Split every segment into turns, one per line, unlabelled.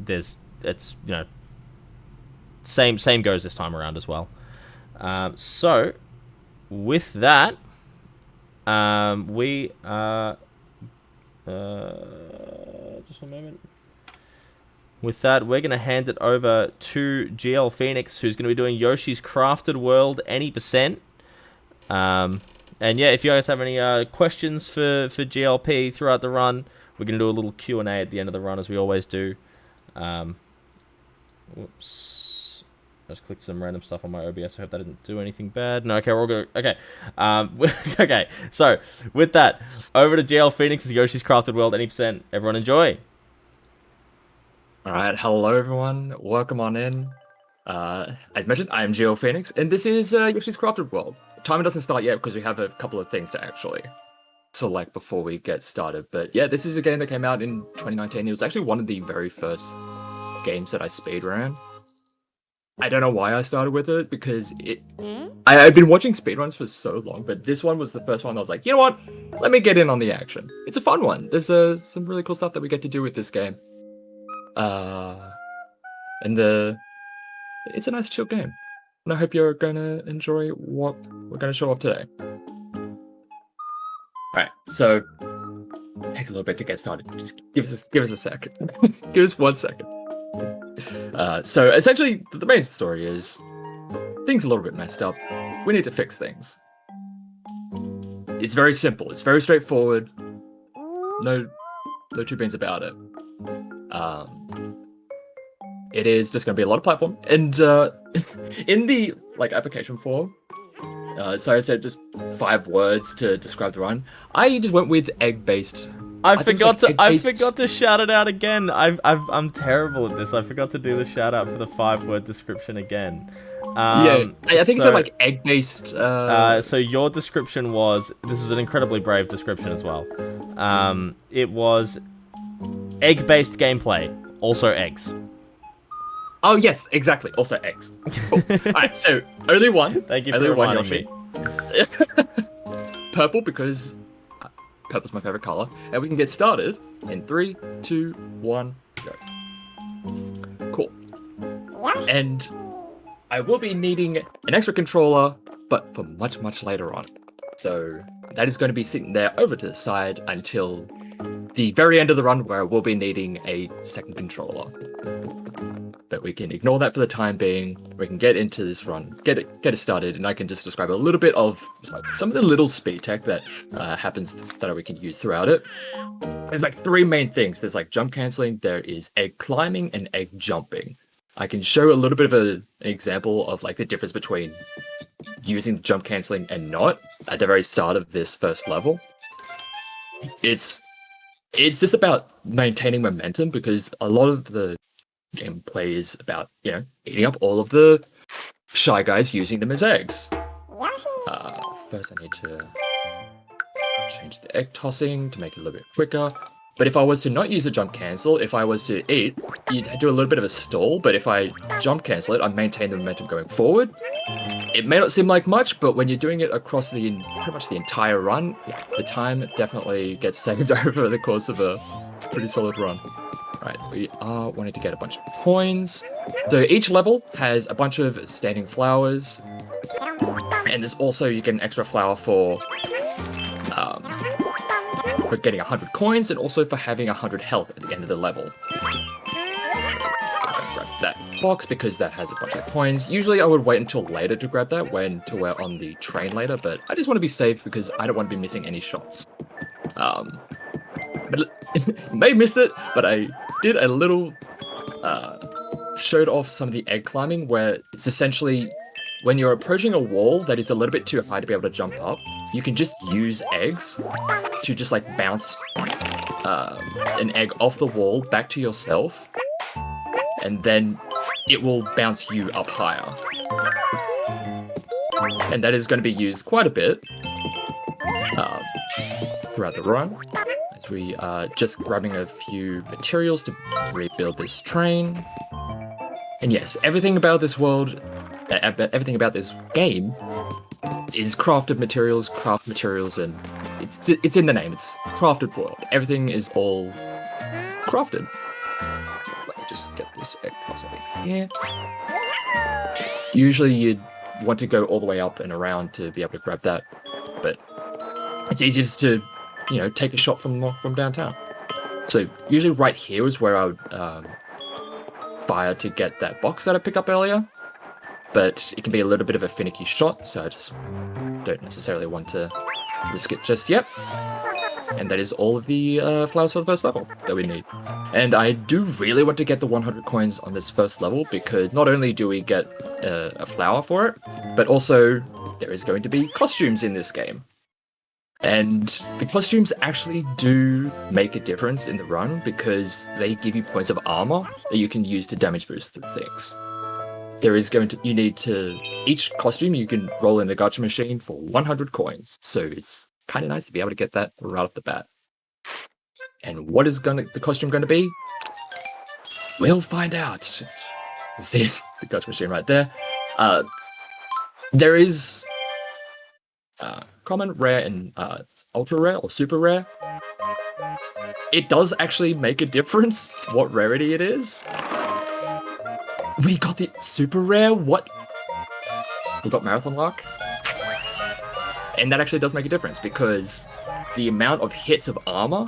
it's same goes this time around as well. So with that, we just a moment. With that, we're going to hand it over to GLPhoenix, who's going to be doing Yoshi's Crafted World any percent. And yeah, if you guys have any questions for GLP throughout the run, we're going to do a little Q&A at the end of the run, as we always do. Whoops. I just clicked some random stuff on my OBS. I hope that didn't do anything bad. No, okay, we're all good. Okay. Okay, so with that, over to GLPhoenix with Yoshi's Crafted World any percent. Everyone enjoy.
All right, hello everyone. Welcome on in. As mentioned, I am GLPhoenix, and this is Yoshi's Crafted World. The timer doesn't start yet because we have a couple of things to actually select before we get started. But yeah, this is a game that came out in 2019. It was actually one of the very first games that I speedran. I don't know why I started with it, because I've been watching speedruns for so long, but this one was the first one I was like, you know what? Let me get in on the action. It's a fun one. There's some really cool stuff that we get to do with this game. It's a nice chill game, and I hope you're gonna enjoy what we're gonna show off today. Alright, so take a little bit to get started. Just give us a second. Give us 1 second. So essentially the main story is things are a little bit messed up. We need to fix things. It's very simple, it's very straightforward. No two beans about it. It is just going to be a lot of platform, and in the application form, so I said just 5 words to describe the run. I just went with egg-based.
I forgot to shout it out again. I'm terrible at this. I forgot to do the shout out for the 5-word description again.
Yeah, I think so, it's like egg-based.
So your description was, this is an incredibly brave description as well. It was egg-based gameplay, also eggs.
Oh yes, exactly. Also eggs. Cool. Alright, so only one.
Thank you for reminding me.
Purple, because purple's my favorite color, and we can get started in 3, 2, 1, go. Cool. And I will be needing an extra controller, but for much later on. So that is going to be sitting there over to the side until the very end of the run, where I will be needing a second controller. But we can ignore that for the time being. We can get into this run, get it started, and I can just describe a little bit of some of the little speed tech that happens that we can use throughout it. There's 3 main things. There's jump canceling, there is egg climbing, and egg jumping. I can show a little bit of an example of the difference between using the jump canceling and not at the very start of this first level. It's just about maintaining momentum, because a lot of the gameplay is about, eating up all of the shy guys, using them as eggs. First I need to change the egg tossing to make it a little bit quicker. But if I was to not use a jump cancel, if I was to eat, you'd do a little bit of a stall, but if I jump cancel it, I maintain the momentum going forward. It may not seem like much, but when you're doing it across pretty much the entire run, the time definitely gets saved over the course of a pretty solid run. Right, we are wanting to get a bunch of coins. So each level has a bunch of standing flowers, and there's also, you get an extra flower for getting 100 coins, and also for having 100 health at the end of the level. Grab that box because that has a bunch of coins. Usually I would wait until later to grab that, when we're on the train later, but I just want to be safe because I don't want to be missing any shots. But you may have missed it, but I did a little showed off some of the egg climbing, where it's essentially when you're approaching a wall that is a little bit too high to be able to jump up, you can just use eggs to just bounce an egg off the wall back to yourself, and then it will bounce you up higher. And that is going to be used quite a bit throughout the run, as we are just grabbing a few materials to rebuild this train. And yes, everything about this world, everything about this game is crafted materials, craft materials, and it's in the name. It's crafted world. Everything is all crafted. So let me just get this across over here. Usually you'd want to go all the way up and around to be able to grab that, but it's easiest to, you know, take a shot from downtown. So usually right here is where I would fire to get that box that I picked up earlier, but it can be a little bit of a finicky shot, so I just don't necessarily want to risk it just yet. And that is all of the flowers for the first level that we need. And I do really want to get the 100 coins on this first level, because not only do we get a flower for it, but also there is going to be costumes in this game. And the costumes actually do make a difference in the run, because they give you points of armor that you can use to damage boost through things. There is going to, you need to, each costume you can roll in the gacha machine for 100 coins. So it's kind of nice to be able to get that right off the bat. And what is the costume going to be? We'll find out. See the gacha machine right there. There is common, rare, and ultra rare or super rare. It does actually make a difference what rarity it is. We got the super rare. What? We got Marathon Lark. And that actually does make a difference, because the amount of hits of armor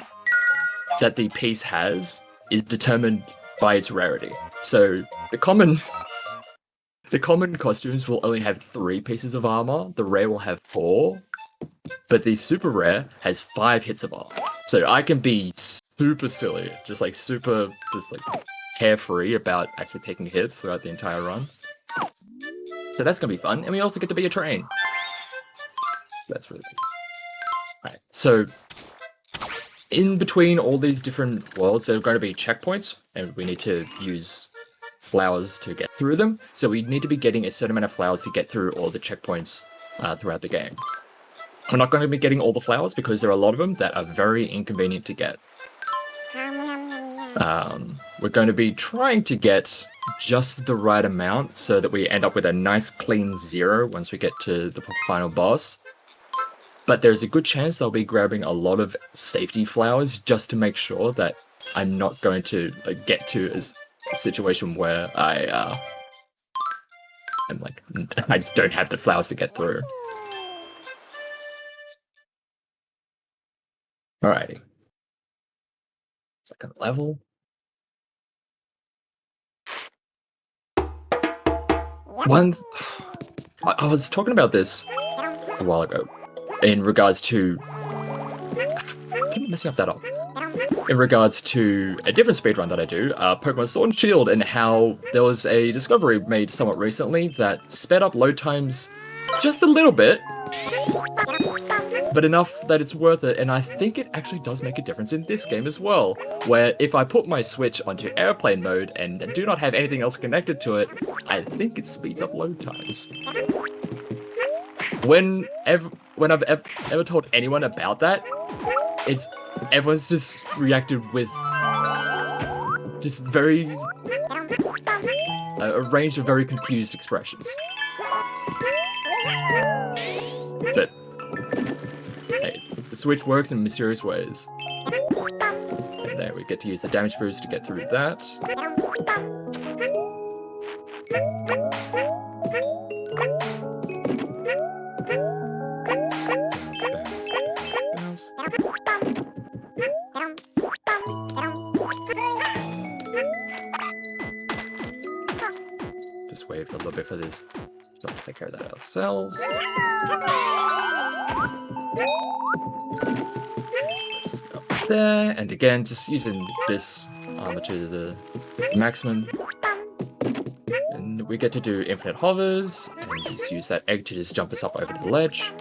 that the piece has is determined by its rarity. So the common costumes will only have 3 pieces of armor, the rare will have 4, but the super rare has 5 hits of armor. So I can be super silly, just like carefree about actually taking hits throughout the entire run. So that's gonna be fun, and we also get to be a train. That's really good. Alright, so in between all these different worlds, there are going to be checkpoints, and we need to use flowers to get through them. So we need to be getting a certain amount of flowers to get through all the checkpoints throughout the game. I'm not going to be getting all the flowers because there are a lot of them that are very inconvenient to get. We're going to be trying to get just the right amount so that we end up with a nice clean 0 once we get to the final boss. But there's a good chance I'll be grabbing a lot of safety flowers just to make sure that I'm not going to get to a situation where I just don't have the flowers to get through. Alrighty. Second level. I was talking about this a while ago in regards to... I keep messing up that up. In regards to a different speedrun that I do, Pokemon Sword and Shield, and how there was a discovery made somewhat recently that sped up load times just a little bit, but enough that it's worth it. And I think it actually does make a difference in this game as well, where if I put my Switch onto airplane mode and do not have anything else connected to it, I think it speeds up load times. When I've ever told anyone about that, everyone's just reacted with just a range of very confused expressions. But hey, the Switch works in mysterious ways. And there we get to use the damage boost to get through that. Just wait for a little bit for this. Don't take care of that ourselves. Let's just go up there, and again, just using this armor to the maximum. And we get to do infinite hovers, and just use that egg to just jump us up over the ledge.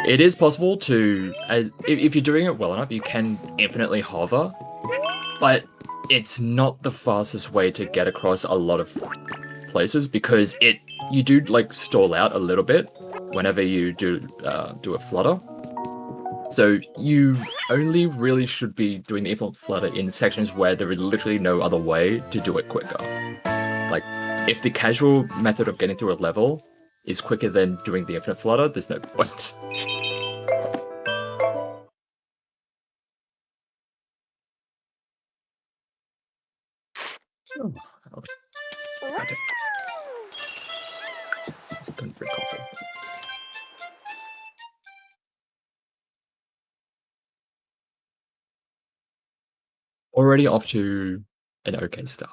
It is possible to, if you're doing it well enough, you can infinitely hover, but it's not the fastest way to get across a lot of places, because you do like stall out a little bit whenever you do a flutter. So you only really should be doing the infinite flutter in sections where there is literally no other way to do it quicker. Like, if the casual method of getting through a level is quicker than doing the infinite flutter, there's no point. Oh, I couldn't drink coffee. Already off to an okay start.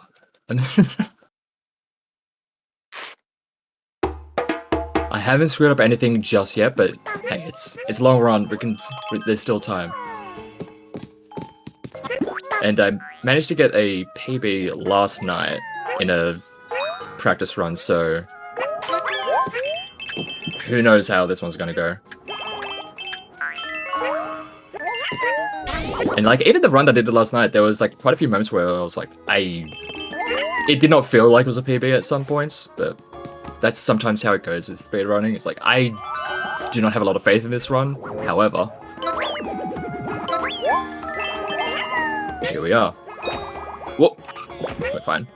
I haven't screwed up anything just yet, but hey, it's long run. There's still time. And I managed to get a PB last night in a practice run, so who knows how this one's gonna go. And like even the run that I did last night, there was like quite a few moments where I was like, it did not feel like it was a PB at some points, but that's sometimes how it goes with speedrunning. It's like, I do not have a lot of faith in this run, however, here we are. Whoop, we're fine.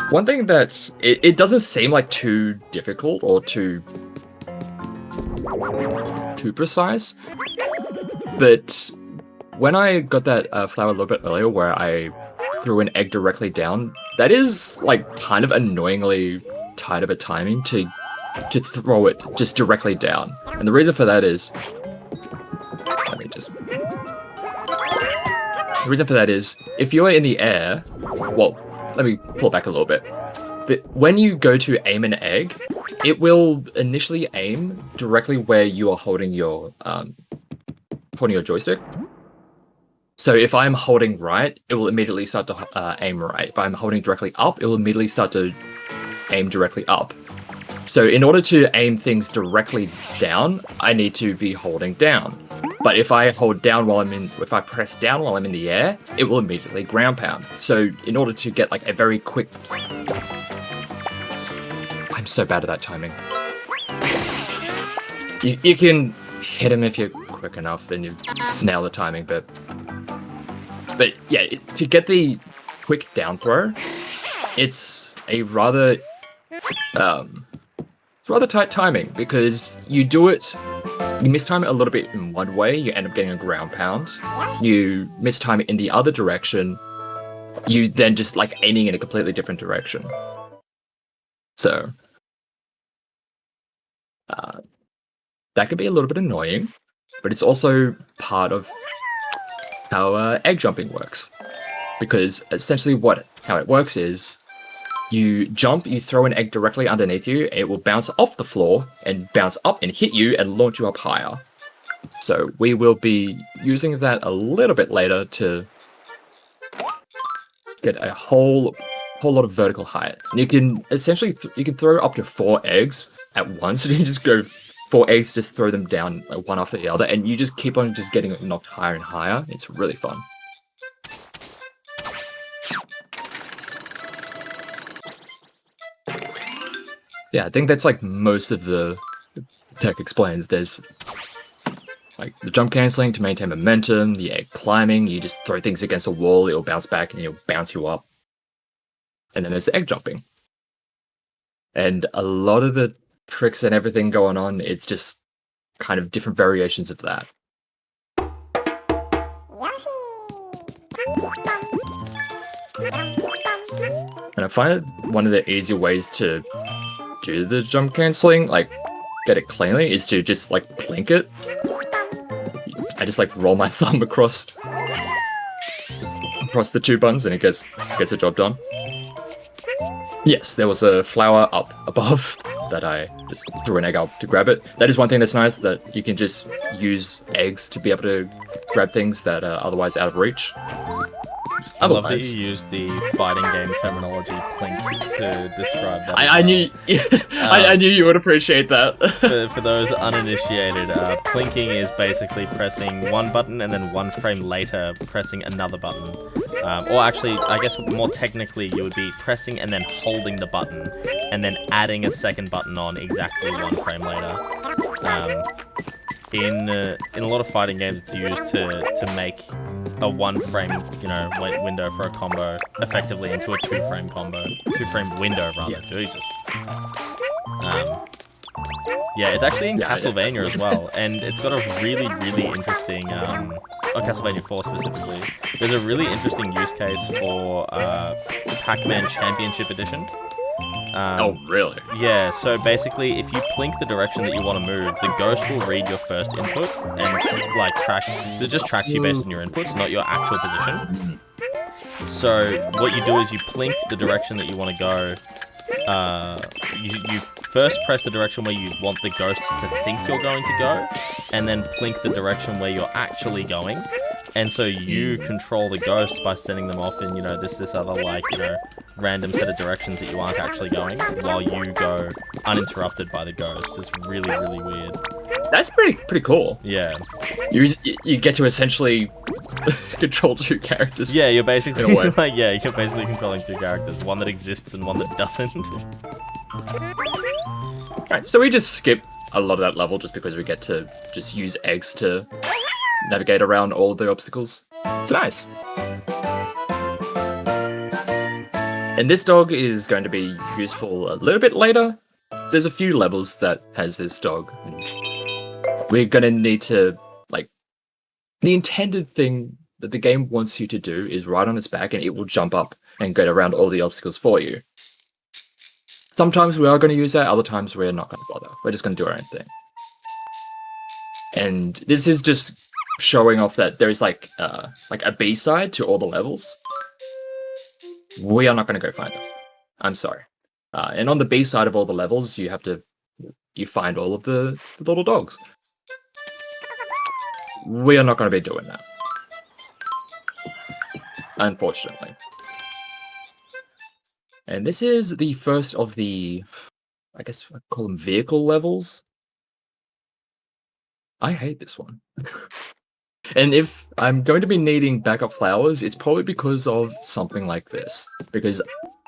One thing that it doesn't seem like too difficult or too precise, but when I got that flower a little bit earlier where I threw an egg directly down, that is like kind of annoyingly tight of a timing to throw it just directly down. And the reason for that is, if you're in the air, well, let me pull it back a little bit. When you go to aim an egg, it will initially aim directly where you are holding your joystick. So if I'm holding right, it will immediately start to aim right. If I'm holding directly up, it will immediately start to aim directly up. So in order to aim things directly down, I need to be holding down. But if I hold down if I press down while I'm in the air, it will immediately ground pound. So in order to get like a very quick... I'm so bad at that timing. You can hit him if you're quick enough and you nail the timing, but yeah, to get the quick down throw, it's a rather tight timing, because you mistime it a little bit in one way, you end up getting a ground pound. You mistime it in the other direction, you then just like aiming in a completely different direction. So that could be a little bit annoying, but it's also part of how egg jumping works. Because essentially how it works is, you jump, you throw an egg directly underneath you, it will bounce off the floor and bounce up and hit you and launch you up higher. So we will be using that a little bit later to get a whole lot of vertical height. And you can essentially you can throw up to 4 eggs at once. So you can just go 4 eggs, just throw them down like one after the other, and you just keep on just getting knocked higher and higher. It's really fun. Yeah, I think that's like most of the tech explains. There's like the jump cancelling to maintain momentum, the egg climbing, you just throw things against a wall, it'll bounce back and it'll bounce you up. And then there's the egg jumping. And a lot of the tricks and everything going on, it's just kind of different variations of that. And I find it one of the easier ways to do the jump cancelling, like get it cleanly, is to just like plink it. I just like roll my thumb across the 2 buttons and it gets the job done. Yes, there was a flower up above that I just threw an egg up to grab it. That is one thing that's nice, that you can just use eggs to be able to grab things that are otherwise out of reach.
I love that you used the fighting game terminology plink to describe that.
I knew I knew you would appreciate that.
for those uninitiated, plinking is basically pressing one button and then 1 frame later pressing another button. Or actually, I guess more technically, you would be pressing and then holding the button and then adding a second button on exactly 1 frame later. In a lot of fighting games, it's used to make a 1 frame, window for a combo effectively into a 2 frame combo, 2 frame window rather. Yeah. Jesus. Yeah, it's actually in
Yeah,
Castlevania as well, and it's got a really, really interesting, Castlevania 4 specifically. There's a really interesting use case for the Pac-Man Championship Edition.
Oh, really?
Yeah, so basically, if you plink the direction that you want to move, the ghost will read your first input and like it just tracks you based on your inputs, not your actual position. So what you do is you plink the direction that you want to go. You first press the direction where you want the ghosts to think you're going to go, and then plink the direction where you're actually going. And so you control the ghosts by sending them off in, this other, like, random set of directions that you aren't actually going, while you go uninterrupted by the ghosts. It's really, really weird.
That's pretty cool.
Yeah.
You get to essentially control two characters.
Yeah, you're basically
in a way.
you're basically controlling two characters, one that exists and one that doesn't.
Right, so we just skip a lot of that level just because we get to just use eggs to navigate around all of the obstacles. It's nice. And this dog is going to be useful a little bit later. There's a few levels that has this dog. We're going to need to, the intended thing that the game wants you to do is ride on its back and it will jump up and get around all the obstacles for you. Sometimes we are going to use that, other times we're not going to bother. We're just going to do our own thing. And this is just showing off that there is like a B-side to all the levels. We are not going to go find them. I'm sorry. And on the B-side of all the levels, you find all of the little dogs. We are not going to be doing that. Unfortunately. And this is the first of the, I guess I'd call them vehicle levels. I hate this one. And if I'm going to be needing backup flowers, it's probably because of something like this. Because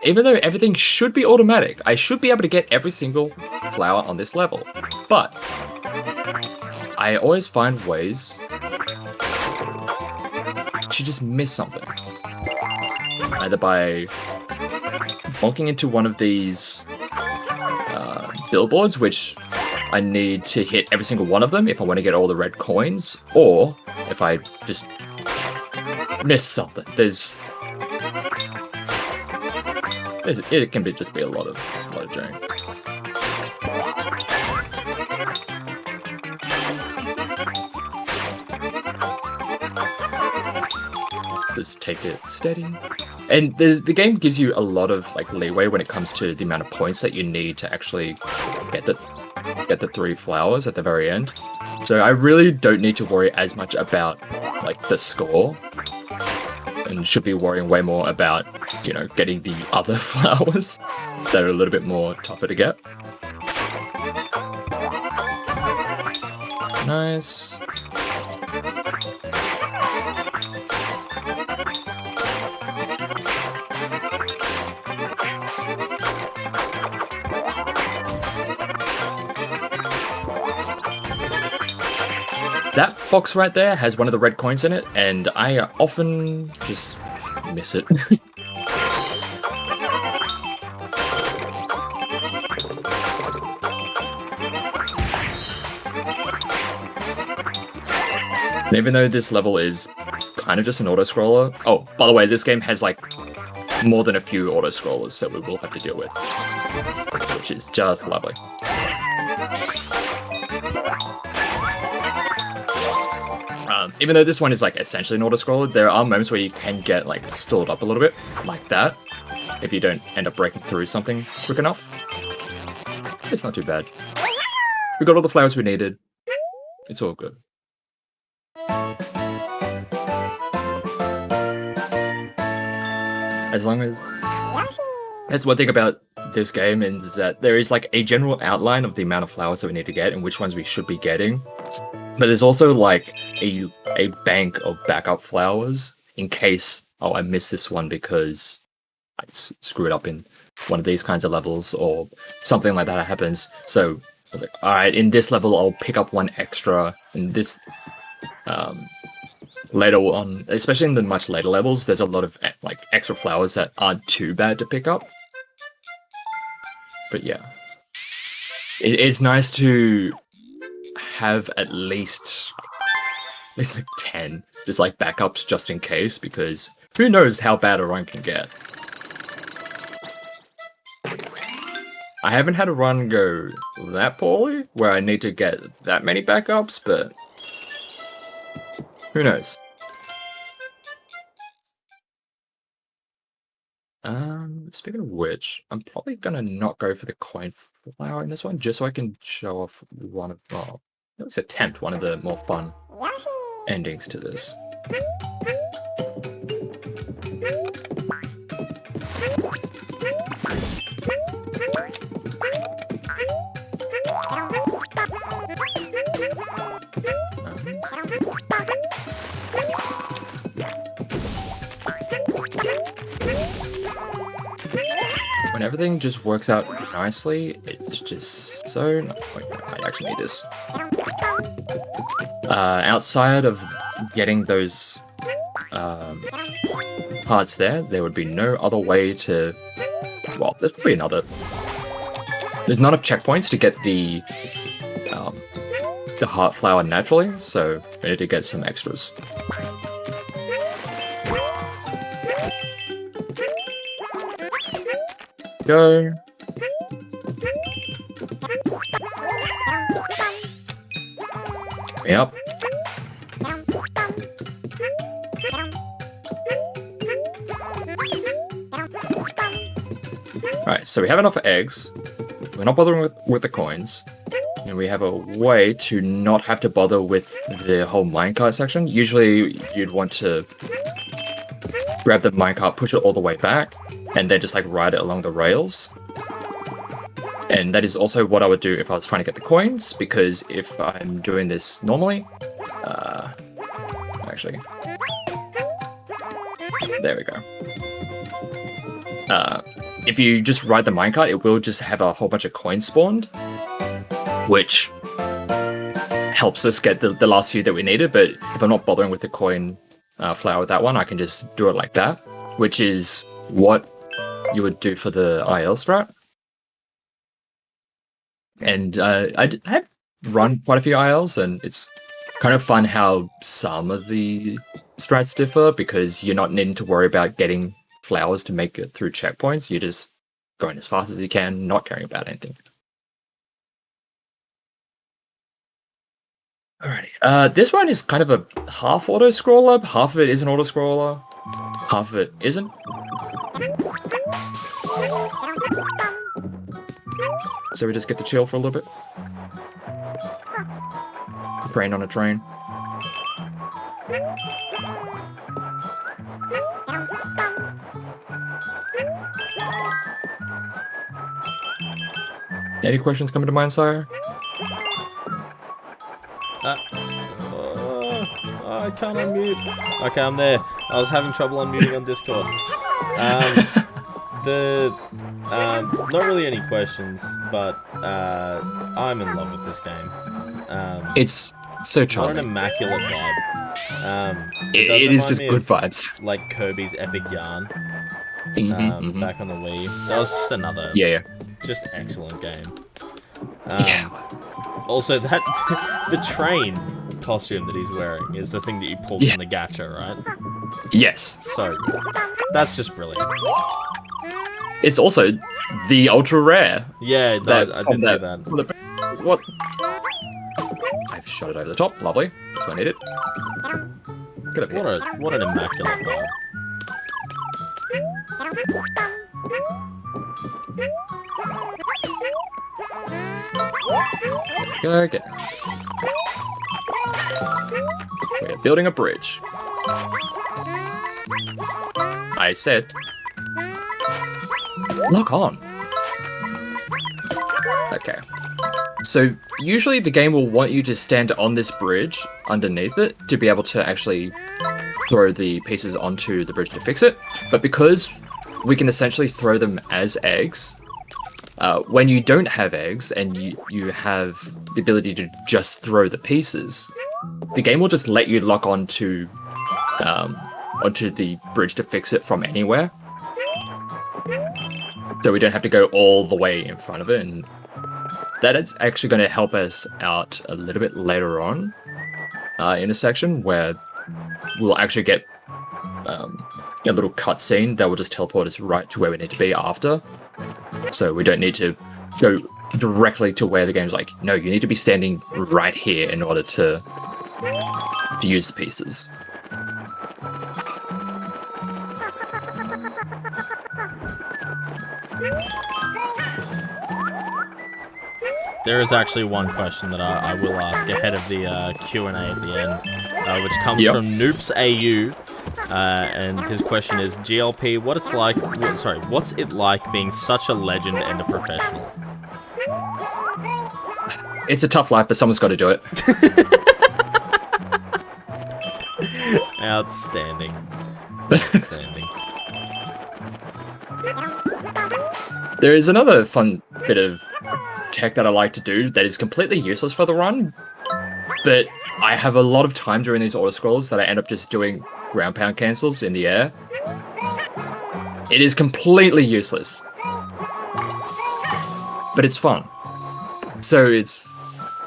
even though everything should be automatic, I should be able to get every single flower on this level. But I always find ways to just miss something. Either by bonking into one of these billboards, which I need to hit every single one of them if I want to get all the red coins, or if I just miss something. It can just be a lot of doing. Just take it steady. And the game gives you a lot of leeway when it comes to the amount of points that you need to actually get the 3 flowers at the very end. So I really don't need to worry as much about the score, and should be worrying way more about getting the other flowers that are a little bit more tougher to get. Nice. That box right there has one of the red coins in it, and I often just miss it. And even though this level is kind of just an auto-scroller... Oh, by the way, this game has more than a few auto-scrollers that we will have to deal with, which is just lovely. Even though this one is essentially an auto-scroller, there are moments where you can get stalled up a little bit, like that, if you don't end up breaking through something quick enough. It's not too bad. We got all the flowers we needed. It's all good. As long as... That's one thing about this game, is that there is a general outline of the amount of flowers that we need to get and which ones we should be getting. But there's also a bank of backup flowers in case, I missed this one because I screwed up in one of these kinds of levels or something like that happens. So I was alright, in this level I'll pick up one extra, and this later on, especially in the much later levels, there's a lot of extra flowers that aren't too bad to pick up. But yeah. It's nice to have at least like 10, just like backups just in case, because who knows how bad a run can get. I haven't had a run go that poorly where I need to get that many backups, but who knows? Speaking of which, I'm probably gonna not go for the coin flower in this one, just so I can show off one of, well, at least attempt one of the more fun endings to this. When everything just works out nicely, it's just so... Wait, I actually need this. Outside of getting those parts there would be no other way to... Well, there's probably another... There's not enough checkpoints to get the heart flower naturally, so we need to get some extras. Go. Yep. Alright, so we have enough eggs. We're not bothering with the coins. And we have a way to not have to bother with the whole minecart section. Usually you'd want to grab the minecart, push it all the way back, and then just like ride it along the rails. And that is also what I would do if I was trying to get the coins, because if I'm doing this normally, actually, there we go. If you just ride the minecart, it will just have a whole bunch of coins spawned, which helps us get the last few that we needed. But if I'm not bothering with the coin flower with that one, I can just do it like that, which is what you would do for the IL strat. And I have run quite a few ILs, and it's kind of fun how some of the strats differ, because you're not needing to worry about getting flowers to make it through checkpoints. You're just going as fast as you can, not caring about anything. Alrighty, this one is kind of a half auto-scroller. Half of it is an auto-scroller, half of it isn't. So we just get to chill for a little bit. Train on a train. Any questions coming to mind, sire?
I can't unmute. Okay, I'm there. I was having trouble unmuting on Discord. Not really any questions, but I'm in love with this game.
It's so charming.
What an immaculate vibe.
It is just good vibes.
Like Kirby's Epic Yarn. Back on the Wii. That was just another just excellent game. Also, that the train costume that he's wearing is the thing that you pull from the gacha, right?
Yes.
So good. That's just brilliant.
It's also the ultra rare.
Yeah, I did see that.
What? I've shot it over the top. Lovely. That's what I needed. Get up here.
What an immaculate vibe.
Go get. We're building a bridge. I said, lock on. Okay. So usually the game will want you to stand on this bridge underneath it to be able to actually throw the pieces onto the bridge to fix it. But because we can essentially throw them as eggs, when you don't have eggs and you have the ability to just throw the pieces, the game will just let you lock onto the bridge to fix it from anywhere. So we don't have to go all the way in front of it and that is actually going to help us out a little bit later on in a section where we'll actually get a little cutscene that will just teleport us right to where we need to be after. So we don't need to go directly to where the game's like, no, you need to be standing right here in order to use the pieces.
There is actually one question that I will ask ahead of the Q&A at the end, which comes from Noops AU, and his question is, GLP, what's it like being such a legend and a professional?
It's a tough life, but someone's got to do it.
Outstanding. Outstanding.
There is another fun bit of tech that I like to do that is completely useless for the run, but I have a lot of time during these auto scrolls that I end up just doing ground pound cancels in the air. It is completely useless, but it's fun. So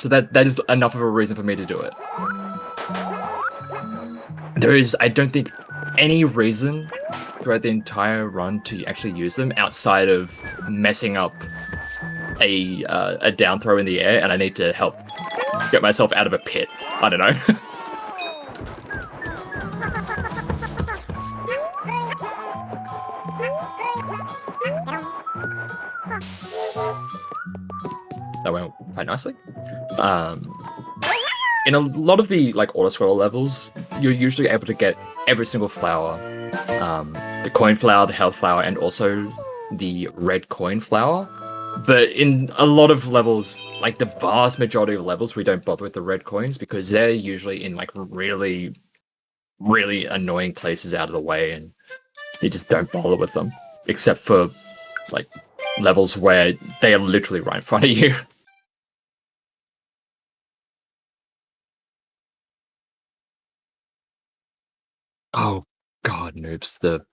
that is enough of a reason for me to do it. There is, I don't think, any reason throughout the entire run to actually use them outside of messing up a down throw in the air, and I need to help get myself out of a pit. I don't know. That went quite nicely. In a lot of the auto scroll levels, you're usually able to get every single flower, the coin flower, the health flower, and also the red coin flower. But in a lot of levels, the vast majority of levels, we don't bother with the red coins because they're usually in really, really annoying places out of the way, and you just don't bother with them, except for levels where they are literally right in front of you. Oh god, noobs, the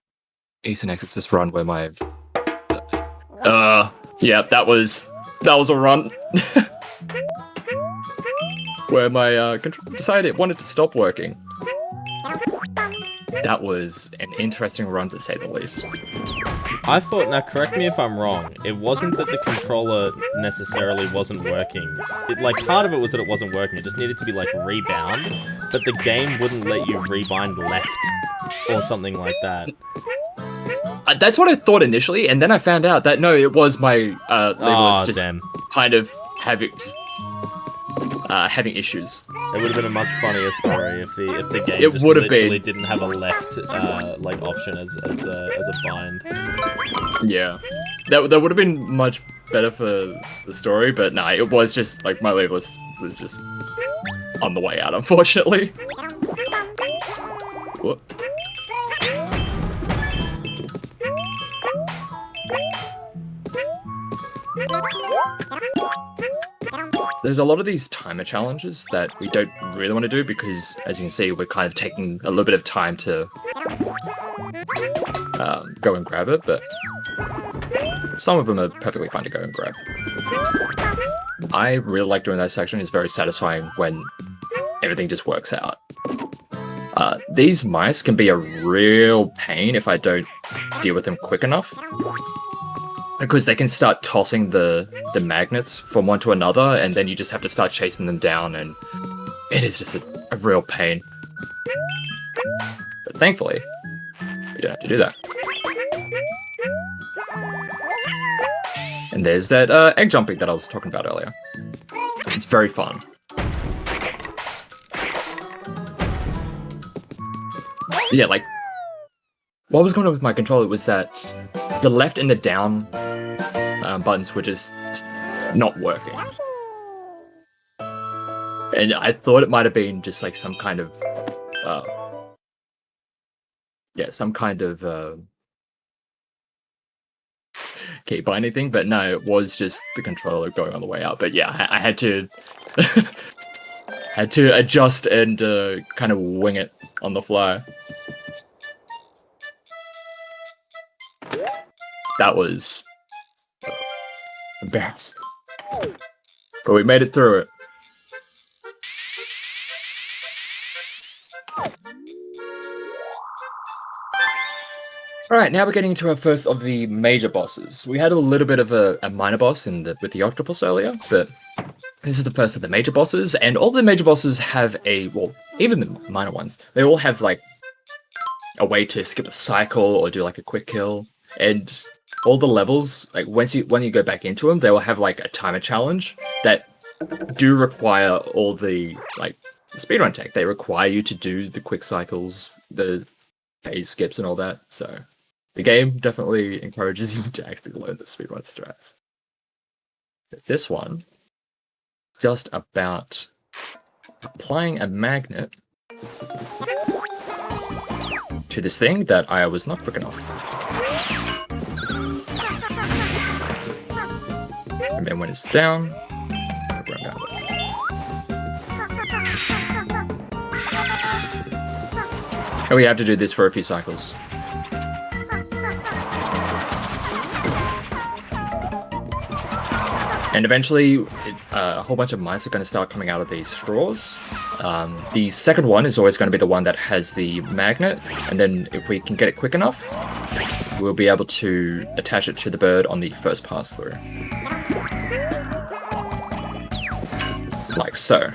Eastern Exorcist run where my yeah, that was a run where my controller decided it wanted to stop working. That was an interesting run, to say the least.
I thought, now correct me if I'm wrong, it wasn't that the controller necessarily wasn't working. Part of it was that it wasn't working, it just needed to be, rebound, but the game wouldn't let you rebind left, or something like that.
That's what I thought initially, and then I found out that, no, it was my lever was just kind of having issues.
It would have been a much funnier story if the game just literally didn't have a left option as a bind.
Yeah, that would have been much better for the story, but nah, it was just my lever was just on the way out, unfortunately. What? There's a lot of these timer challenges that we don't really want to do because, as you can see, we're kind of taking a little bit of time to go and grab it, but some of them are perfectly fine to go and grab. I really like doing that section. It's very satisfying when everything just works out. These mice can be a real pain if I don't deal with them quick enough, because they can start tossing the magnets from one to another, and then you just have to start chasing them down, and it is just a real pain. But thankfully, we don't have to do that. And there's that egg jumping that I was talking about earlier. It's very fun. Yeah, what was going on with my controller was that the left and the down buttons were just not working. And I thought it might have been just some kind of key binding thing, but no, it was just the controller going on the way out. But yeah, I had to had to adjust and kind of wing it on the fly. That was embarrassing. But we made it through it. Alright, now we're getting into our first of the major bosses. We had a little bit of a minor boss with the octopus earlier, but this is the first of the major bosses, and all the major bosses have well, even the minor ones, they all have like a way to skip a cycle or do like a quick kill. And all the levels, like when you go back into them, they will have like a timer challenge that do require all the like speedrun tech. They require you to do the quick cycles, the phase skips and all that, so the game definitely encourages you to actually learn the speedrun strats. But this one, just about applying a magnet to this thing that I was not quick enough. And then when it's down, I'll run down it. And we have to do this for a few cycles. And eventually, a whole bunch of mines are going to start coming out of these straws. The second one is always going to be the one that has the magnet, and then if we can get it quick enough, we'll be able to attach it to the bird on the first pass through. Like so.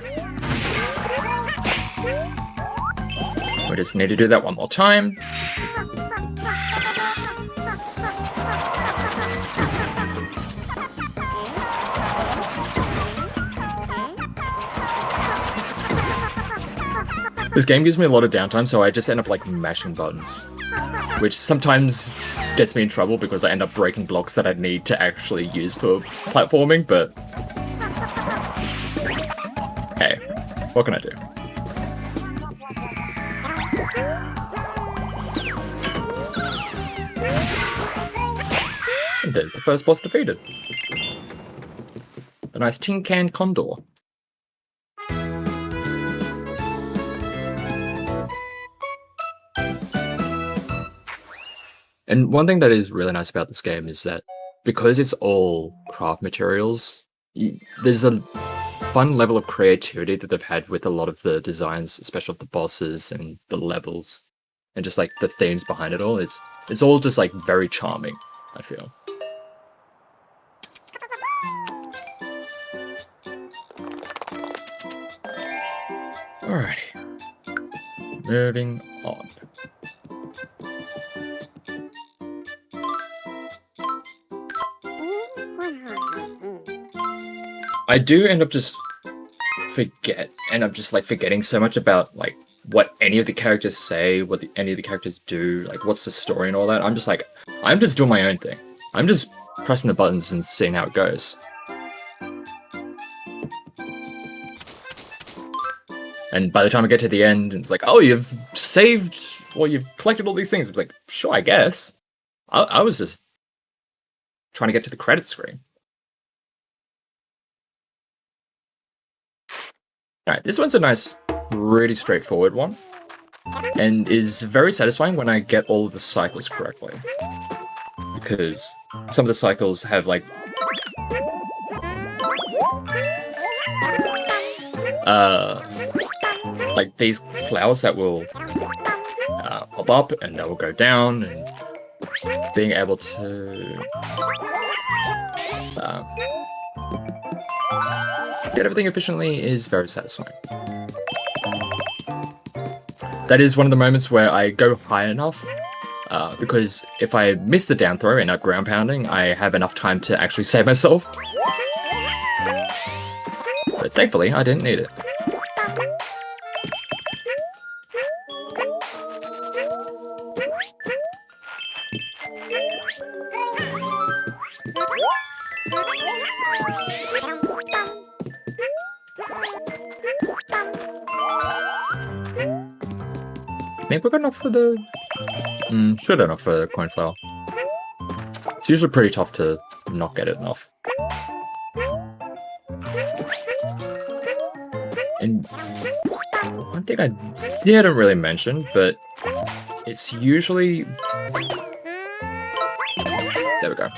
We just need to do that one more time. This game gives me a lot of downtime, so I just end up like mashing buttons, which sometimes gets me in trouble because I end up breaking blocks that I need to actually use for platforming, but hey, what can I do? And there's the first boss defeated. The nice tin can condor. And one thing that is really nice about this game is that because it's all craft materials, there's a fun level of creativity that they've had with a lot of the designs, especially of the bosses and the levels, and just like the themes behind it all. It's all just like very charming, I feel. Alrighty, moving on. I do end up just forgetting so much about like what any of the characters say, what any of the characters do, like what's the story and all that. I'm just doing my own thing. I'm just pressing the buttons and seeing how it goes. And by the time I get to the end, it's like, oh, you've saved, or you've collected all these things. It's like, sure, I guess. I was just trying to get to the credits screen. Alright, this one's a nice, really straightforward one, and is very satisfying when I get all of the cycles correctly. Because some of the cycles have like these flowers that will pop up and that will go down, and being able to get everything efficiently is very satisfying. That is one of the moments where I go high enough, because if I miss the down throw and end up ground pounding, I have enough time to actually save myself. But thankfully, I didn't need it. Maybe we're good enough for the... should enough for the coin flower. It's usually pretty tough to not get it enough. And one thing I didn't really mention, but it's usually... There we go.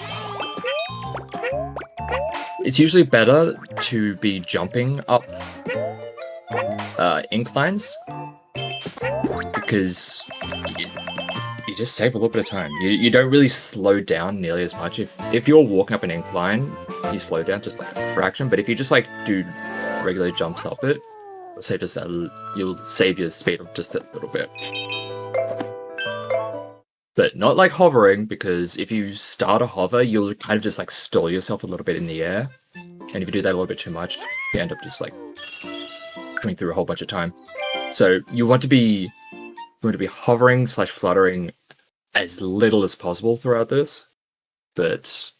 it's usually better to be jumping up inclines because you just save a little bit of time. You don't really slow down nearly as much. If you're walking up an incline, you slow down just like a fraction. But if you just like do regular jumps up it, say just you'll save your speed just a little bit. But not like hovering, because if you start a hover, you'll kind of just like stall yourself a little bit in the air. And if you do that a little bit too much, you end up just like coming through a whole bunch of time. So you want to be hovering / fluttering as little as possible throughout this. But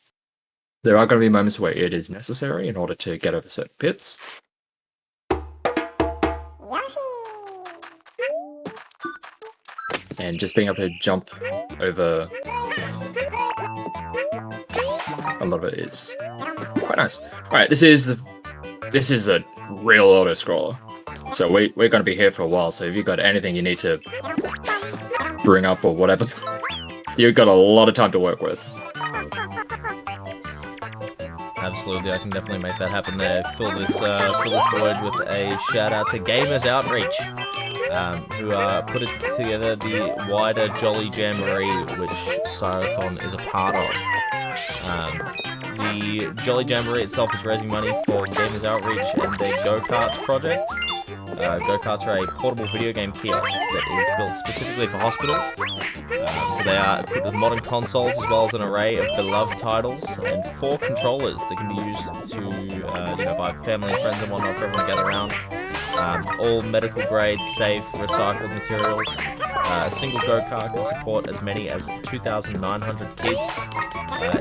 there are going to be moments where it is necessary in order to get over certain pits. And just being able to jump over a lot of it is quite nice. Alright, this is a real auto-scroller. So we're going to be here for a while, so if you've got anything you need to bring up or whatever, you've got a lot of time to work with.
Absolutely, I can definitely make that happen there. Fill this void with a shout out to Gamers Outreach, who put it together the wider Jolly Jamboree, which Syothon is a part of. The Jolly Jamboree itself is raising money for Gamers Outreach and their Go-Karts project. Go-Karts are a portable video game kiosk that is built specifically for hospitals. So they are equipped with modern consoles as well as an array of beloved titles and 4 controllers that can be used to, by family and friends and whatnot for everyone to gather around. All medical grade, safe, recycled materials. A single go-kart can support as many as 2,900 kids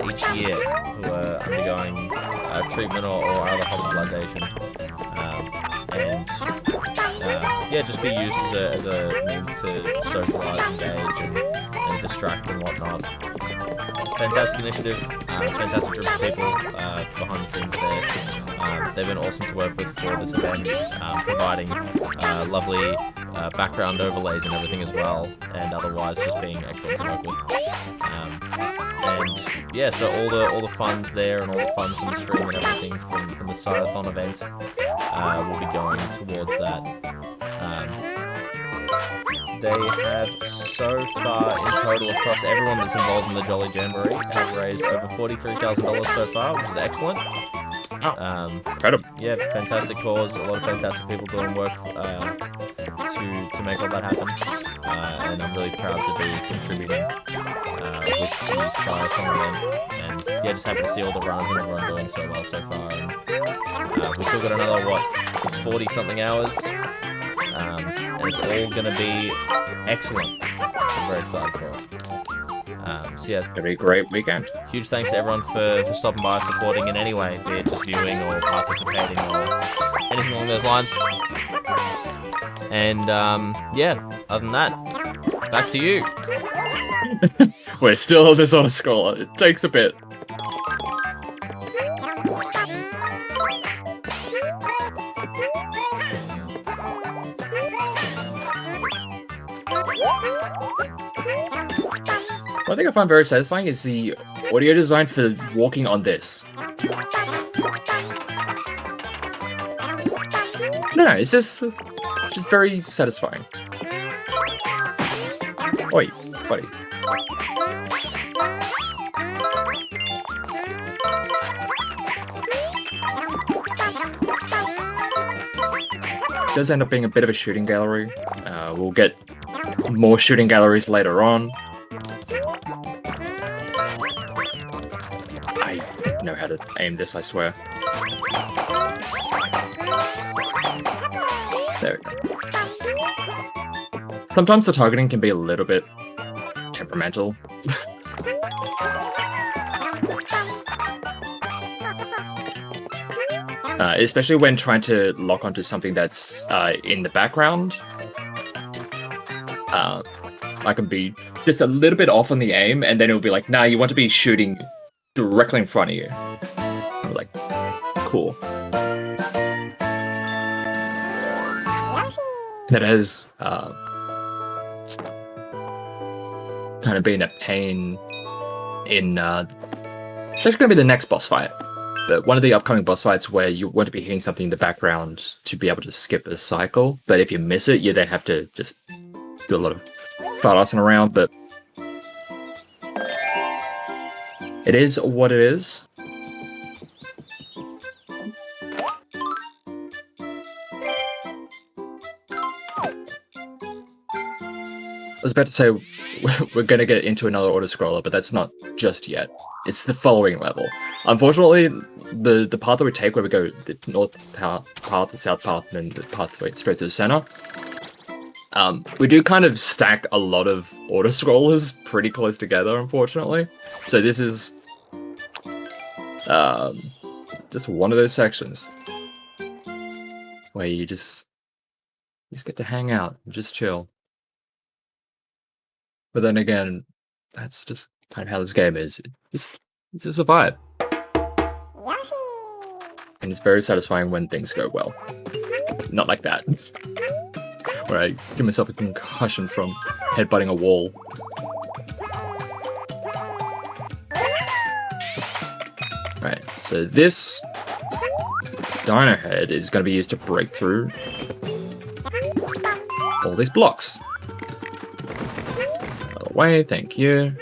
each year who are undergoing treatment or other hospitalization. Just be used as a means to socialize, engage, and distract and whatnot. Fantastic initiative, fantastic group of people behind the scenes there. They've been awesome to work with for this event, providing lovely background overlays and everything as well, and otherwise just being excellent to work with. So all the funds there and all the funds from the stream and everything from the syothon event will be going towards that. They have so far in total across everyone that's involved in the Jolly Jamboree have raised over $43,000 so far, which is excellent.
Incredible.
Yeah, fantastic cause. A lot of fantastic people doing work to make all that happen. And I'm really proud to be contributing with the syothon event. And just happy to see all the runners and everyone doing so well so far. And we've still got another 40-something hours. And it's all going to be excellent. I'm very excited for it.
It'll be a great weekend.
Huge thanks to everyone for stopping by and supporting in any way, be it just viewing or participating or anything along those lines. And other than that, back to you.
We're still on this auto-scroller. It takes a bit. One thing I find very satisfying is the audio design for walking on this. No, it's just very satisfying. Oi, buddy. It does end up being a bit of a shooting gallery. We'll get more shooting galleries later on. I know how to aim this, I swear. There we go. Sometimes the targeting can be a little bit temperamental. Especially when trying to lock onto something that's in the background. I can be just a little bit off on the aim, and then it'll be like, nah, you want to be shooting directly in front of you. I'm like, cool. That has kind of been a pain in... that's going to be the next boss fight. But one of the upcoming boss fights where you want to be hitting something in the background to be able to skip a cycle, but if you miss it, you then have to just do a lot of fart-assing around, but it is what it is. I was about to say we're going to get into another auto-scroller, but that's not just yet. It's the following level. Unfortunately, the path that we take, where we go the north path, the south path, and then the path straight to the center, we do kind of stack a lot of auto-scrollers pretty close together, unfortunately. So this is just one of those sections where you just get to hang out and just chill. But then again, that's just kind of how this game is. It's just a vibe. And it's very satisfying when things go well. Not like that. Where I give myself a concussion from headbutting a wall. Right, so this dino head is going to be used to break through all these blocks. Way, thank you.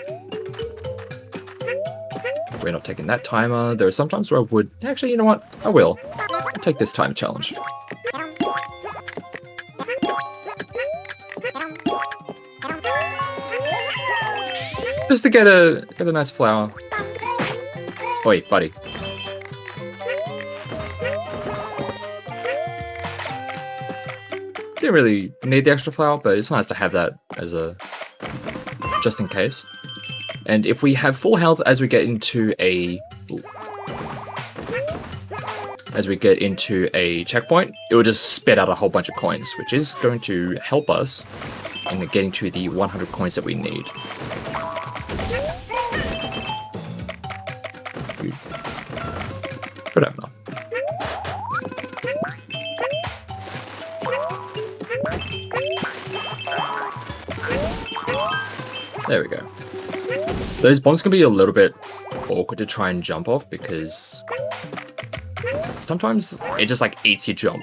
We're not taking that timer. There are some times where I would... Actually, you know what? I will. I'll take this time challenge. Just to get a nice flower. Oi, buddy. Didn't really need the extra flower, but it's nice to have that as a... just in case. And if we have full health as we get into a checkpoint, it will just spit out a whole bunch of coins, which is going to help us in getting to the 100 coins that we need. Whatever. There we go. Those bombs can be a little bit awkward to try and jump off because sometimes it just like eats your jump.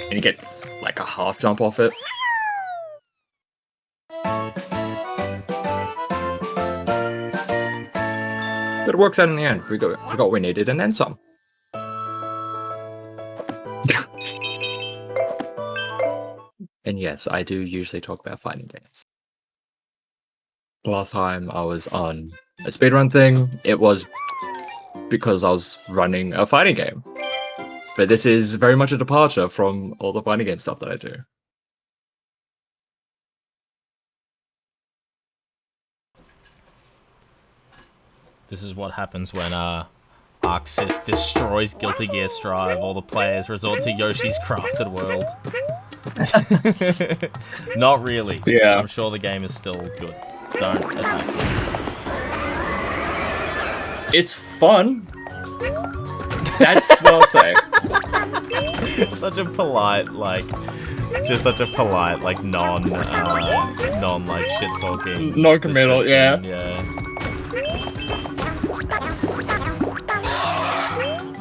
And you get like a half jump off it. But it works out in the end. We got what we needed and then some. And yes, I do usually talk about fighting games. The last time I was on a speedrun thing, it was because I was running a fighting game. But this is very much a departure from all the fighting game stuff that I do.
This is what happens when Arxis destroys Guilty Gear Strive. All the players resort to Yoshi's Crafted World. Not really.
Yeah.
I'm sure the game is still good. Don't attack me.
It's fun. That's what I'll say.
Such a polite, like, just such a polite, like, non, like, shit-talking.
Non-committal, yeah.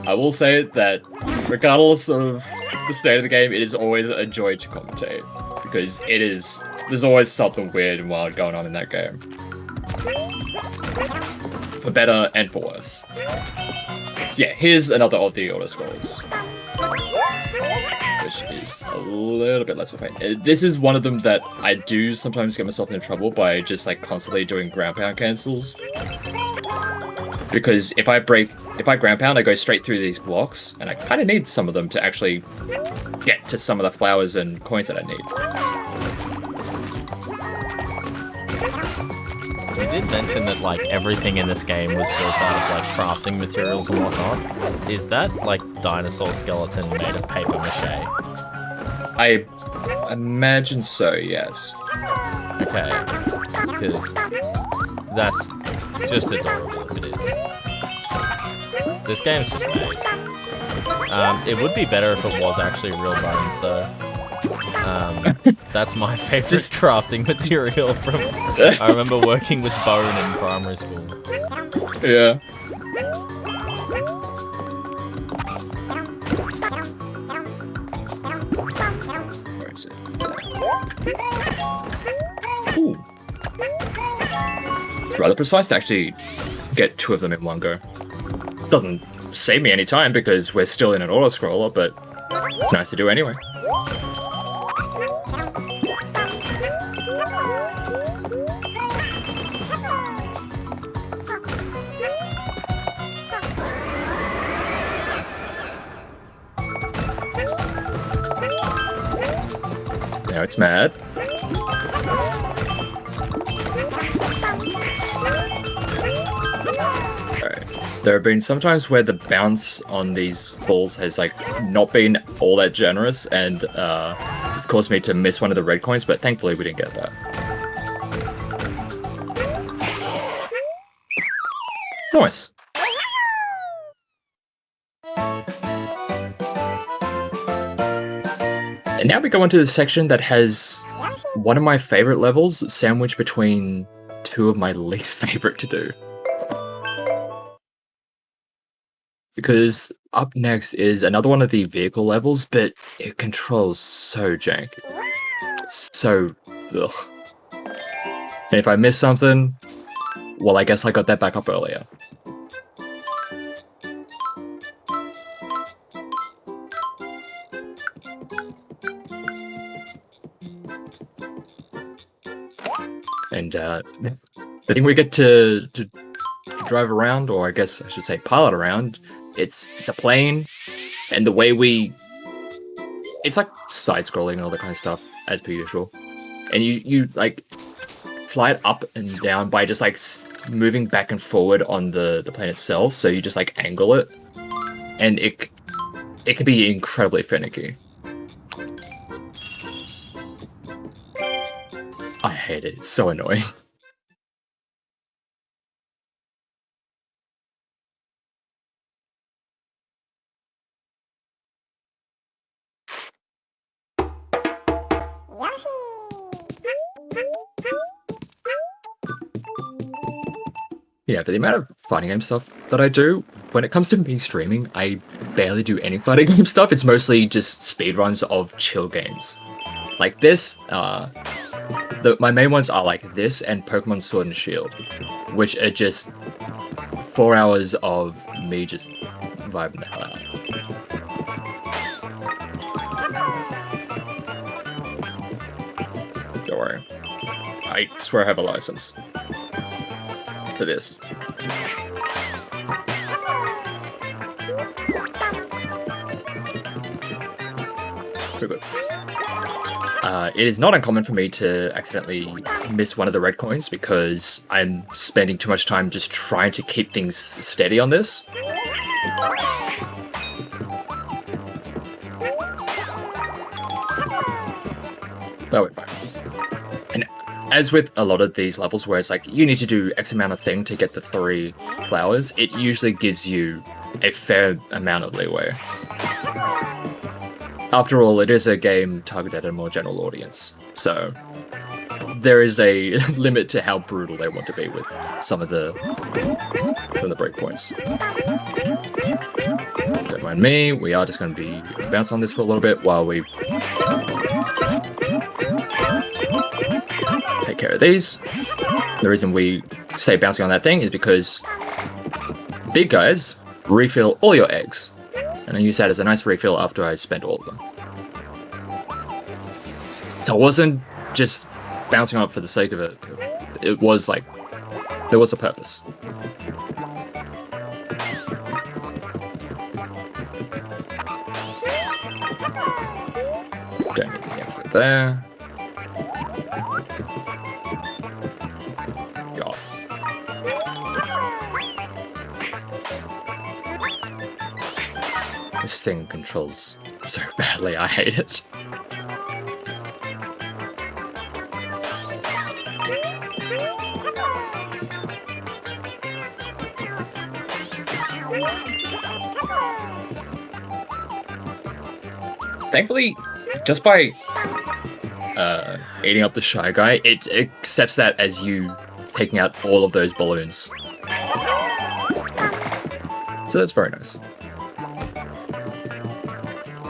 I will say that, regardless of the state of the game, it is always a joy to commentate. Because there's always something weird and wild going on in that game. For better and for worse. So yeah, here's another of the auto-scrolls. Which is a little bit less of a pain. This is one of them that I do sometimes get myself into trouble by just like constantly doing ground pound cancels. Because if I ground pound, I go straight through these blocks, and I kind of need some of them to actually get to some of the flowers and coins that I need.
We did mention that like everything in this game was built out of like crafting materials and whatnot. Is that like dinosaur skeleton made of paper mache?
I imagine so, yes.
Okay, because that's just adorable if it is. This game's just nice. It would be better if it was actually real bones, though. That's my favorite crafting material from... I remember working with bone in primary school.
Yeah. Ooh. It's rather precise to actually get 2 of them in one go. Doesn't save me any time because we're still in an auto-scroller, but nice to do anyway. Now it's mad. Alright. There have been some times where the bounce on these balls has like not been all that generous, and it's caused me to miss one of the red coins, but thankfully we didn't get that. Nice. And now we go into the section that has one of my favorite levels sandwiched between 2 of my least favorite to do. Because up next is another one of the vehicle levels, but it controls so jank. So, ugh. And if I miss something, well, I guess I got that back up earlier. And the thing we get to drive around, or I guess I should say pilot around, it's a plane, and the way it's like side-scrolling and all that kind of stuff, as per usual. And you like fly it up and down by just like moving back and forward on the plane itself, so you just like angle it, and it can be incredibly finicky. I hate it. It's so annoying. Yeah, but the amount of fighting game stuff that I do, when it comes to me streaming, I barely do any fighting game stuff. It's mostly just speedruns of chill games. Like this, my main ones are like this and Pokemon Sword and Shield, which are just 4 hours of me just vibing the hell out. Don't worry. I swear I have a license for this. Very good. It is not uncommon for me to accidentally miss one of the red coins because I'm spending too much time just trying to keep things steady on this. That went fine. And as with a lot of these levels where it's like, you need to do X amount of thing to get the 3 flowers, it usually gives you a fair amount of leeway. After all, it is a game targeted at a more general audience, so there is a limit to how brutal they want to be with some of the breakpoints. Don't mind me, we are just going to be bouncing on this for a little bit while we take care of these. The reason we stay bouncing on that thing is because big guys refill all your eggs. And I use that as a nice refill after I spent all of them. So I wasn't just bouncing on it for the sake of it. It was like, there was a purpose. Don't need the effort there. God. This thing controls so badly, I hate it. Thankfully, just by eating up the Shy Guy, it accepts that as you taking out all of those balloons. So that's very nice.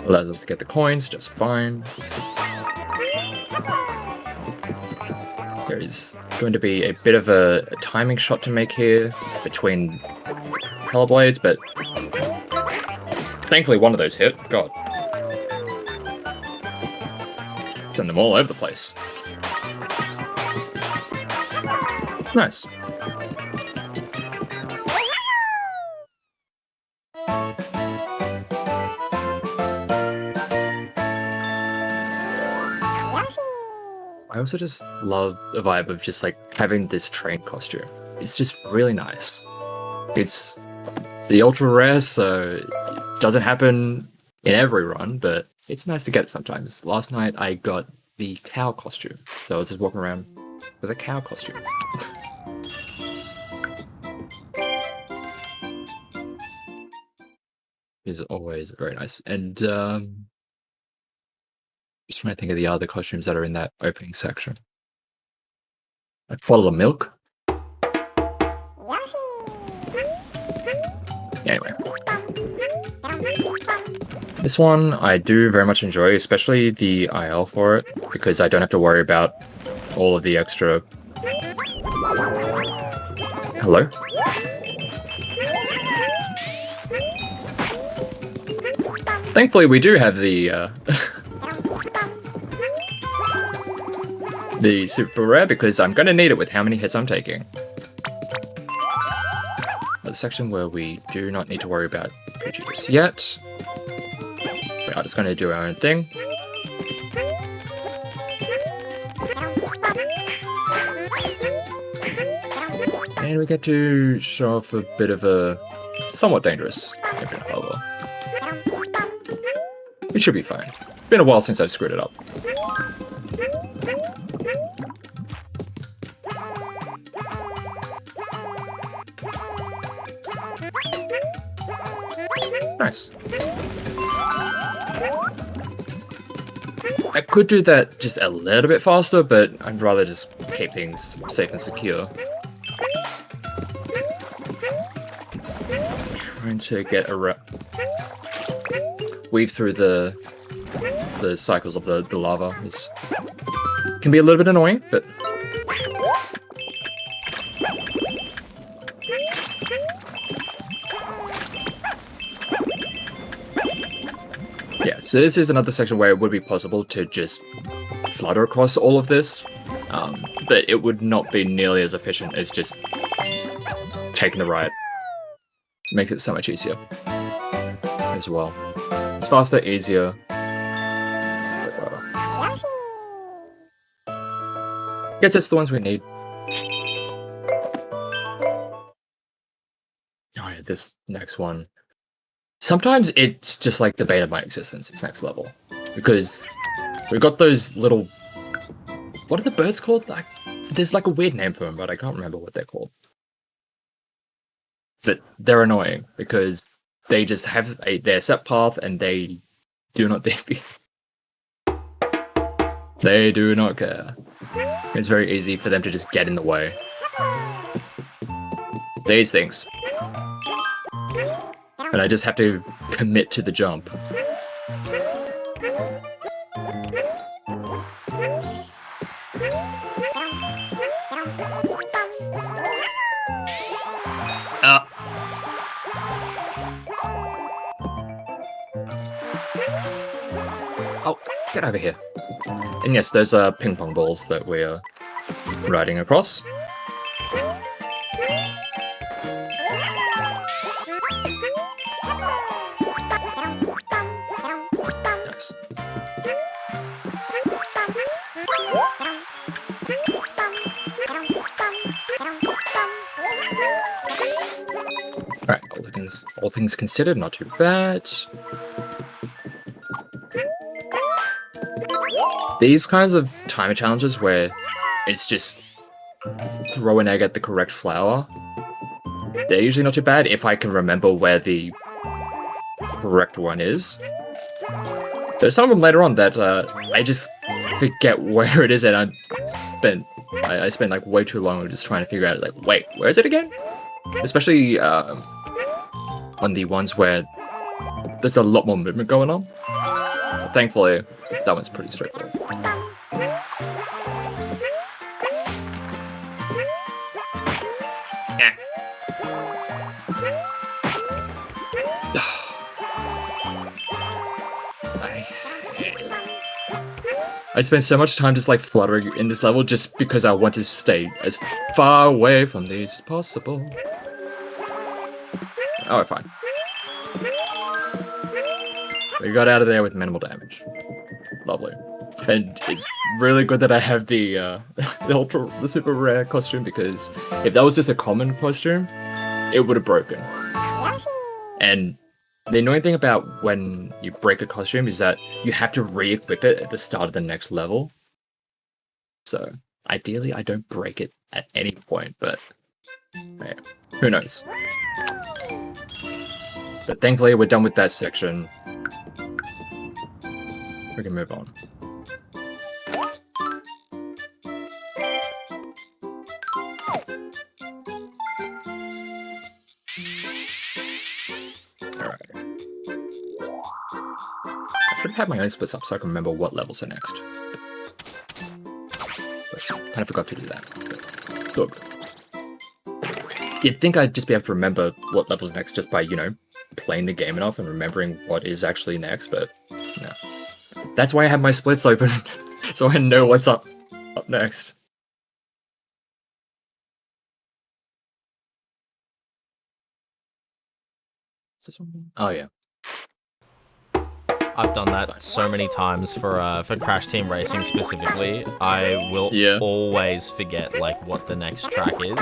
Allows us to get the coins just fine. There is going to be a bit of a timing shot to make here between propeller blades, but thankfully one of those hit. God. Send them all over the place. Nice. I also just love the vibe of just like having this train costume. It's just really nice. It's the ultra rare, so it doesn't happen in every run, but it's nice to get it sometimes. Last night I got the cow costume, so I was just walking around with a cow costume. Is always very nice. And just trying to think of the other costumes that are in that opening section. A bottle of milk. Anyway. This one I do very much enjoy, especially the IL for it, because I don't have to worry about all of the extra... Hello? Thankfully we do have the the super rare, because I'm going to need it with how many hits I'm taking. The section where we do not need to worry about just yet. We are just going to do our own thing. And we get to show off a bit of a somewhat dangerous infinite level. It should be fine. It's been a while since I've screwed it up. Nice. I could do that just a little bit faster, but I'd rather just keep things safe and secure. Trying to get around, weave through the cycles of the lava can be a little bit annoying, but yeah, so this is another section where it would be possible to just flutter across all of this, but it would not be nearly as efficient as just taking the right. It makes it so much easier as well. It's faster, easier. Gets us the ones we need. Oh yeah, this next one. Sometimes it's just like the bane of my existence, it's next level. Because we've got those little... What are the birds called? Like, there's like a weird name for them, but I can't remember what they're called. But they're annoying because they just have their set path and they do not deviate. They do not care. It's very easy for them to just get in the way. These things. And I just have to commit to the jump. Oh, get over here. And yes, there's ping pong balls that we're riding across. Nice. Alright, all things considered, not too bad. These kinds of timer challenges where it's just throw an egg at the correct flower, they're usually not too bad if I can remember where the correct one is. There's some of them later on that I just forget where it is, and I spent like way too long just trying to figure out, like, wait, where is it again? Especially on the ones where there's a lot more movement going on. Thankfully, that one's pretty straightforward. I spent so much time just like fluttering in this level just because I want to stay as far away from these as possible. Oh, fine. We got out of there with minimal damage. Lovely. And it's really good that I have the the super rare costume, because if that was just a common costume, it would have broken. And the annoying thing about when you break a costume is that you have to re-equip it at the start of the next level. So ideally, I don't break it at any point, but yeah, who knows? But thankfully, we're done with that section. We can move on. I should have my own splits up so I can remember what levels are next. But I kind of forgot to do that. But look, you'd think I'd just be able to remember what level's next just by, you know, playing the game enough and remembering what is actually next, but no. That's why I have my splits open, so I know what's up next. Is this one? Oh yeah.
I've done that so many times for Crash Team Racing specifically. I will always forget like what the next track is.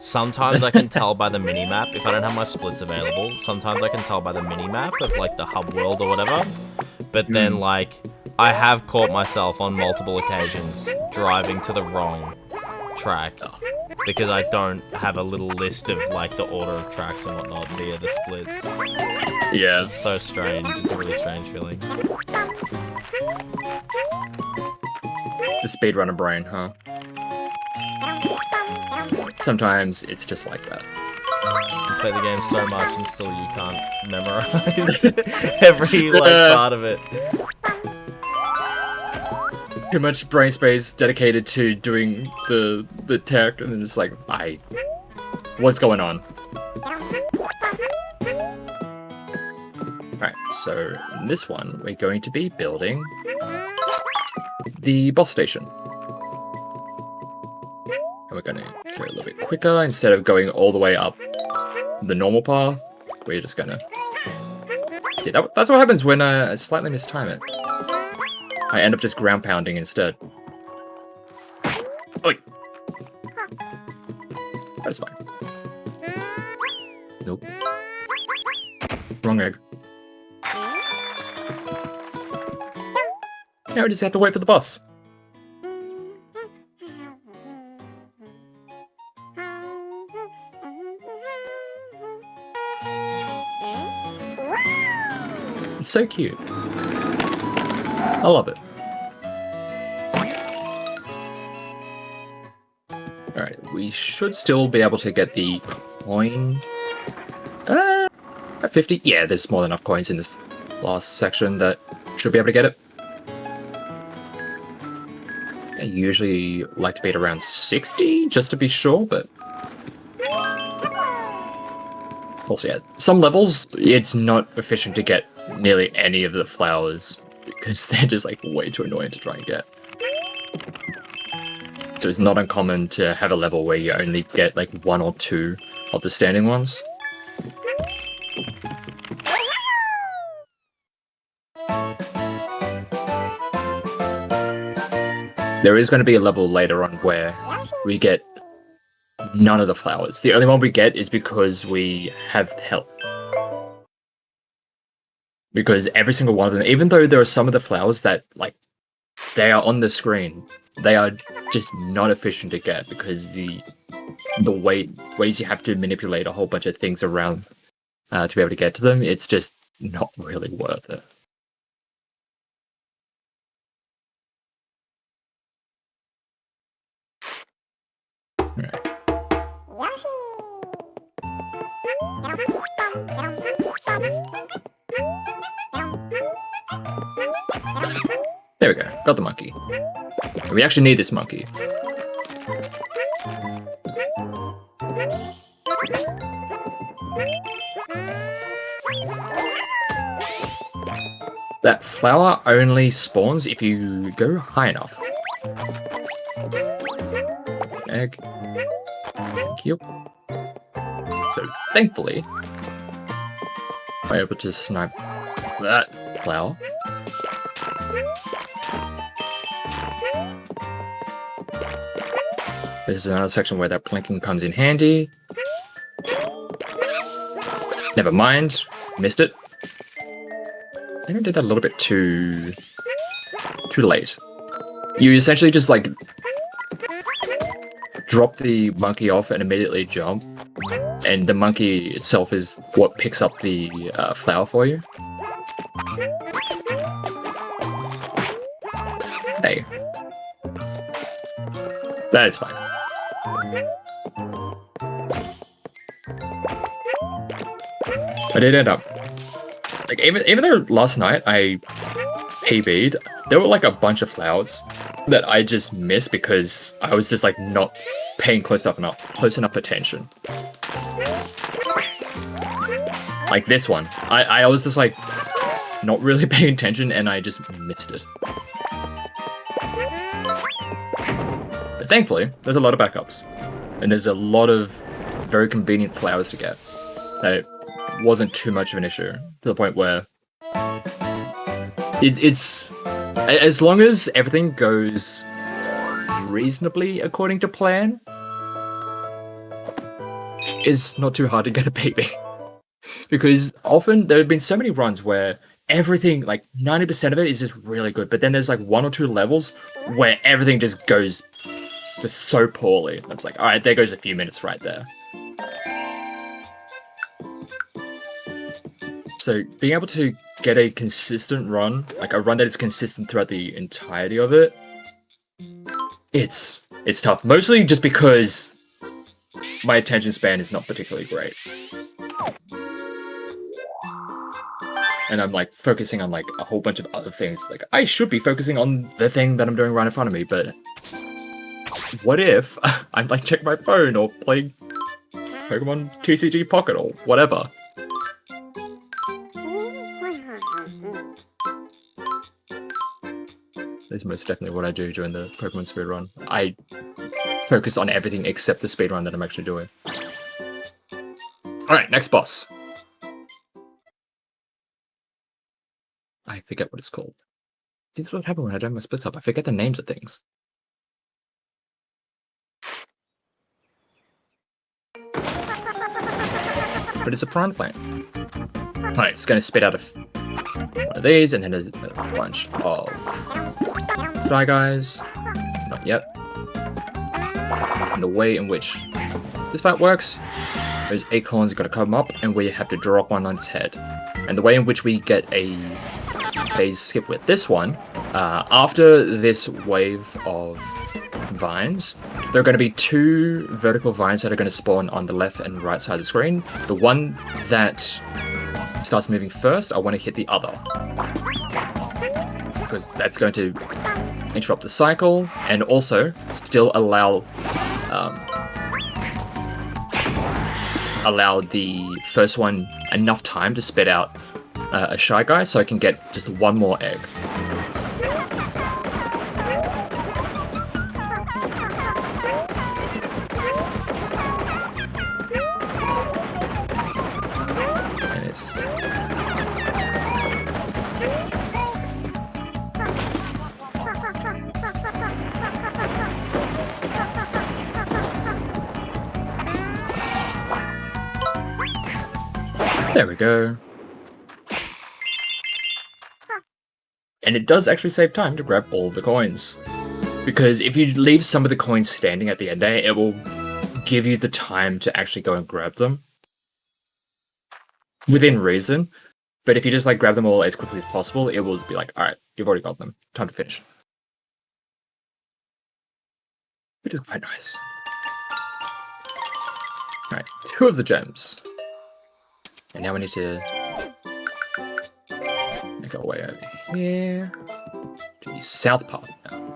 Sometimes I can tell by the minimap if I don't have my splits available. Sometimes I can tell by the minimap of like the hub world or whatever. But then like I have caught myself on multiple occasions driving to the wrong track because I don't have a little list of like the order of tracks and whatnot via the splits.
Yeah.
It's so strange. It's a really strange feeling.
The speedrunner brain, huh? Sometimes it's just like that.
You play the game so much and still you can't memorize every like part of it.
Too much brain space dedicated to doing the tech, and then it's like, what's going on? Alright, so in this one, we're going to be building the boss station. And we're going to go a little bit quicker. Instead of going all the way up the normal path, we're just going to... Yeah, that's what happens when I slightly mistime it. I end up just ground pounding instead. Oi! That's fine. Nope. Wrong egg. Now we just have to wait for the boss. It's so cute. I love it. Alright, we should still be able to get the coin. At 50? Yeah, there's more than enough coins in this last section that should be able to get it. I usually like to be at around 60, just to be sure, but... Also, yeah, some levels, it's not efficient to get nearly any of the flowers, because they're just, like, way too annoying to try and get. So it's not uncommon to have a level where you only get, like, 1 or 2 of the standing ones. There is going to be a level later on where we get none of the flowers. The only one we get is because we have help. Because every single one of them, even though there are some of the flowers that, like, they are on the screen, they are just not efficient to get because the ways you have to manipulate a whole bunch of things around to be able to get to them, it's just not really worth it. Right. There we go, got the monkey. We actually need this monkey. that flower only spawns if you go high enough. Egg. Thank you. So, thankfully, I'm able to snipe that flower. This is another section where that blinking comes in handy. Never mind, missed it. I think I did that a little bit too late. You essentially just like drop the monkey off and immediately jump, and the monkey itself is what picks up the flower for you. Hey, that is fine. I did end up like even though last night I PB'd, there were like a bunch of flowers that I just missed because I was just like not paying close enough attention. Like this one, I was just like not really paying attention and I just missed it. But thankfully, there's a lot of backups, and there's a lot of very convenient flowers to get. That it wasn't too much of an issue to the point where it's as long as everything goes reasonably according to plan, it's not too hard to get a PB. Because often there have been so many runs where everything, like 90% of it is just really good, but then there's like 1 or 2 levels where everything just goes just so poorly. It's like, all right, there goes a few minutes right there. So being able to get a consistent run, like a run that is consistent throughout the entirety of it, it's tough. Mostly just because my attention span is not particularly great. And I'm like focusing on like a whole bunch of other things. Like I should be focusing on the thing that I'm doing right in front of me, but what if I'm like checking my phone or playing Pokemon TCG Pocket or whatever? That's most definitely what I do during the Pokemon speedrun. I focus on everything except the speedrun that I'm actually doing. Alright, next boss. I forget what it's called. This is what happens when I don't have my splits up. I forget the names of things. But it's a prawn plant. Alright, it's going to spit out one of these, and then a bunch of Shy Guys. Not yet. And the way in which this fight works, those acorns are going to come up, and we have to drop one on its head. And the way in which we get a phase skip with this one, after this wave of vines, there are going to be 2 vertical vines that are going to spawn on the left and right side of the screen. The one that starts moving first, I want to hit the other, because that's going to interrupt the cycle and also still allow the first one enough time to spit out a Shy Guy so I can get just 1 more egg. And it's... There we go. And it does actually save time to grab all the coins. Because if you leave some of the coins standing at the end there, it will give you the time to actually go and grab them. Within reason. But if you just like grab them all as quickly as possible, it will be like, alright, you've already got them. Time to finish. Which is quite nice. Alright, 2 of the gems. And now we need to make our way over here to the south part now.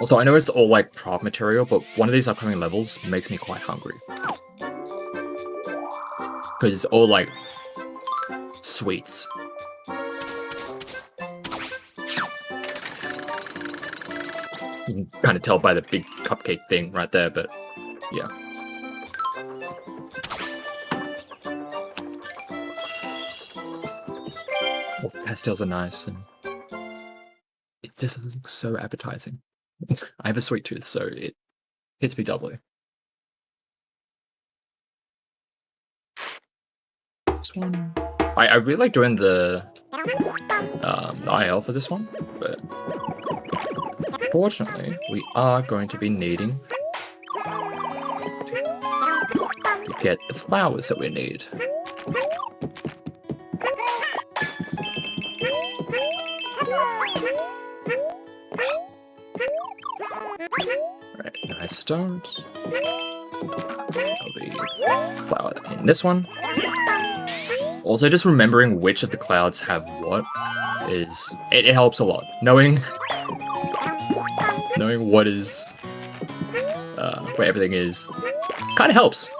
Also, I know it's all like prop material, but one of these upcoming levels makes me quite hungry. Because it's all like sweets. You can kind of tell by the big cupcake thing right there, but yeah. Oh, pastels are nice, and it just looks so appetizing. I have a sweet tooth, so it hits me doubly. This one, I really like doing the IL for this one, but fortunately, we are going to be needing to get the flowers that we need. Alright, nice start. There'll be flower in this one. Also, just remembering which of the clouds have what is it helps a lot. Knowing what is where everything is kind of helps.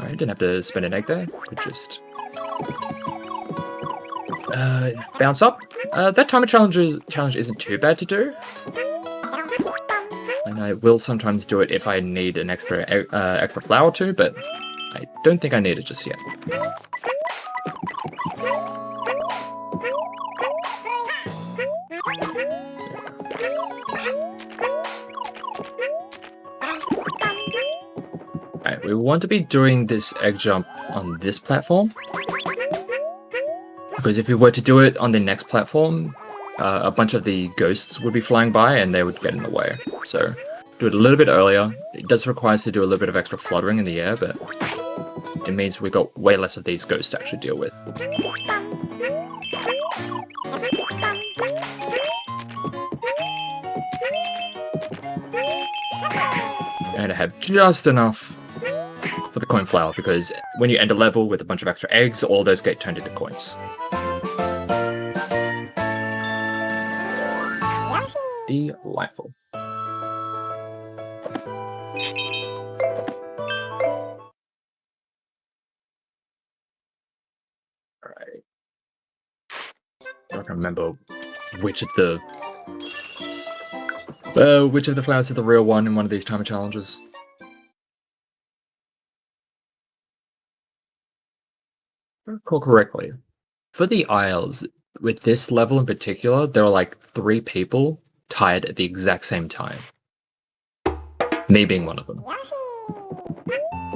I didn't have to spend an egg there. Could just bounce up. That timer challenge isn't too bad to do. And I will sometimes do it if I need an extra flower too, but I don't think I need it just yet. Alright, we want to be doing this egg jump on this platform. Because if we were to do it on the next platform, a bunch of the ghosts would be flying by and they would get in the way. So do it a little bit earlier. It does require us to do a little bit of extra fluttering in the air, but it means we've got way less of these ghosts to actually deal with. And I have just enough for the coin flower, because when you end a level with a bunch of extra eggs, all those get turned into coins. Delightful. Alright. I don't remember which of the flowers is the real one in one of these timer challenges. If I recall correctly, for the aisles, with this level in particular, there are like 3 people tied at the exact same time. Me being one of them.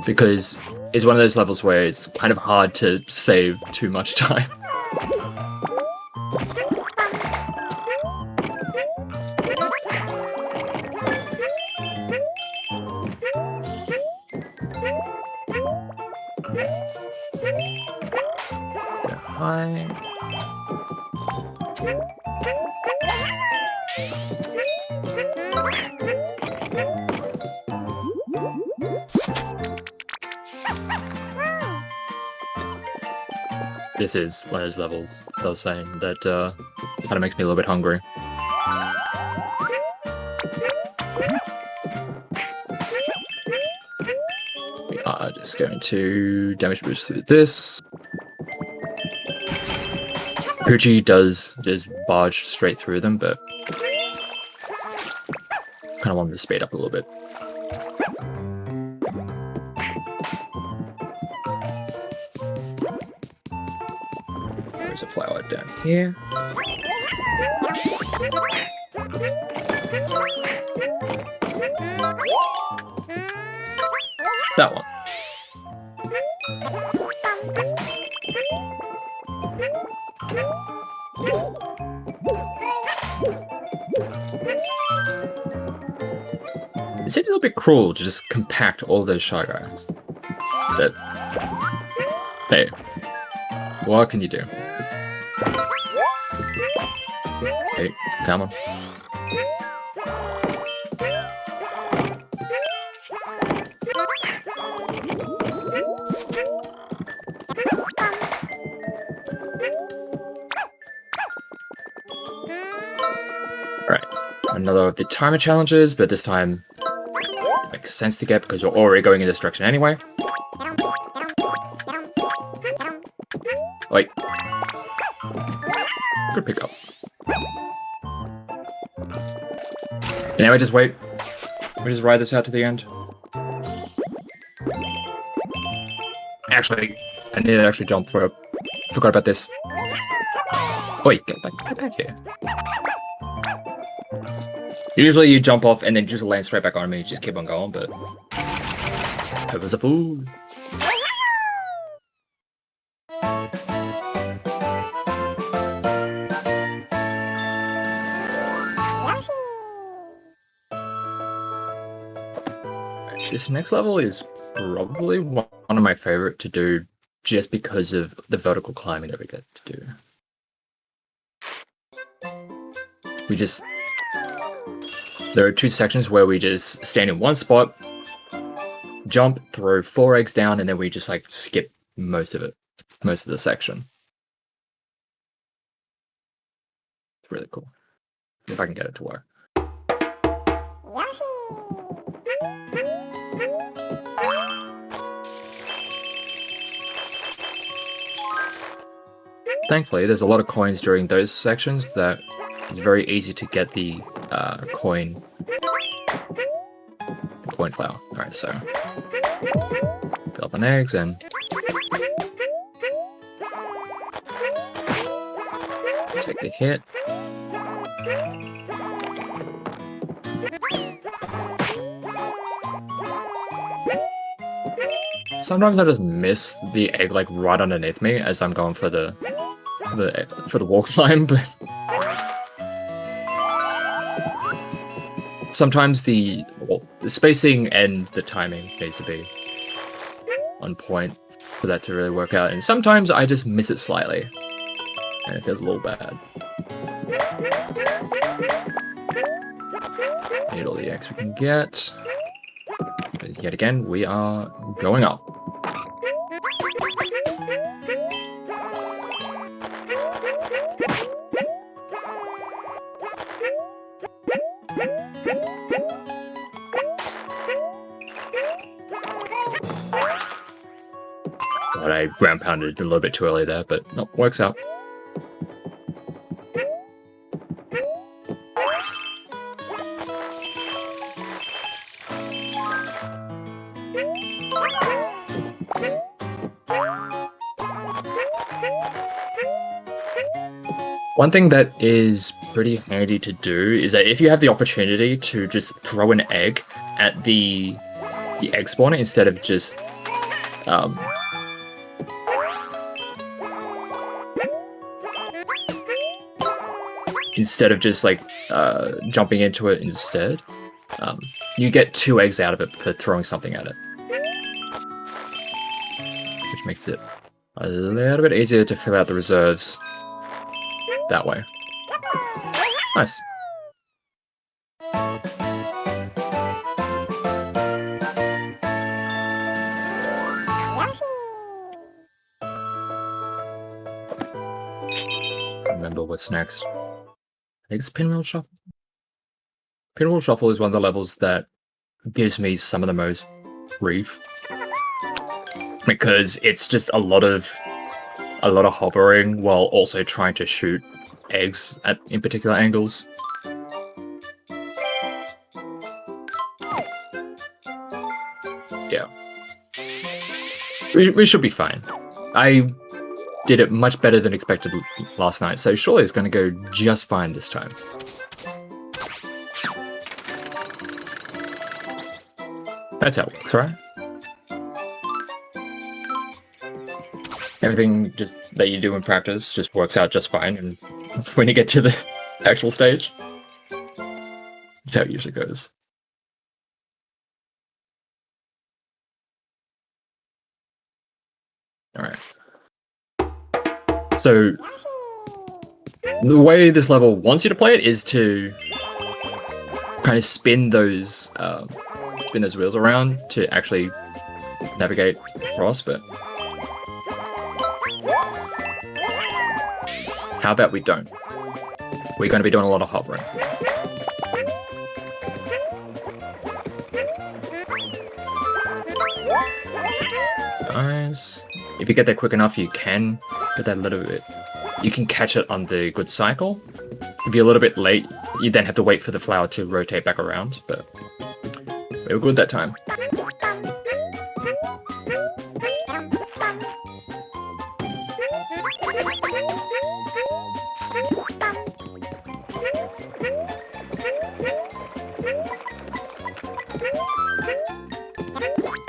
Because it's one of those levels where it's kind of hard to save too much time. Hi. This is one of those levels that I was saying that kind of makes me a little bit hungry. We are just going to damage boost through this. Poochie does just barge straight through them, but kind of wanted to speed up a little bit. There's a flower down here. That one. It seems a little bit cruel to just compact all those Shy Guys. But hey, what can you do? Hey, come on. another of the timer challenges, but this time it makes sense to get because you're already going in this direction anyway. Wait. Good pickup. Now we just wait. We just ride this out to the end. Actually, I need to actually jump for a... Forgot about this. Wait, get back here. Usually you jump off and then just land straight back on me and just keep on going, but... It was a fool. This next level is probably one of my favorite to do just because of the vertical climbing that we get to do. There are 2 sections where we just stand in one spot, jump, throw 4 eggs down, and then we just like skip most of the section. It's really cool. If I can get it to work. Thankfully, there's a lot of coins during those sections that it's very easy to get the coin flower. Alright, so fill up on eggs and take the hit. Sometimes I just miss the egg like right underneath me as I'm going for the wall climb, but sometimes the spacing and the timing needs to be on point for that to really work out, and sometimes I just miss it slightly and it feels a little bad. Need all the eggs we can get. But yet again, we are going up. God, I ground pounded a little bit too early there, but no, works out. One thing that is pretty handy to do is that if you have the opportunity to just throw an egg at the egg spawner instead of just like jumping into it instead, you get 2 eggs out of it for throwing something at it, which makes it a little bit easier to fill out the reserves that way. Nice. Remember what's next. I think it's Pinwheel Shuffle. Pinwheel Shuffle is one of the levels that gives me some of the most grief, because it's just a lot of hovering while also trying to shoot eggs in particular angles. Yeah. We should be fine. I did it much better than expected last night, so surely it's going to go just fine this time. That's how it works, right? Everything just that you do in practice just works out just fine, and when you get to the actual stage, that's how it usually goes. Alright. So, the way this level wants you to play it is to kind of spin those wheels around to actually navigate across, but how about we don't? We're going to be doing a lot of hovering. Nice. If you get there quick enough, you can get that little bit. You can catch it on the good cycle. If you're a little bit late, you then have to wait for the flower to rotate back around, but we were good that time.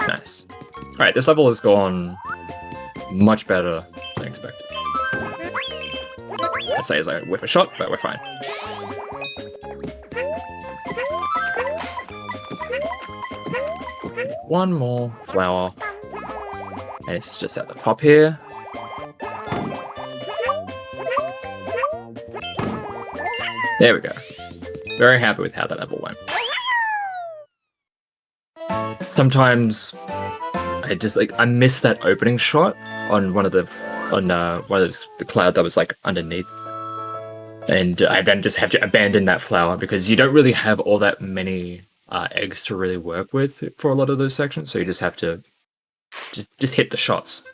Nice. Alright, this level has gone much better than expected. I'd say it's like with a shot, but we're fine. One more flower. And it's just at the top here. There we go. Very happy with how that level went. Sometimes I missed that opening shot on one of the the cloud that was like underneath. And I then just have to abandon that flower because you don't really have all that many eggs to really work with for a lot of those sections, so you just have to just hit the shots.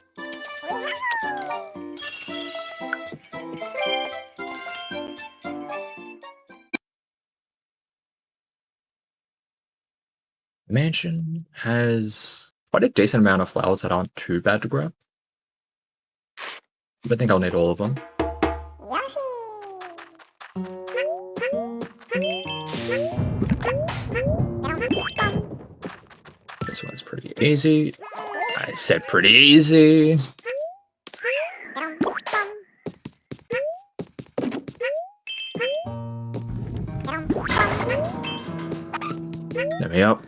Mansion has quite a decent amount of flowers that aren't too bad to grab. I don't think I'll need all of them. This one's pretty easy. I said pretty easy. Let me up.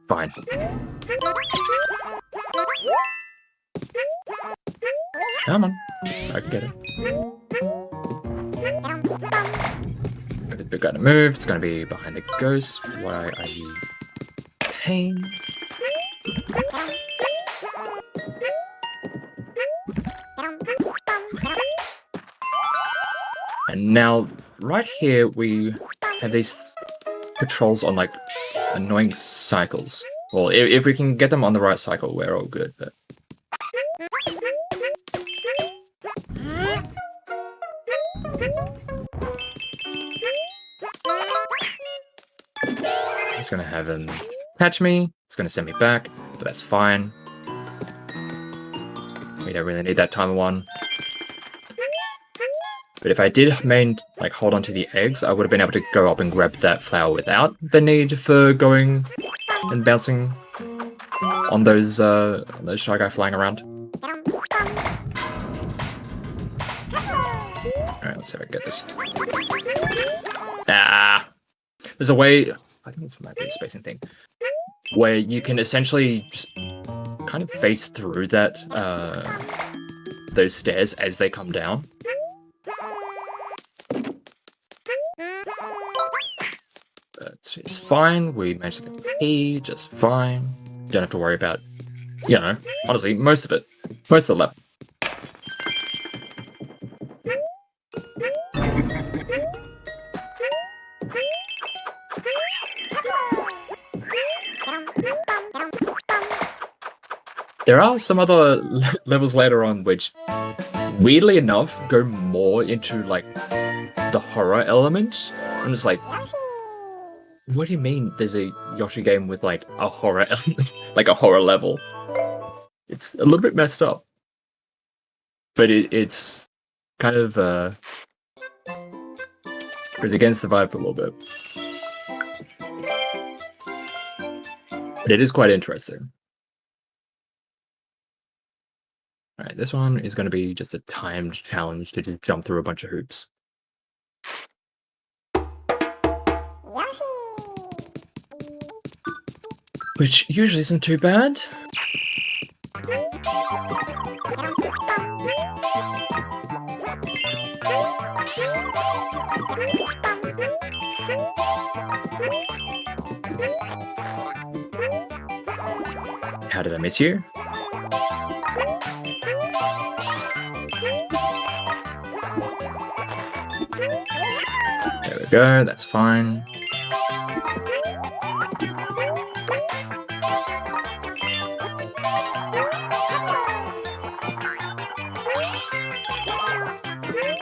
Fine. Come on. I can get it. We're gonna move. It's gonna be behind the ghost. Why are you pain? And now, right here, we have these patrols on like annoying cycles. Well, if we can get them on the right cycle, we're all good. But it's gonna have him catch me. It's gonna send me back, but that's fine. We don't really need that timer one. But if I did hold on to the eggs, I would have been able to go up and grab that flower without the need for going and bouncing on those Shy Guy flying around. Alright, let's see if I can get this. Ah! There's a way, I think this might be a spacing thing, where you can essentially just kind of face through that those stairs as they come down. But it's fine, we managed to get the key just fine. Don't have to worry about, you know, honestly, most of it. Most of the level. There are some other levels later on which, weirdly enough, go more into, like, the horror element. I'm just like, what do you mean there's a Yoshi game with, like, a horror element? Like, a horror level? It's a little bit messed up. But it's kind of, goes against the vibe a little bit. But it is quite interesting. Alright, this one is going to be just a timed challenge to just jump through a bunch of hoops. Which usually isn't too bad. How did I miss you? There we go, that's fine.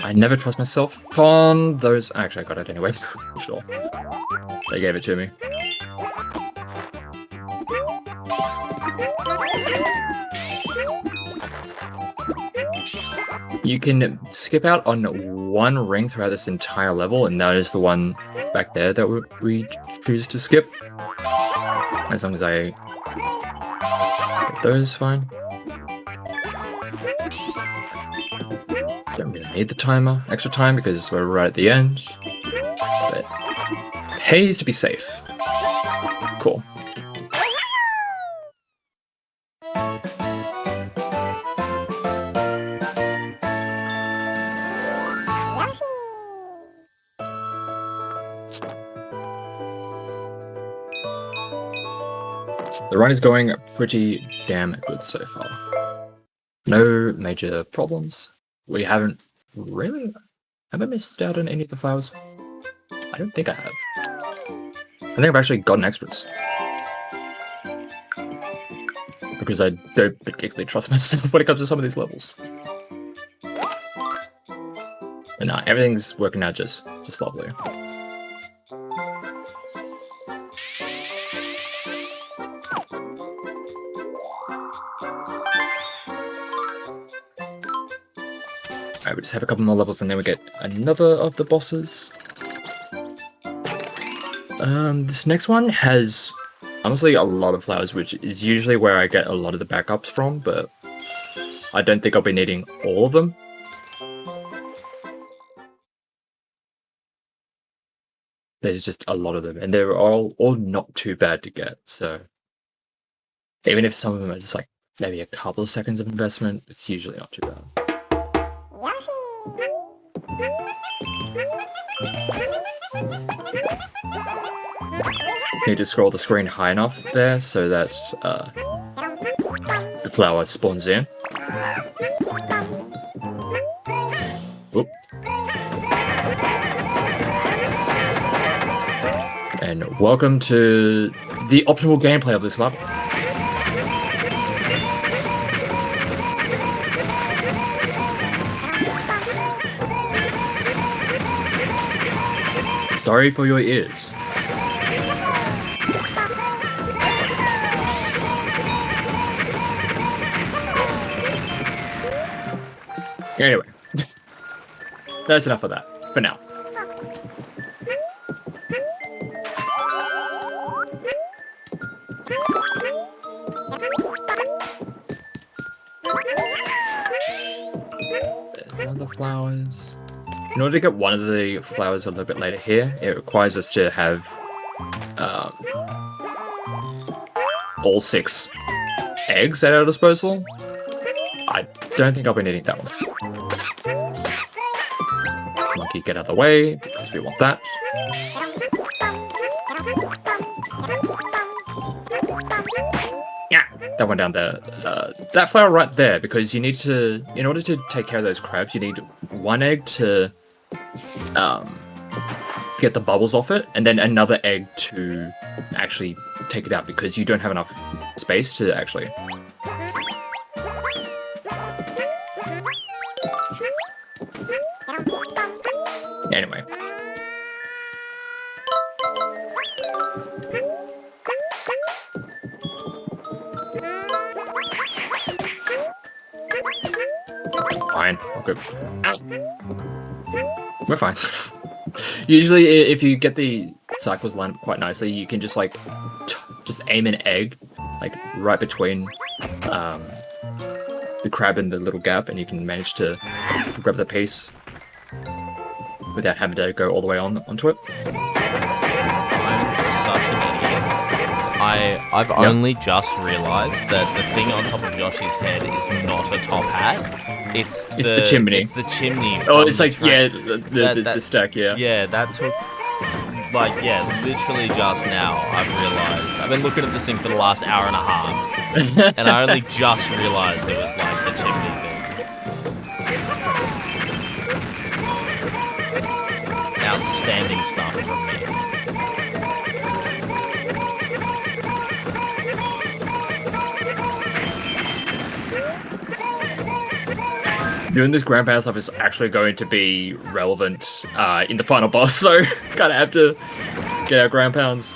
I never trust myself on those. Actually, I got it anyway. Sure. They gave it to me. You can skip out on one ring throughout this entire level, and that is the one back there that we choose to skip. As long as I get those, fine. Don't really need the timer, extra time, because we're right at the end. But pays to be safe. Cool. The run is going pretty damn good so far. No major problems. We haven't really... Have I missed out on any of the flowers? I don't think I have. I think I've actually gotten extras. Because I don't particularly trust myself when it comes to some of these levels. And no, everything's working out just lovely. Alright, we just have a couple more levels and then we get another of the bosses. This next one has honestly a lot of flowers, which is usually where I get a lot of the backups from, but I don't think I'll be needing all of them. There's just a lot of them, and they're all not too bad to get, so even if some of them are just like maybe a couple of seconds of investment, it's usually not too bad. Need to scroll the screen high enough there so that the flower spawns in. Oop. And welcome to the optimal gameplay of this level. Sorry for your ears. Anyway, that's enough of that for now. There's another flowers. In order to get one of the flowers a little bit later here, it requires us to have all 6 eggs at our disposal. I don't think I'll be needing that one. Monkey, get out of the way, because we want that. Yeah, that one down there. That flower right there, because you need to, in order to take care of those crabs, you need 1 egg to get the bubbles off it, and then another egg to actually take it out, because you don't have enough space to actually... Anyway. Fine. Okay. Ow. We're fine. Usually, if you get the cycles lined up quite nicely, you can just like just aim an egg like right between the crab and the little gap, and you can manage to grab the piece without having to go all the way onto it.
I'm such an idiot. I've only just realised that the thing on top of Yoshi's head is not a top hat. It's the
chimney.
It's the chimney.
Oh, it's like,
train.
yeah, the stack, yeah.
Yeah, that took, like, yeah, literally just now I've realised. I've been looking at this thing for the last hour and a half, and I only just realised it was, like, the chimney thing. Outstanding stuff.
doing this ground pound stuff is actually going to be relevant in the final boss, so kind of have to get our ground pounds.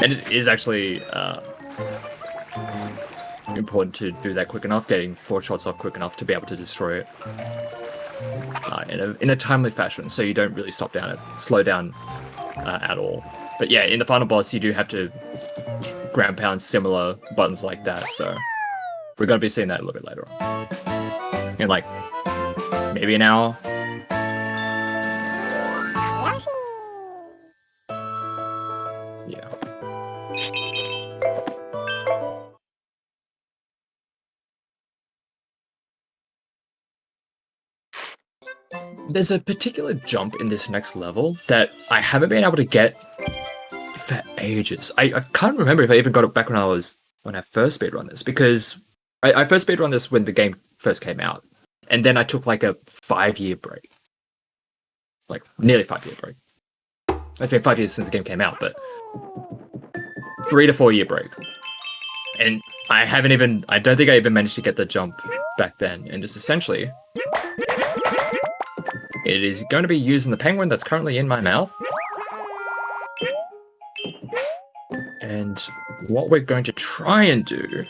And it is actually important to do that quick enough, getting 4 shots off quick enough to be able to destroy it in a timely fashion, so you don't really slow down at all. But yeah, in the final boss, you do have to ground pound similar buttons like that, so we're going to be seeing that a little bit later on. In like, maybe an hour. Yeah. There's a particular jump in this next level that I haven't been able to get for ages. I can't remember if I even got it back when I first speedrun this, because I first speedrun this when the game first came out, and then I took like a 5-year break, like nearly 5-year break. It's been 5 years since the game came out, but 3 to 4 year break, and I don't think I even managed to get the jump back then, and it's essentially. It is going to be using the penguin that's currently in my mouth. And what we're going to try and do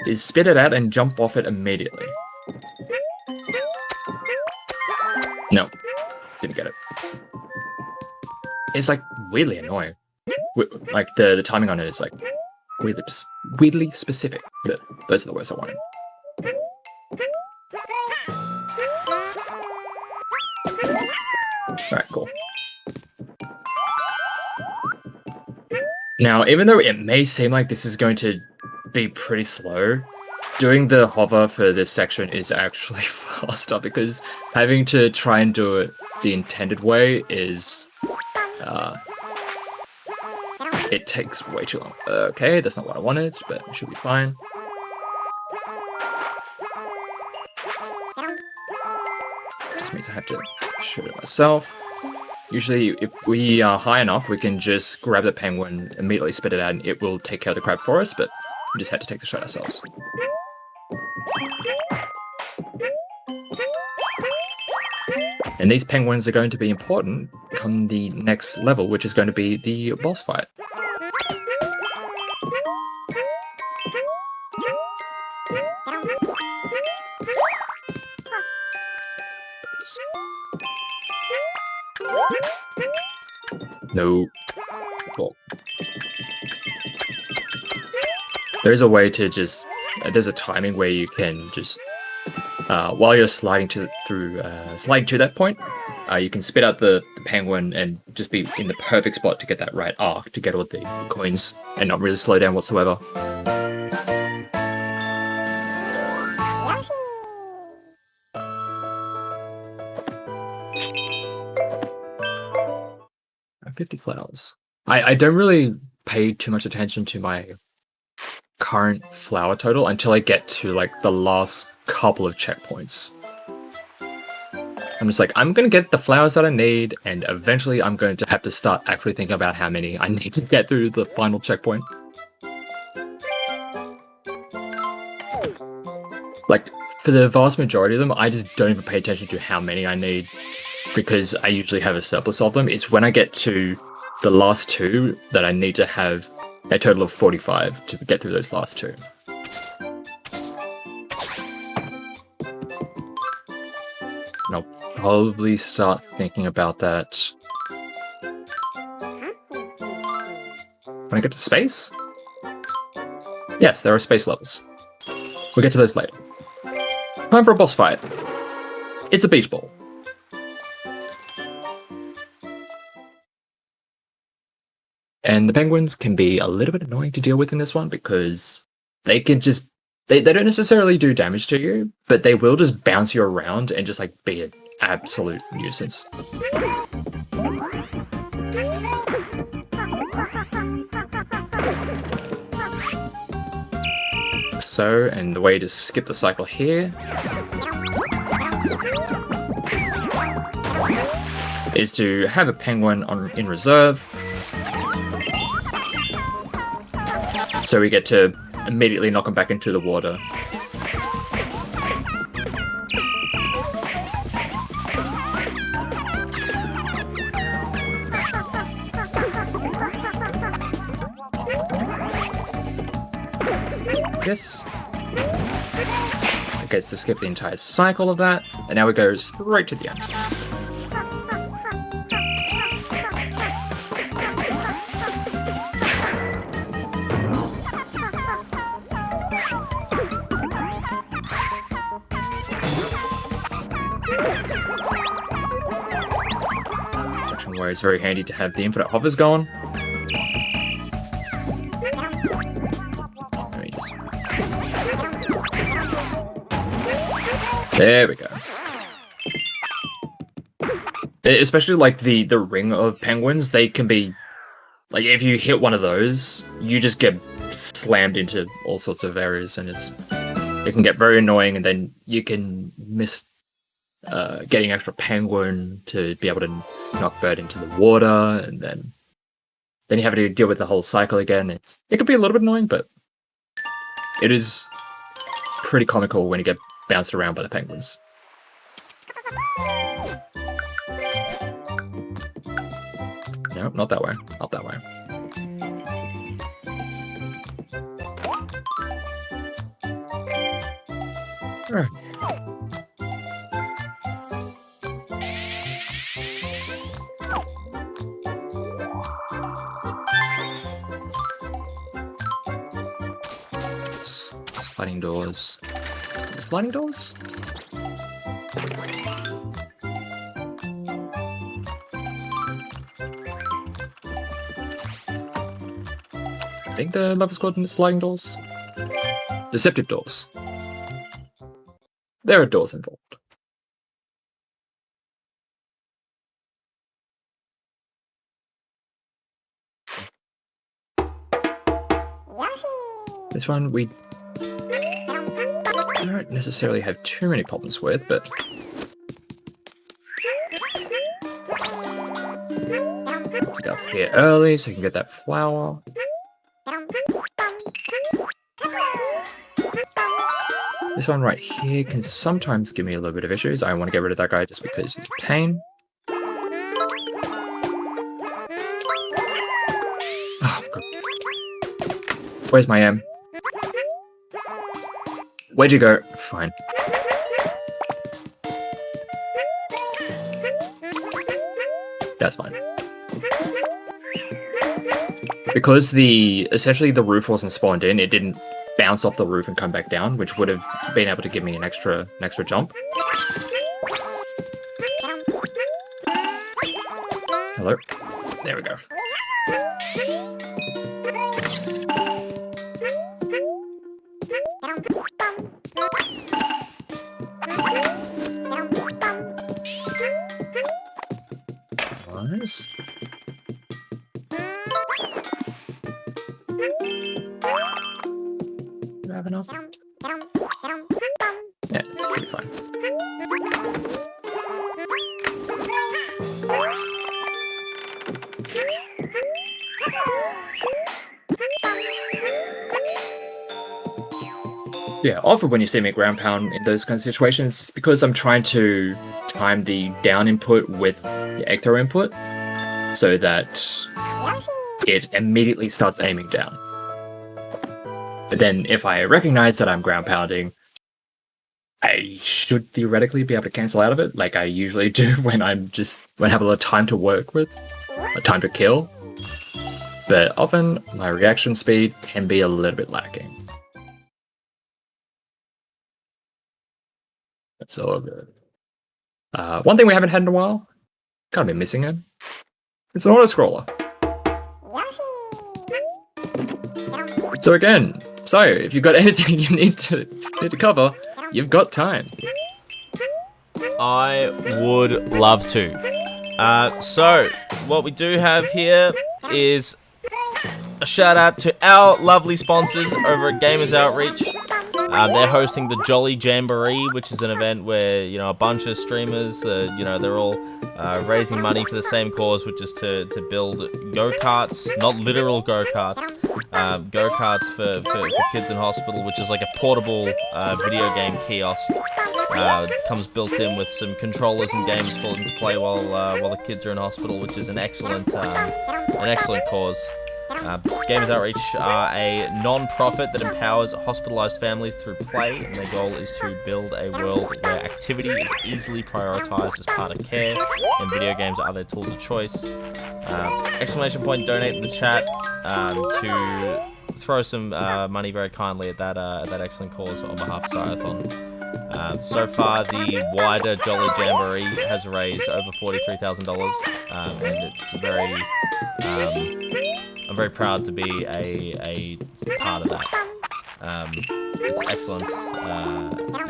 is spit it out and jump off it immediately. No, didn't get it. It's like weirdly annoying. Like the timing on it is like weirdly specific. But those are the words I wanted. Alright, cool. Now, even though it may seem like this is going to be pretty slow, doing the hover for this section is actually faster, because having to try and do it the intended way is... it takes way too long. Okay, that's not what I wanted, but it should be fine. Just means I have to shoot it myself. Usually, if we are high enough, we can just grab the penguin, immediately spit it out, and it will take care of the crab for us, but we just had to take the shot ourselves. And these penguins are going to be important come the next level, which is going to be the boss fight. No. Cool. There's a way to just... there's a timing where you can just... while you're sliding to that point, you can spit out the penguin and just be in the perfect spot to get that right arc, to get all the coins, and not really slow down whatsoever. Yoshi! 50 flowers. I don't really pay too much attention to my current flower total until I get to like the last couple of checkpoints. I'm just like, I'm going to get the flowers that I need, and eventually I'm going to have to start actually thinking about how many I need to get through the final checkpoint. Like, for the vast majority of them, I just don't even pay attention to how many I need, because I usually have a surplus of them. It's when I get to the last 2 that I need to have a total of 45 to get through those last 2. And I'll probably start thinking about that when I get to space. Yes, there are space levels. We'll get to those later. Time for a boss fight. It's a beach ball. And the penguins can be a little bit annoying to deal with in this one, because they can just... They don't necessarily do damage to you, but they will just bounce you around and just like be an absolute nuisance. So, and the way to skip the cycle here is to have a penguin in reserve. So we get to immediately knock them back into the water. Yes. It gets to skip the entire cycle of that, and now it goes straight to the end. Section where it's very handy to have the infinite hovers going. There we go. Especially like the ring of penguins, they can be like, if you hit one of those, you just get slammed into all sorts of areas, and it can get very annoying, and then you can miss getting extra penguin to be able to knock bird into the water, and then you have to deal with the whole cycle again. It can be a little bit annoying, but it is pretty comical when you get bounced around by the penguins. No, not that way. Up that way. Right. Sliding doors. Sliding doors? I think the level's called sliding doors. Deceptive doors. There are doors involved. This one we don't necessarily have too many problems with, but get up here early so you can get that flower. This one right here can sometimes give me a little bit of issues. I want to get rid of that guy just because he's a pain. Oh, God. Where's my M? Where'd you go? Fine. That's fine. Because essentially the roof wasn't spawned in, it didn't bounce off the roof and come back down, which would have been able to give me an extra jump. Hello? There we go. Nice. Do I have enough? Yeah, it's pretty fine. Yeah, often when you see me ground pound in those kinds of situations, it's because I'm trying to time the down input with the ecto input so that it immediately starts aiming down. But then if I recognize that I'm ground pounding, I should theoretically be able to cancel out of it, like I usually do when I have a lot of time to work with, or time to kill. But often my reaction speed can be a little bit lacking. That's all good. One thing we haven't had in a while, kind of been missing it. It's an auto-scroller. So again, if you've got anything you need to cover, you've got time.
I would love to. So what we do have here is a shout out to our lovely sponsors over at Gamers Outreach. They're hosting the Jolly Jamboree, which is an event where, you know, a bunch of streamers, you know, they're all raising money for the same cause, which is to build go-karts, not literal go-karts, go-karts for kids in hospital, which is like a portable video game kiosk. Comes built in with some controllers and games for them to play while the kids are in hospital, which is an excellent cause. Gamers Outreach are a non-profit that empowers hospitalized families through play, and their goal is to build a world where activity is easily prioritized as part of care, and video games are their tools of choice. Exclamation point donate in the chat to throw some money very kindly at that excellent cause on behalf of Syothon. So far, the wider Jolly Jamboree has raised over $43,000, and it's very. I'm very proud to be a part of that. It's excellent.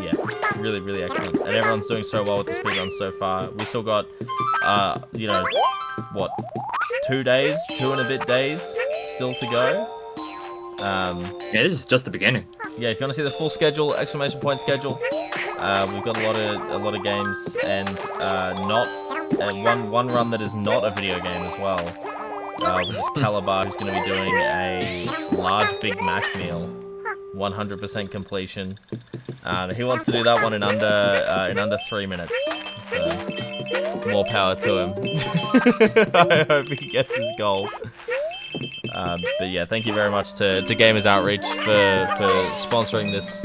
Yeah, really, really excellent. And everyone's doing so well with the speedruns so far. We still got, you know, what, 2 days, 2 and a bit days still to go.
Yeah, this is just the beginning.
Yeah, if you want to see the full schedule, exclamation point schedule, we've got a lot of games, and one run that is not a video game as well. Which is Calabar, who's going to be doing a large Big Mac meal, 100% completion. He wants to do that one in under 3 minutes. So more power to him. I hope he gets his goal. But yeah, thank you very much to Gamers Outreach for sponsoring this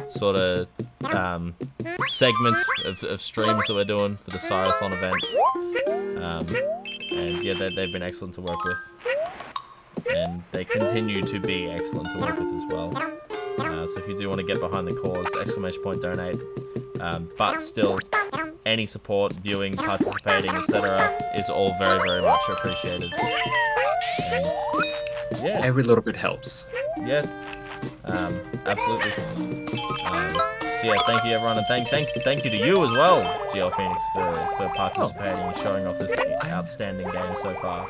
sort of segment of streams that we're doing for the Syothon event. And yeah, they've been excellent to work with, and they continue to be excellent to work with as well. So if you do want to get behind the cause, exclamation point donate. But still, any support, viewing, participating, etc., is all very, very much appreciated. And yeah,
every little bit helps.
Yeah, absolutely. So yeah, thank you everyone, and thank you to you as well, GLPhoenix, for participating and showing off this outstanding game so far.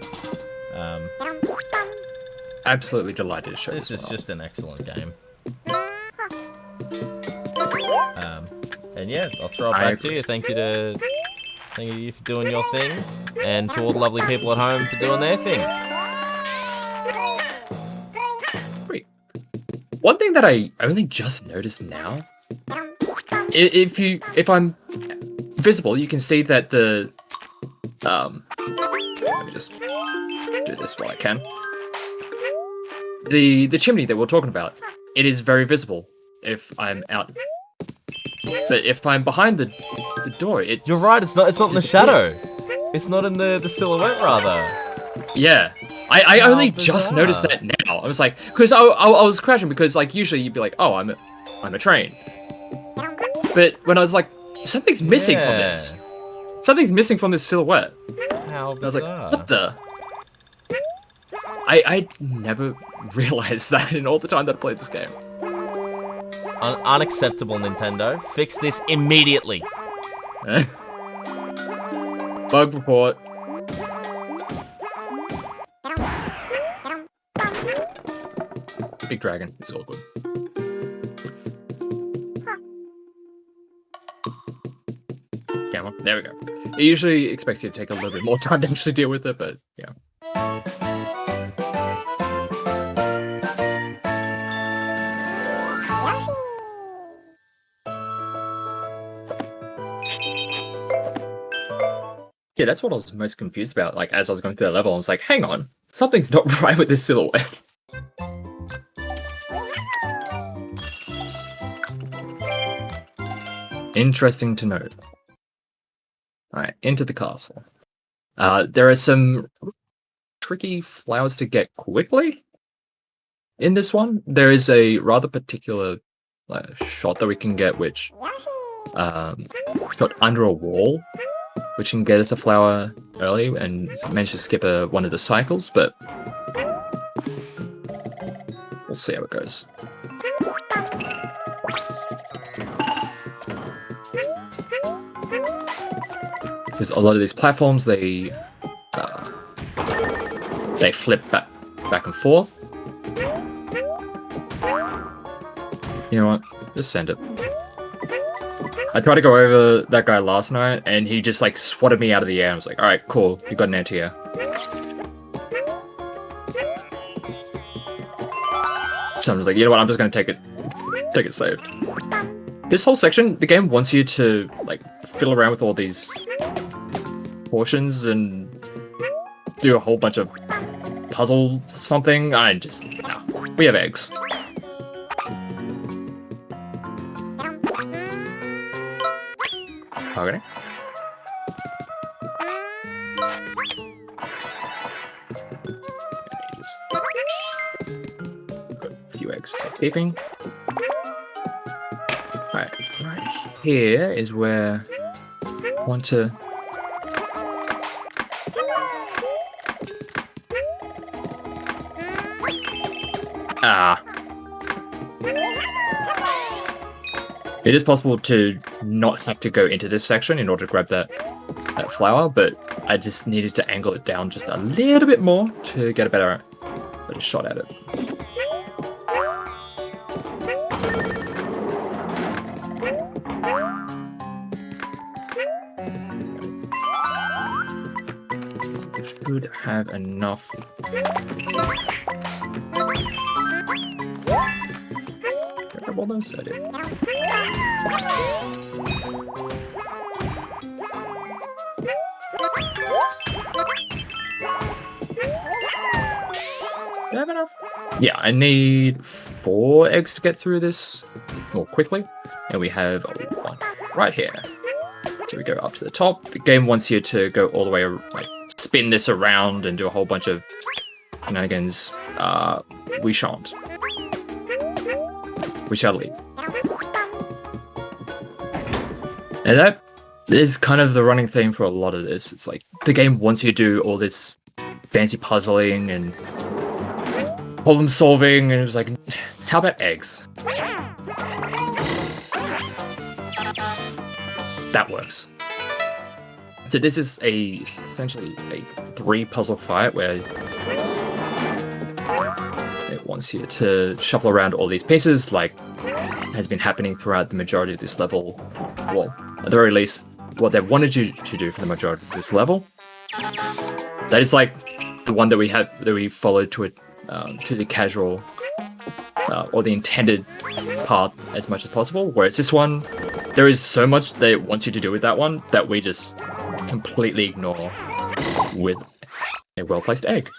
Absolutely delighted to show
this. This is just an excellent game. And yeah, I'll throw it back to you. Thank you for doing your thing, and to all the lovely people at home for doing their thing.
Great. One thing that I only just noticed now. If I'm visible, you can see that the let me just do this while I can. The chimney that we're talking about, it is very visible if I'm out. But if I'm behind the door,
you're right. It's not in the shadow. It's not in the silhouette, rather.
Yeah, I only just noticed that now. I was like, because I was crashing because like usually you'd be like, oh, I'm a train. But when I was like, something's missing from this. Something's missing from this silhouette.
How bizarre.
And I was like, what the? I never realized that in all the time that I played this game.
Unacceptable, Nintendo. Fix this immediately.
Bug report. Big dragon. It's all good. Camera. There we go. It usually expects you to take a little bit more time to actually deal with it, but yeah. Yeah, that's what I was most confused about. Like, as I was going through the level, I was like, hang on, something's not right with this silhouette. Interesting to note. Alright, into the castle. There are some tricky flowers to get quickly in this one. There is a rather particular shot that we can get, which shot under a wall, which can get us a flower early and manage to skip one of the cycles, but we'll see how it goes. Because a lot of these platforms, they flip back and forth. You know what? Just send it. I tried to go over that guy last night, and he just like swatted me out of the air. I was like, all right, cool, you got an anti-air. So I'm just like, you know what? I'm just gonna take it safe. This whole section, the game wants you to like fiddle around with all these portions and do a whole bunch of puzzle something. No. We have eggs. Targeting. Got a few eggs for safekeeping. Right here is where I want to. It is possible to not have to go into this section in order to grab that flower, but I just needed to angle it down just a little bit more to get a better shot at it. So we should have enough. All those? I did. Do I have enough? Yeah, I need 4 eggs to get through this more quickly, and we have 1 right here. So we go up to the top. The game wants you to go all the way, like spin this around and do a whole bunch of shenanigans. We shan't. We shall leave. And that is kind of the running theme for a lot of this. It's like the game wants you to do all this fancy puzzling and problem solving, and it was like, how about eggs? That works. So this is essentially a 3 puzzle fight where it wants you to shuffle around all these pieces, like has been happening throughout the majority of this level. Well, at the very least, what they wanted you to do for the majority of this level. That is like the one that we followed to the casual or the intended part as much as possible. Whereas this one, there is so much that it wants you to do with that one that we just completely ignore with a well-placed egg.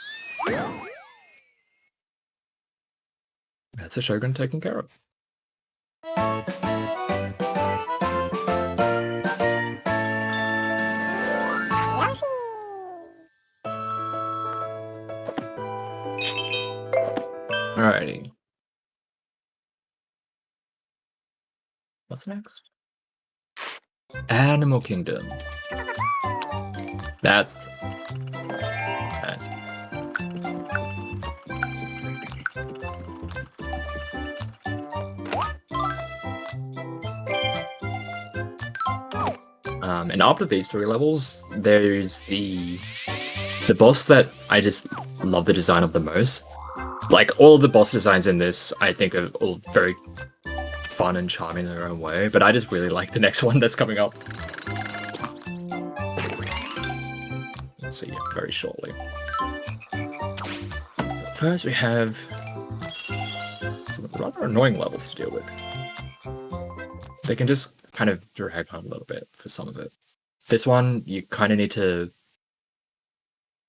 That's a Shogun taken care of. Alrighty. What's next? Animal Kingdom. That's and after these 3 levels, there's the boss that I just love the design of the most. Like, all of the boss designs in this, I think are all very fun and charming in their own way, but I just really like the next one that's coming up. We'll see very shortly. First, we have some rather annoying levels to deal with. They can just kind of drag on a little bit for some of it. This one, you kind of need to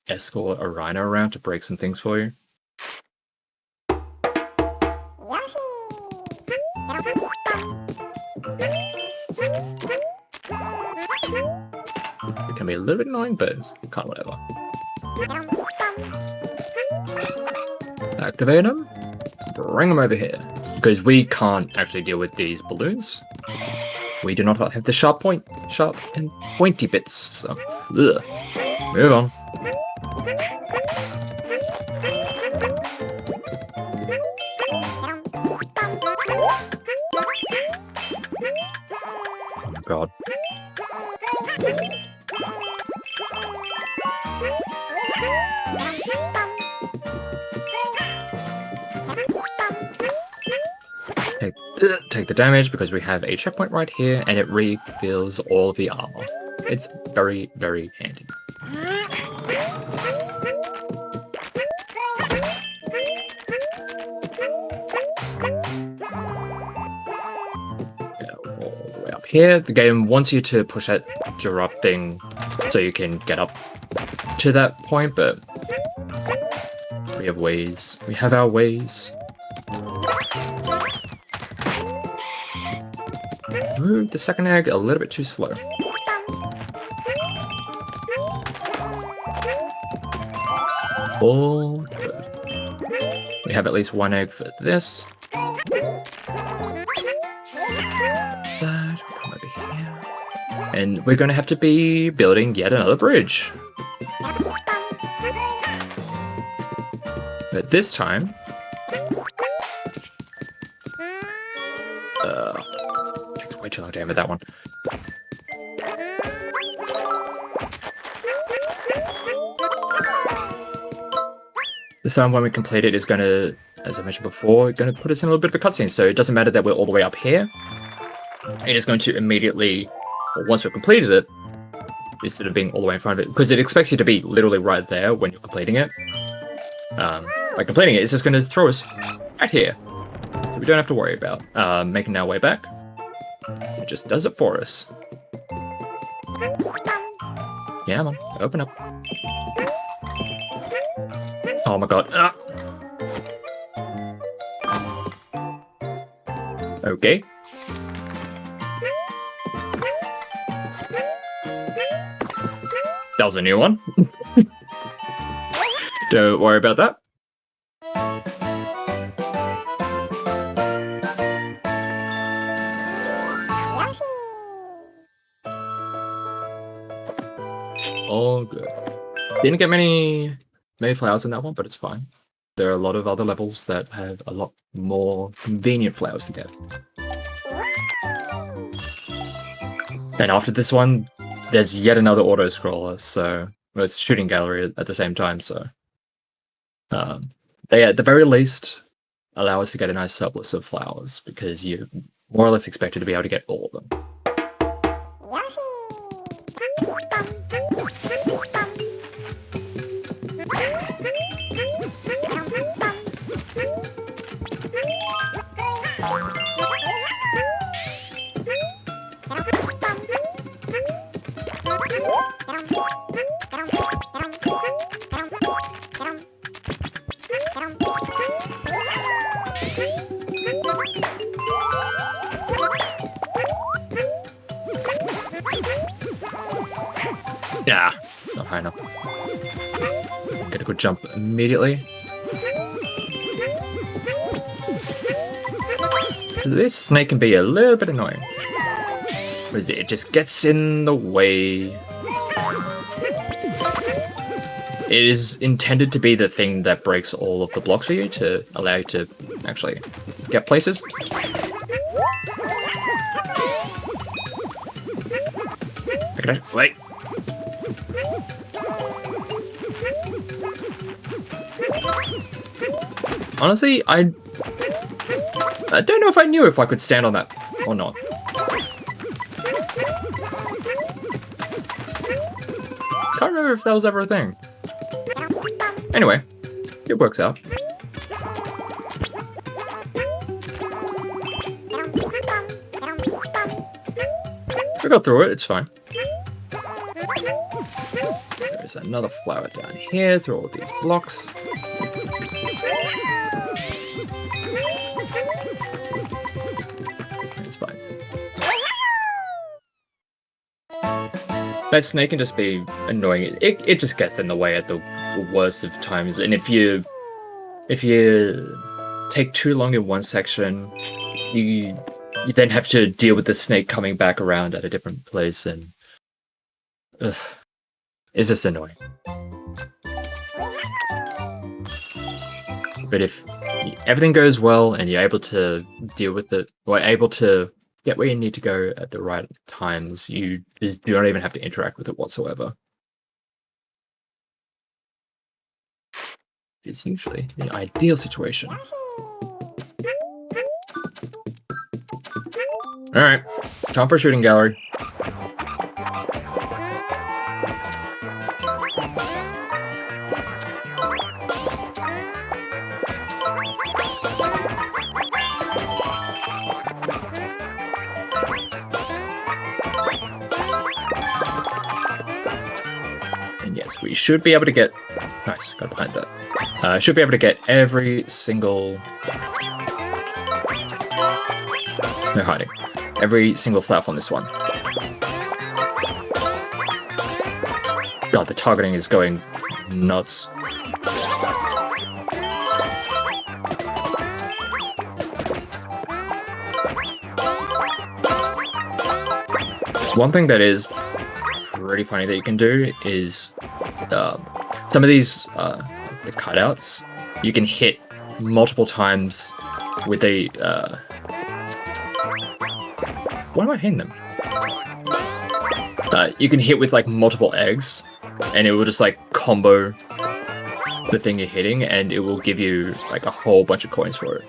escort a rhino around to break some things for you. It can be a little bit annoying, but it's kind of whatever. Activate them, bring them over here. Because we can't actually deal with these balloons. We do not have the sharp and pointy bits. So, ugh. Move on. Oh God. Take take the damage because we have a checkpoint right here, and it refills all the armor. It's very, very handy. All the way up here. The game wants you to push that drop thing so you can get up to that point, but we have ways. We have our ways. Ooh, the second egg a little bit too slow. All good. We have at least one egg for this. That, come over here. And we're going to have to be building yet another bridge. But this time... takes way too long to aim at that one. This time when we complete it is going to, as I mentioned before, going to put us in a little bit of a cutscene. So it doesn't matter that we're all the way up here. It is going to immediately, once we've completed it, instead of being all the way in front of it, because it expects you to be literally right there when you're completing it. By completing it, it's just going to throw us right here. So we don't have to worry about making our way back. It just does it for us. Yeah, man, open up. Oh my god. Ah. Okay. That was a new one. Don't worry about that. All good. Didn't get many flowers in that one, but it's fine. There are a lot of other levels that have a lot more convenient flowers to get. And after this one, there's yet another auto-scroller, so... Well, it's a shooting gallery at the same time, so... they, at the very least, allow us to get a nice surplus of flowers, because you're more or less expected to be able to get all of them. Yeah, not high enough. Get a good jump immediately. So this snake can be a little bit annoying. It just gets in the way. It is intended to be the thing that breaks all of the blocks for you to allow you to actually get places. Okay, wait. Honestly, I don't know if I knew if I could stand on that or not. Can't remember if that was ever a thing. Anyway, it works out. We got through it, it's fine. There's another flower down here through all of these blocks. It's fine. That snake can just be annoying. It just gets in the way at the worst of times. And if you take too long in one section, you then have to deal with the snake coming back around at a different place, and it's just annoying. But if everything goes well and you're able to deal with it, or able to get where you need to go at the right times, you don't even have to interact with it whatsoever. It's usually the ideal situation. Alright, time for a shooting gallery. And yes, we should be able to get... Nice, got behind that. Should be able to get every single... No hiding. Every single flower on this one. God, the targeting is going nuts. One thing that is pretty funny that you can do is some of these the cutouts you can hit multiple times with a why am I hitting them? You can hit with like multiple eggs, and it will just like combo the thing you're hitting, and it will give you like a whole bunch of coins for it.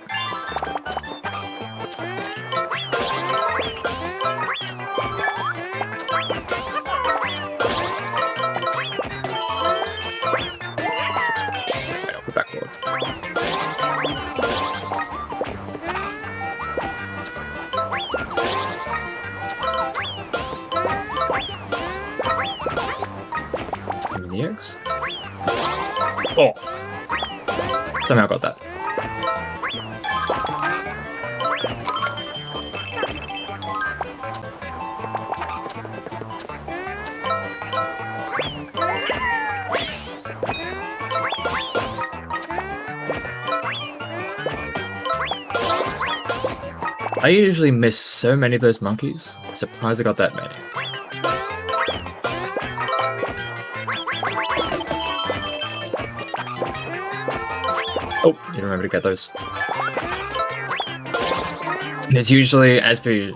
Backward. Give me the eggs. Oh! Somehow got that. I usually miss so many of those monkeys. I'm surprised I got that many. Oh, didn't remember to get those. There's usually, as we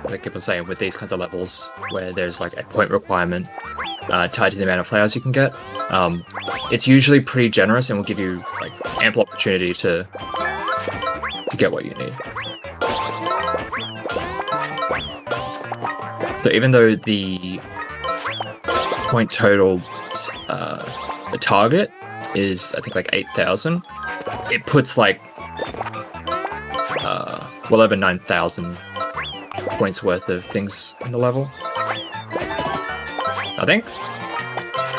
like keep on saying, with these kinds of levels, where there's like a point requirement tied to the amount of flowers you can get, it's usually pretty generous and will give you like ample opportunity to get what you need. So even though the point total, the target is I think like 8,000, it puts like well over 9,000 points worth of things in the level. I think,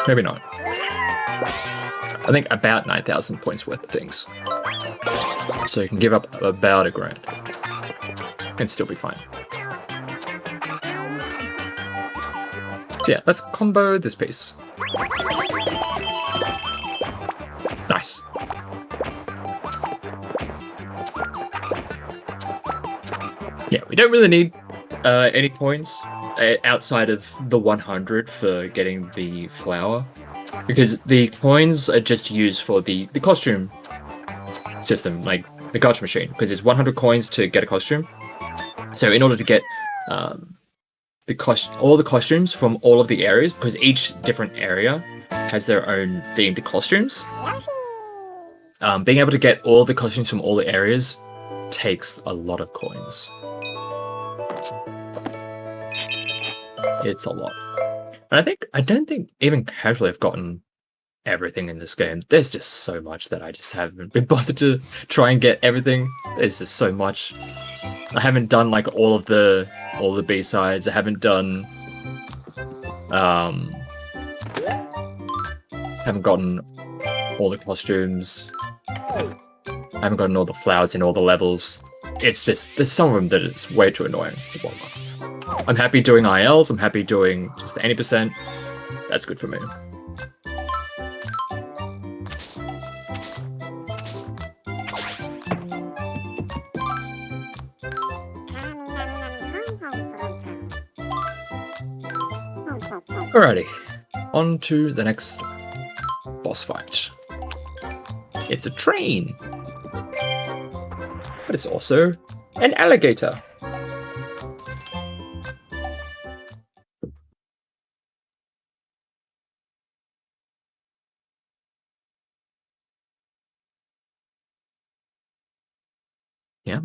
maybe not. I think about 9,000 points worth of things. So you can give up about $1 grand and still be fine. So yeah, let's combo this piece. Nice. Yeah, we don't really need any coins outside of the 100 for getting the flower, because the coins are just used for the costume system, like the gacha machine, because it's 100 coins to get a costume. So in order to get all the costumes from all of the areas, because each different area has their own themed costumes, being able to get all the costumes from all the areas takes a lot of coins. It's a lot. And I don't think even casually I've gotten everything in this game. There's just so much that I just haven't been bothered to try and get everything. There's just so much. I haven't done like all the B-sides. I haven't done haven't gotten all the costumes. I haven't gotten all the flowers in all the levels. It's just there's some of them that is way too annoying to bother. I'm happy doing ILs, I'm happy doing just the 80%. That's good for me. Alrighty, on to the next boss fight. It's a train, but it's also an alligator. Yeah.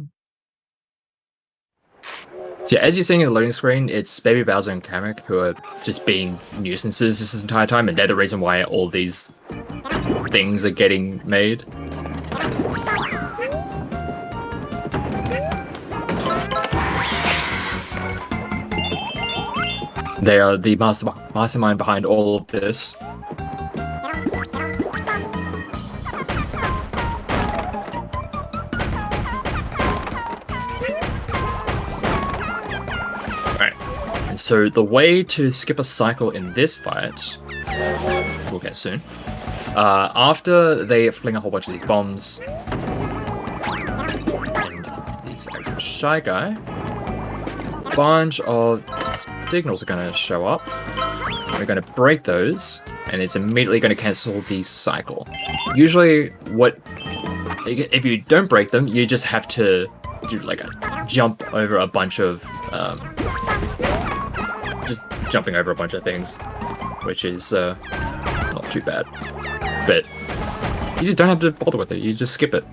So yeah, as you're seeing in the loading screen, it's Baby Bowser and Kamek who are just being nuisances this entire time, and they're the reason why all these things are getting made. They are the mastermind behind all of this. Alright, and so the way to skip a cycle in this fight, we'll get soon, after they fling a whole bunch of these bombs, and these extra Shy Guy, a bunch of signals are going to show up. We're going to break those, and it's immediately going to cancel the cycle. Usually, if you don't break them, you just have to do like a jump over a bunch of, just jumping over a bunch of things, which is not too bad. But you just don't have to bother with it. You just skip it.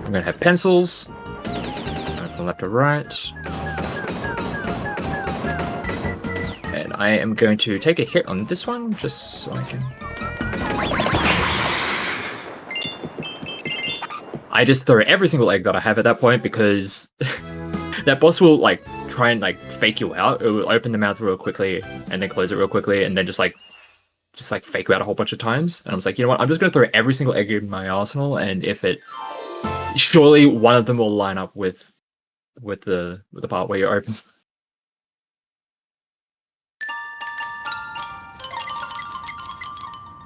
I'm going to have pencils, from left to right, and I am going to take a hit on this one, just so I can... I just throw every single egg that I have at that point, because that boss will like try and like fake you out. It will open the mouth real quickly, and then close it real quickly, and then just like fake you out a whole bunch of times. And I was like, you know what, I'm just going to throw every single egg in my arsenal, and if it... surely one of them will line up with the part where you're open.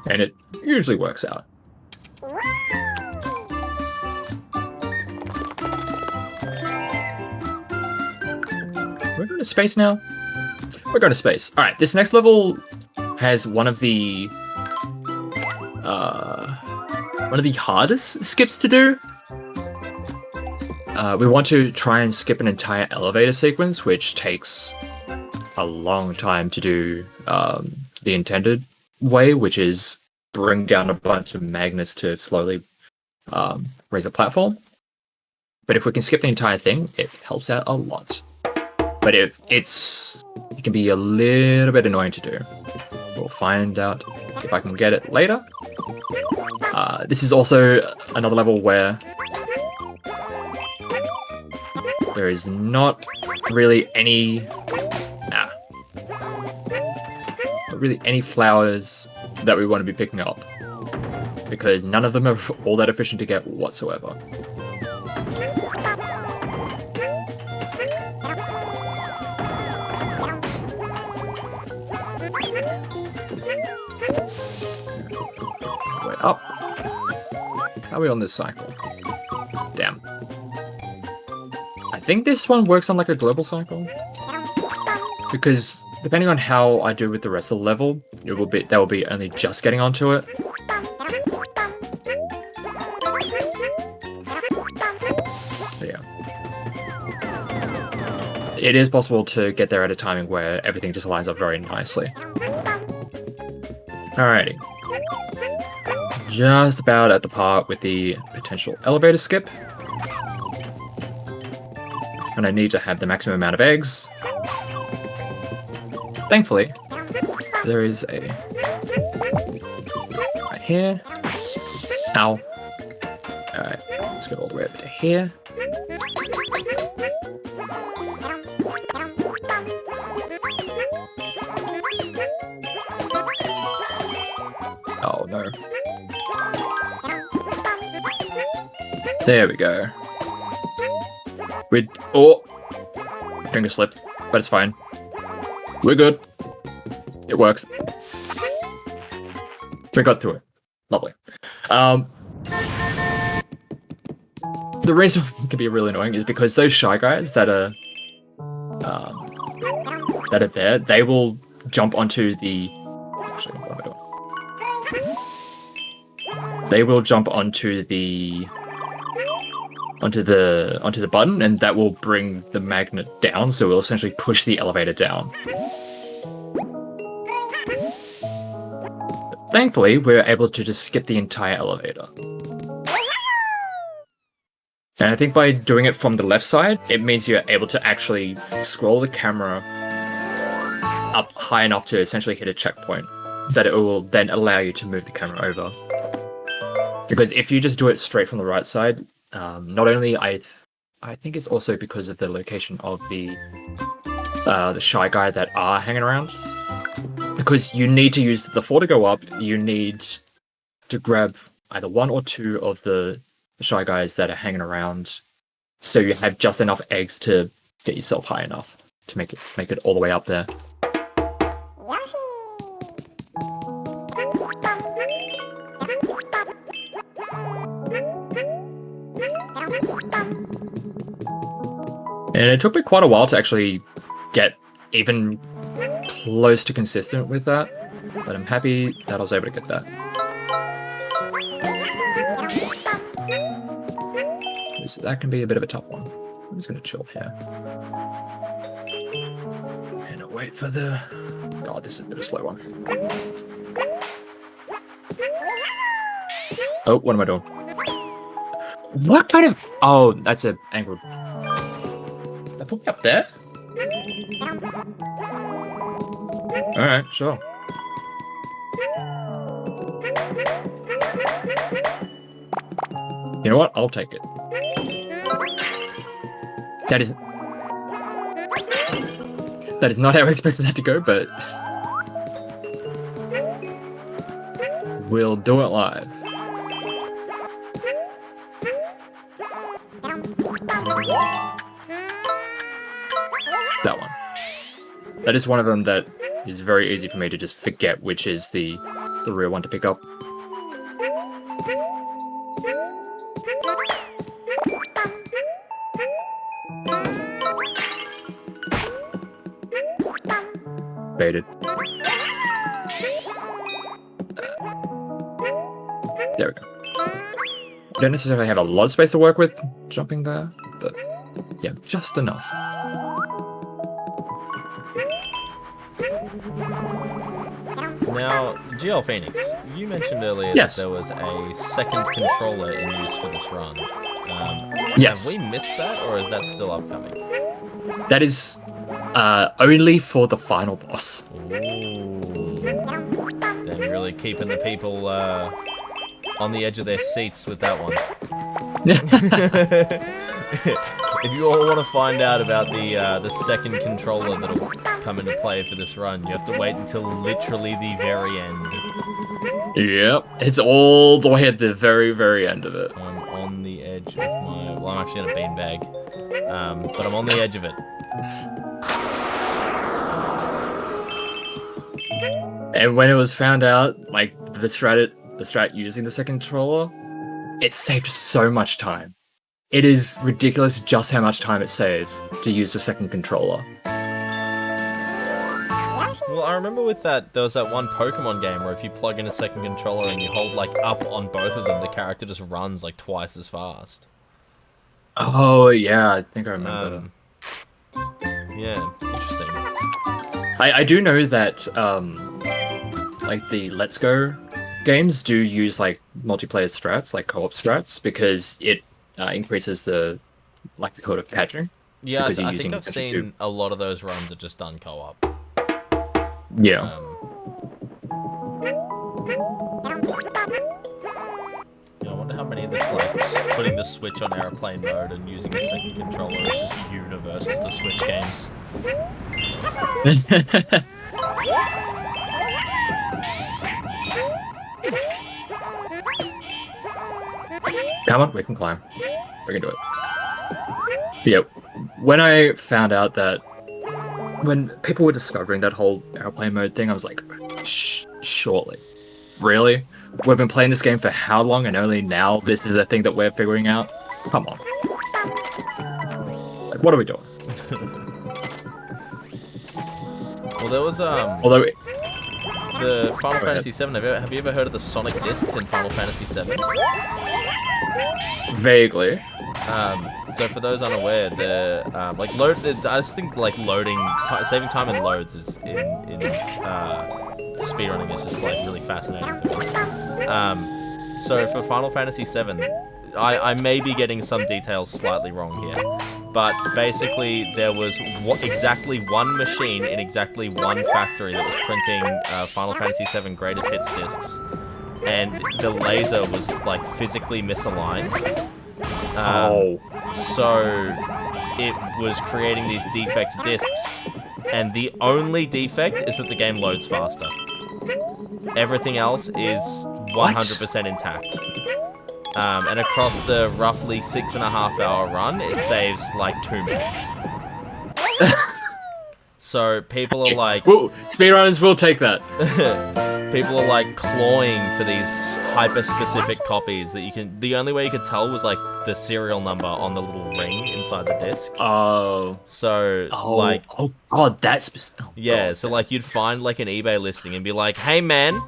And it usually works out. We're going to space now? We're going to space. Alright, this next level has one of the hardest skips to do. We want to try and skip an entire elevator sequence, which takes a long time to do the intended way, which is bring down a bunch of magnets to slowly raise a platform. But if we can skip the entire thing, it helps out a lot. But it can be a little bit annoying to do. We'll find out if I can get it later. This is also another level where there is not really any flowers that we want to be picking up, because none of them are all that efficient to get whatsoever. Wait up. How are we on this cycle? Damn. I think this one works on like a global cycle, because depending on how I do with the rest of the level, that will be only just getting onto it. So yeah, it is possible to get there at a timing where everything just lines up very nicely. Alrighty, just about at the part with the potential elevator skip. And I need to have the maximum amount of eggs. Thankfully, there is a... right here. Ow. Alright, let's go all the way over to here. Oh no. There we go. Oh! Finger slip, but it's fine. We're good. It works. We got through it. Lovely. The reason it can be really annoying is because those Shy Guys that are there, they will jump onto the... Actually, what am I doing? They will jump onto the button, and that will bring the magnet down, so it will essentially push the elevator down. thankfully, we're able to just skip the entire elevator. And I think by doing it from the left side, it means you're able to actually scroll the camera up high enough to essentially hit a checkpoint that it will then allow you to move the camera over. Because if you just do it straight from the right side, not only I think it's also because of the location of the Shy Guy that are hanging around. Because you need to use the 4 to go up, you need to grab either 1 or 2 of the Shy Guys that are hanging around, so you have just enough eggs to get yourself high enough to make it all the way up there. And it took me quite a while to actually get even close to consistent with that, but I'm happy that I was able to get that. That can be a bit of a tough one. I'm just going to chill here. And I'll wait for the... God, this is a bit of a slow one. Oh, what am I doing? What kind of... Oh, that's an angled... That put me up there? Alright, sure. You know what? I'll take it. That is not how I expected that to go, but we'll do it live. That one. That is one of them that is very easy for me to just forget which is the real one to pick up. Baited. There we go. I don't necessarily have a lot of space to work with jumping there, but yeah, just enough.
Now, GLPhoenix, you mentioned earlier
Yes.
that there was a second controller in use for this run.
Yes.
Have we missed that, or is that still upcoming?
That is only for the final boss.
Ooh. Then really keeping the people on the edge of their seats with that one. If you all want to find out about the second controller that'll come into play for this run, you have to wait until literally the very end.
Yep, it's all the way at the very, very end of it.
I'm on the edge of my... Well, I'm actually in a beanbag. But I'm on the edge of it.
And when it was found out, like, the strat using the second controller, it saved so much time. It is ridiculous just how much time it saves to use the second controller.
Well, I remember with that, there was that one Pokemon game where if you plug in a second controller and you hold, like, up on both of them, the character just runs, like, twice as fast.
Oh, yeah, I think I remember.
Yeah, interesting.
I do know that, like, the Let's Go games do use, like, multiplayer strats, like co-op strats, because it increases the likelihood of catching.
Yeah, I think I've seen a lot of those runs are just done co-op.
Yeah.
Yeah, I wonder how many of this, like, putting the Switch on airplane mode and using a second controller is just universal to Switch games.
Come on, we can climb. We can do it. But yeah, when I found out that... When people were discovering that whole airplane mode thing, I was like, surely. Really? We've been playing this game for how long, and only now this is the thing that we're figuring out? Come on. Like, what are we doing?
Well, there was,
Although...
the Final Fantasy VII, have you ever heard of the Sonic discs in Final Fantasy VII?
Vaguely.
So for those unaware, the like I just think like loading, saving time in loads is in speedrunning is just like really fascinating to me. So for Final Fantasy VII, I may be getting some details slightly wrong here, but basically there was exactly one machine in exactly one factory that was printing Final Fantasy VII Greatest Hits discs, and the laser was like physically misaligned. So it was creating these defect discs, and the only defect is that the game loads faster. Everything else is 100% intact. And across the roughly 6.5 hour run, it saves like 2 minutes. So people are like...
speedrunners will take that.
People are like clawing for these hyper-specific copies that you can... The only way you could tell was like the serial number on the little ring inside the disc.
Oh.
So like...
Oh god, that's specific.
Yeah, so like you'd find like an eBay listing and be like, hey man,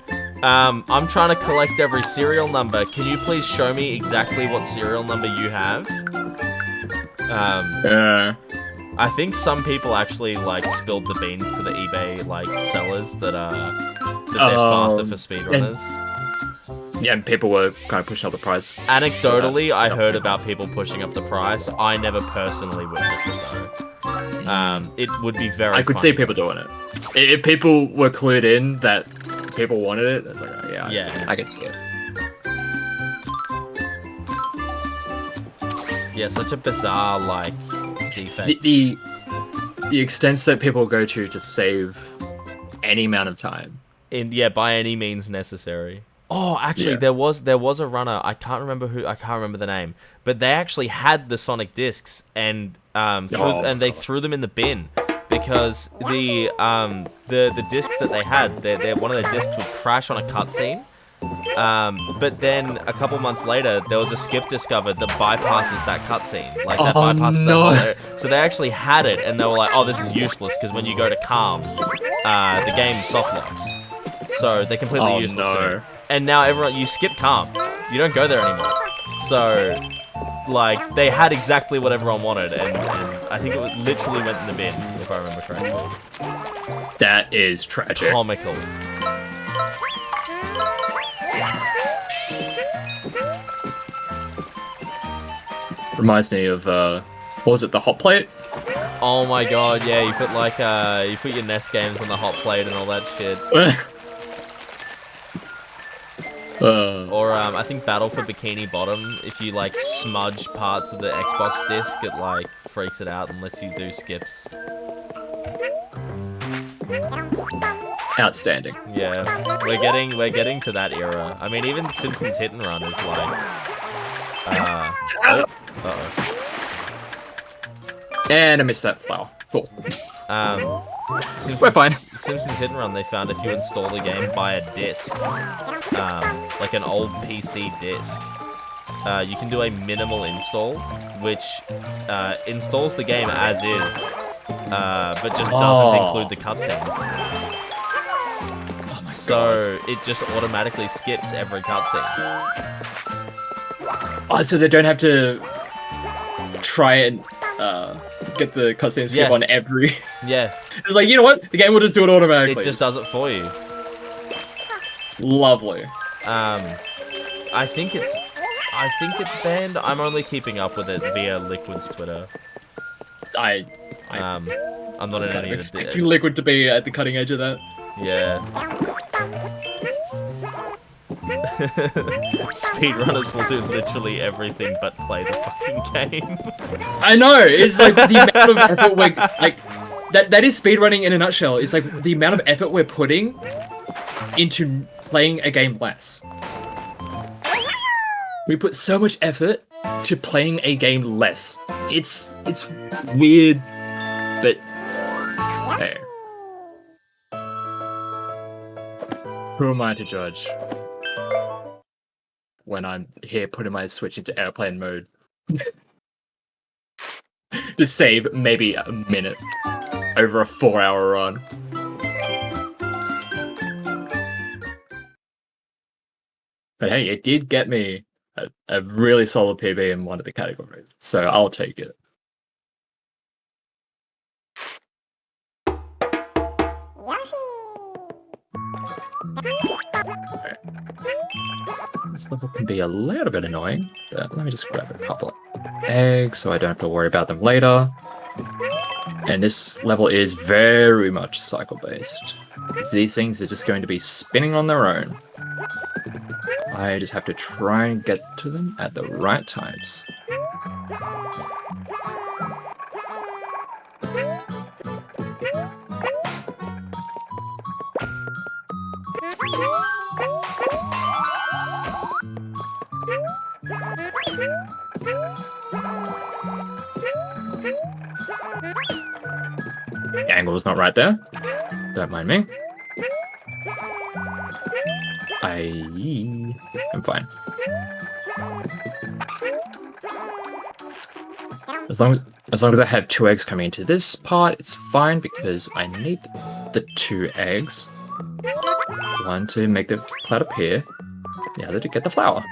I'm trying to collect every serial number. Can you please show me exactly what serial number you have? I think some people actually like spilled the beans to the eBay like sellers that they're faster for speedrunners.
Yeah, and people were kind of pushing up the price.
Anecdotally, I heard about people pushing up the price. I never personally witnessed it though. It would be very.
I could see people doing it. If people were clued in that people wanted it, it's like, oh, yeah, I can see it.
Yeah, such a bizarre like defect.
The extents that people go to save any amount of time.
By any means necessary. Oh, actually, there was a runner. I can't remember the name, but they actually had the Sonic discs and they threw them in the bin because the discs that they had, one of the discs would crash on a cutscene. But then a couple months later, there was a skip discovered that bypasses that cutscene. Like that bypasses that whole area. So they actually had it, and they were like, "Oh, this is useless," because when you go to calm, the game soft locks. So they're completely useless. To it. And now you skip calm. You don't go there anymore. So, like, they had exactly what everyone wanted, and I think it literally went in the bin, if I remember correctly.
That is tragic.
Comical.
Reminds me of, what was it, the hot plate?
Oh my god, yeah, you put your NES games on the hot plate and all that shit. Or I think Battle for Bikini Bottom, if you like smudge parts of the Xbox disc, it like freaks it out unless you do skips.
Outstanding.
Yeah, we're getting to that era. I mean, even Simpsons Hit and Run is like,
And I missed that flower. Cool.
We're
fine.
Simpsons Hit and Run, they found if you install the game by a disc, like an old PC disc, you can do a minimal install, which installs the game as is, but just doesn't include the cutscenes. So it just automatically skips every cutscene.
Oh, so they don't have to try and get the cutscene skip on every...
Yeah.
It's like, you know what? The game will just do it automatically.
It just does it for you.
Lovely.
I think it's banned. I'm only keeping up with it via Liquid's Twitter. I'm not in any
expecting Liquid to be at the cutting edge of that.
Yeah. Speedrunners will do literally everything but play the fucking game.
I know, it's like the amount of effort we're like that is speedrunning in a nutshell. It's like the amount of effort we're putting into playing a game less. We put so much effort to playing a game less. It's weird, but hey. Who am I to judge? When I'm here putting my Switch into airplane mode. To save maybe a minute over a 4-hour run. But hey, it did get me a really solid PB in one of the categories, so I'll take it.
Yoshi!
Alright. This level can be a little bit annoying, but let me just grab a couple of eggs so I don't have to worry about them later. And this level is very much cycle-based. These things are just going to be spinning on their own. I just have to try and get to them at the right times. The angle was not right there. Don't mind me. I'm fine. As long as I have 2 eggs coming into this part, it's fine because I need the 2 eggs. One to make the cloud appear, the other to get the flower.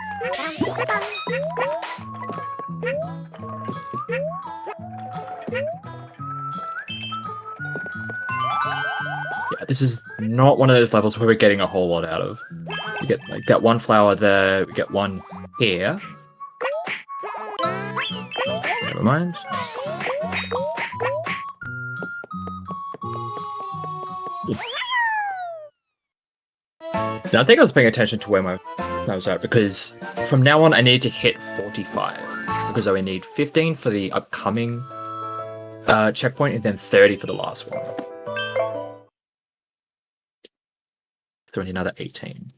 Yeah, this is not one of those levels where we're getting a whole lot out of. You get like that 1 flower there, we get 1 here. Never mind. Now, I think I was paying attention to where my was at because from now on I need to hit 45 because I would need 15 for the upcoming checkpoint and then 30 for the last one. So I need another 18.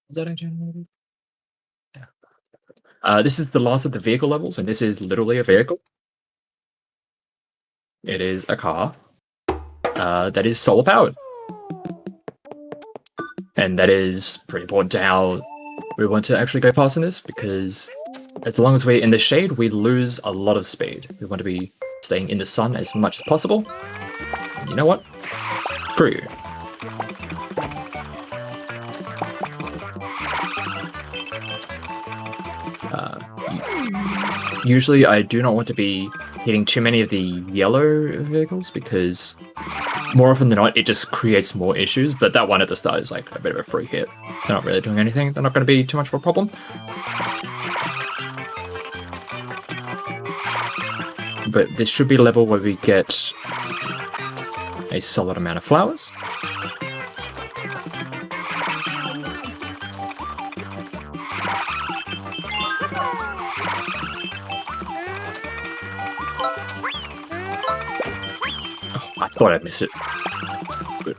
Is that generated? Yeah. This is the last of the vehicle levels, and this is literally a vehicle. It is a car that is solar powered. And that is pretty important to how we want to actually go past in this, because as long as we're in the shade, we lose a lot of speed. We want to be staying in the sun as much as possible. And you know what? Screw you. Usually I do not want to be hitting too many of the yellow vehicles because more often than not it just creates more issues, but that one at the start is like a bit of a free hit. They're not really doing anything, they're not going to be too much of a problem. But this should be a level where we get a solid amount of flowers. I thought I missed it. Good.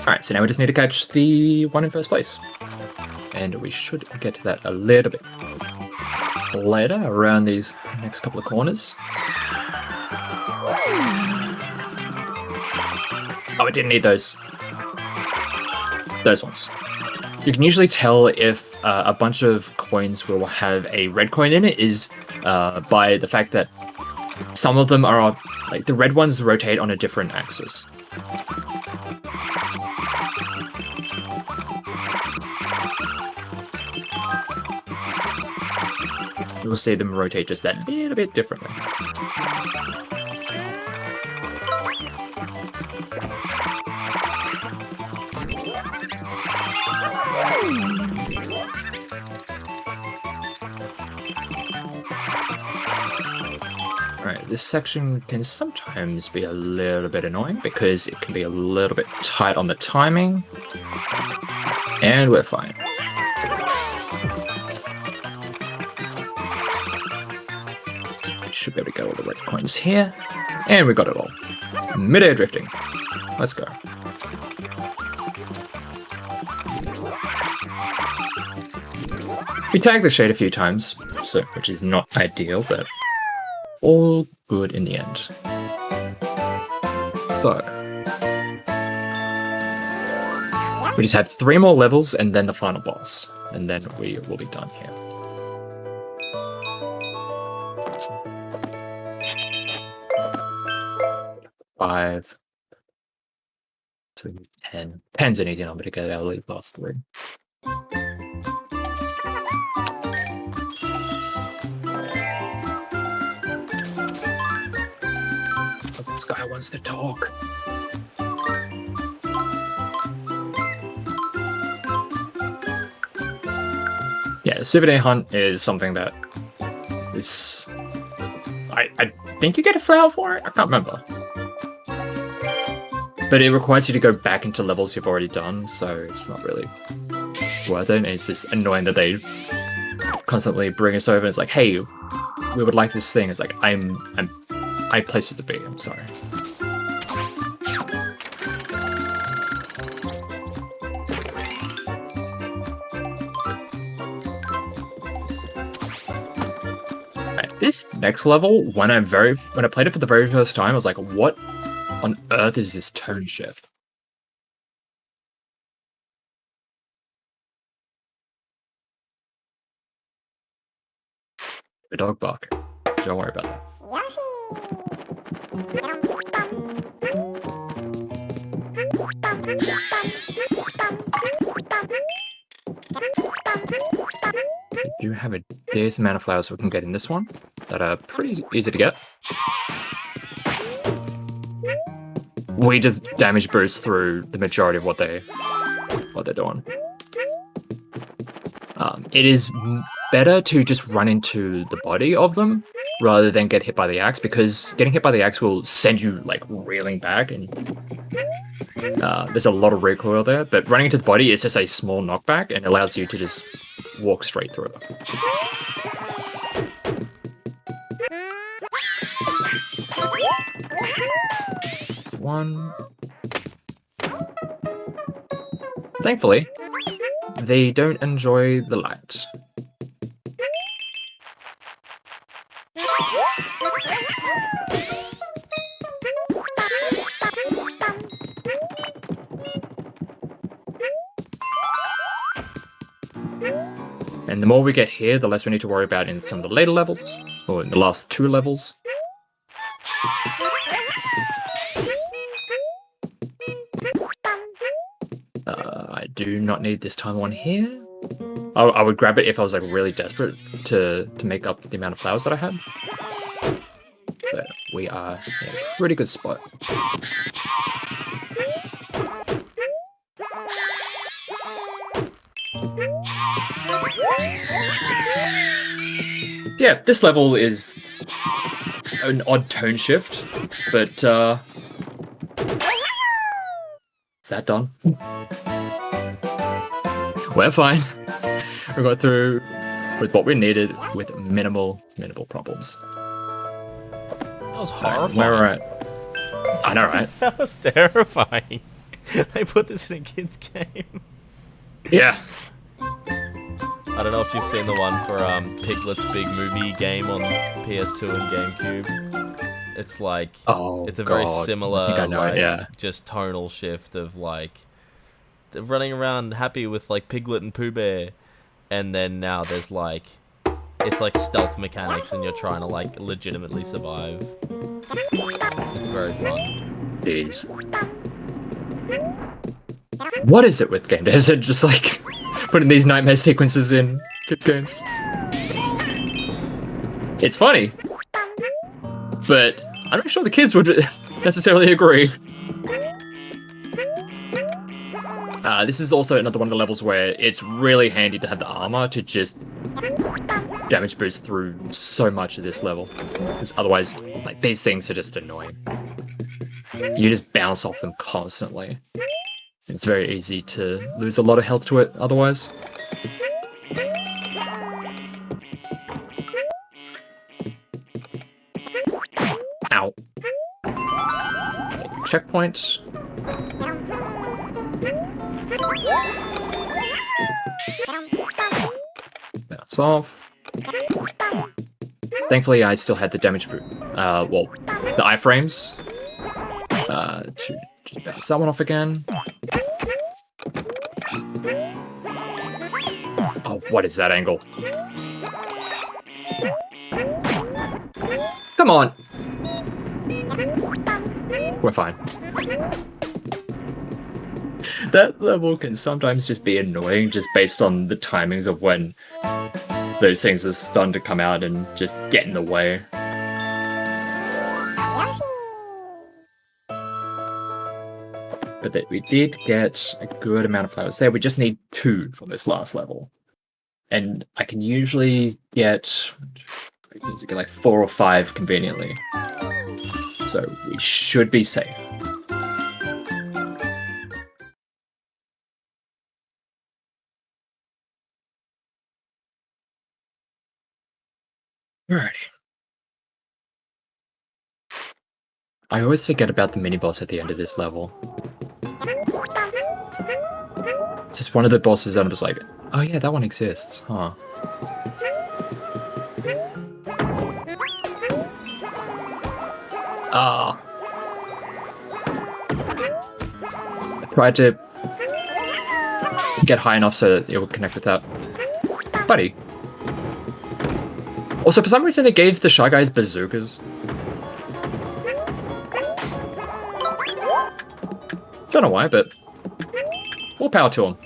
Alright, so now we just need to catch the one in first place. And we should get to that a little bit later, around these next couple of corners. Oh, I didn't need those. Those ones. You can usually tell if a bunch of coins will have a red coin in it is by the fact that some of them are, like, the red ones rotate on a different axis. You'll see them rotate just that little bit differently. Alright, this section can sometimes be a little bit annoying because it can be a little bit tight on the timing. And we're fine. Should be able to get all the red coins here. And we got it all. Mid-air drifting. Let's go. We tagged the shade a few times, so which is not ideal, but all good in the end. So we just have 3 more levels and then the final boss, and then we will be done here. 5. So 10. 10's an easy number to get out of the last 3. Oh, this guy wants to talk. Yeah, Souvenir Hunt is something that is... I think you get a flower for it? I can't remember. But it requires you to go back into levels you've already done, so it's not really worth it. It's just annoying that they constantly bring us over and it's like, hey, we would like this thing. It's like, I have places to be, I'm sorry. This next level, when I played it for the very first time, I was like, what on earth is this tone shift? A dog bark. Don't worry about that. We do have a decent amount of flowers we can get in this one that are pretty easy to get. We just damage boost through the majority of what they're doing. It is better to just run into the body of them rather than get hit by the axe, because getting hit by the axe will send you like reeling back, and there's a lot of recoil there. But running into the body is just a small knockback and allows you to just walk straight through it. One. Thankfully, they don't enjoy the light. And the more we get here, the less we need to worry about in some of the later levels, or in the last 2 levels. I do not need this time one here. I would grab it if I was like really desperate to make up the amount of flowers that I had. But we are in a pretty good spot. Yeah, this level is an odd tone shift, but is that done? We're fine. We got through with what we needed with minimal problems.
That was horrifying.
We're at. I know, right?
That was terrifying. They put this in a kid's game.
Yeah.
I don't know if you've seen the one for Piglet's Big Movie game on PS2 and GameCube. It's like, it's a very similar, just tonal shift of like running around happy with like Piglet and Pooh Bear, and then now there's like, it's like stealth mechanics and you're trying to like legitimately survive. It's very fun.
Jeez. What is it with game devs? Is it just like putting these nightmare sequences in kids' games? It's funny, but I'm not sure the kids would necessarily agree. This is also another one of the levels where it's really handy to have the armor to just damage boost through so much of this level. Because otherwise, like, these things are just annoying. You just bounce off them constantly. It's very easy to lose a lot of health to it otherwise. Ow. Take a checkpoint. Bounce off. Thankfully, I still had the damage boot. Well, the iframes. To just bounce that one off again. Oh, what is that angle? Come on! We're fine. That level can sometimes just be annoying just based on the timings of when those things are starting to come out and just get in the way. But that we did get a good amount of flowers there. We just need 2 for this last level. And I can usually get like 4 or 5 conveniently. So we should be safe. Alrighty. I always forget about the mini-boss at the end of this level. It's just one of the bosses that I'm just like, oh yeah, that one exists, huh? Ah. I tried to get high enough so that it would connect with that. Buddy. Also, for some reason, they gave the Shy Guys bazookas. Don't know why, but more power to them.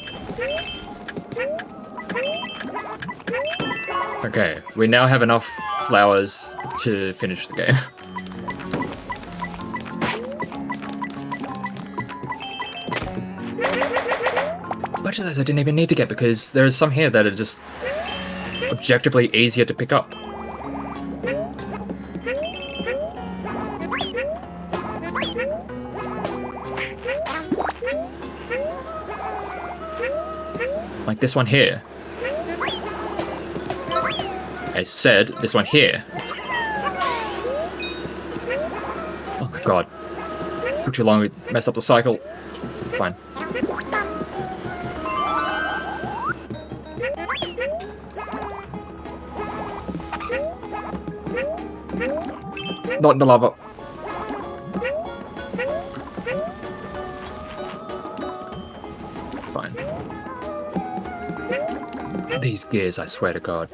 Okay, we now have enough flowers to finish the game. Much of those I didn't even need to get because there's some here that are just objectively easier to pick up. Like this one here. I said this one here. Oh my god. Took too long, we messed up the cycle. Fine. Not in the lava. Fine. These gears, I swear to God.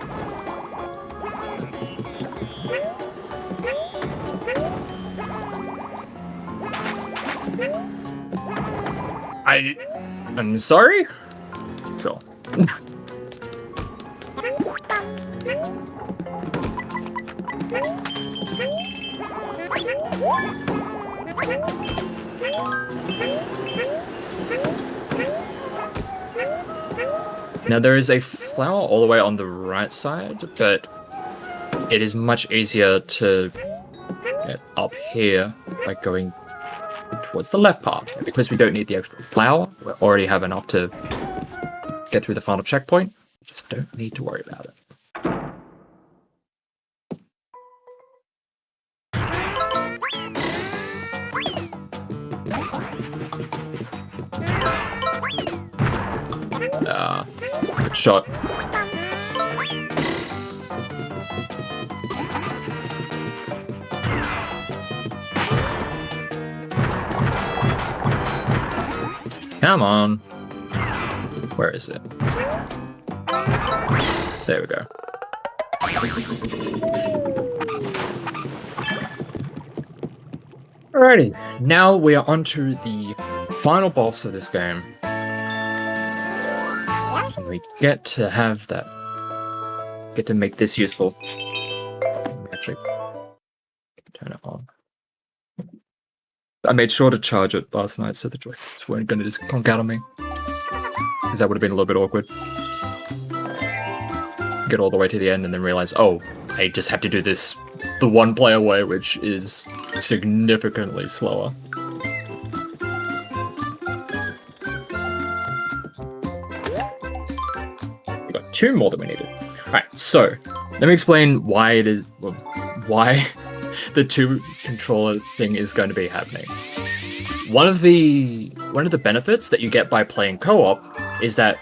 I'm sorry? Sure. Now there is a flower all the way on the right side, but it is much easier to get up here by going towards the left path. Because we don't need the extra flower, we already have enough to get through the final checkpoint. We just don't need to worry about it. Good shot. Come on. Where is it? There we go. Alrighty, now we are on to the final boss of this game. And we get to have that. Get to make this useful. Let me actually turn it on. I made sure to charge it last night so the joysticks weren't going to just conk out on me. Because that would have been a little bit awkward. Get all the way to the end and then realize, oh, I just have to do this the one player way, which is significantly slower. We got 2 more than we needed. Alright, so let me explain why it is, well, why the 2 controller thing is going to be happening. One of the benefits that you get by playing co-op is that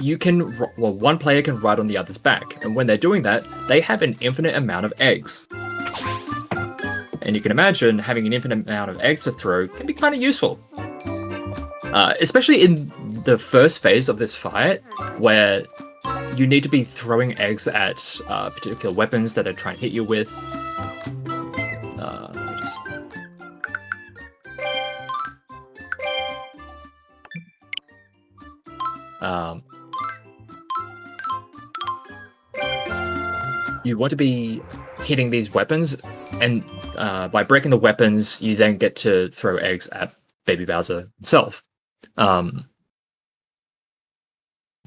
you can, well, one player can ride on the other's back, and when they're doing that, they have an infinite amount of eggs. And you can imagine having an infinite amount of eggs to throw can be kind of useful. Especially in the first phase of this fight, where you need to be throwing eggs at particular weapons that they're trying to hit you with. you want to be hitting these weapons, and by breaking the weapons, you then get to throw eggs at Baby Bowser himself.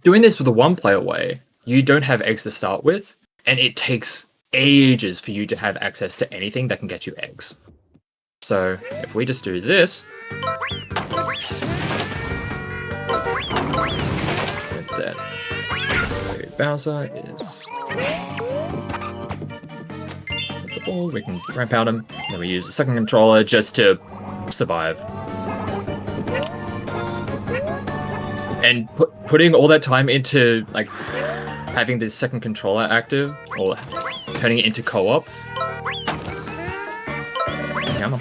Doing this with a one-player way, you don't have eggs to start with, and it takes ages for you to have access to anything that can get you eggs. So if we just do this, and then Baby Bowser is the ball, we can ramp out him, then we use the second controller just to survive. And putting all that time into like having this second controller active or turning it into co-op. Come on.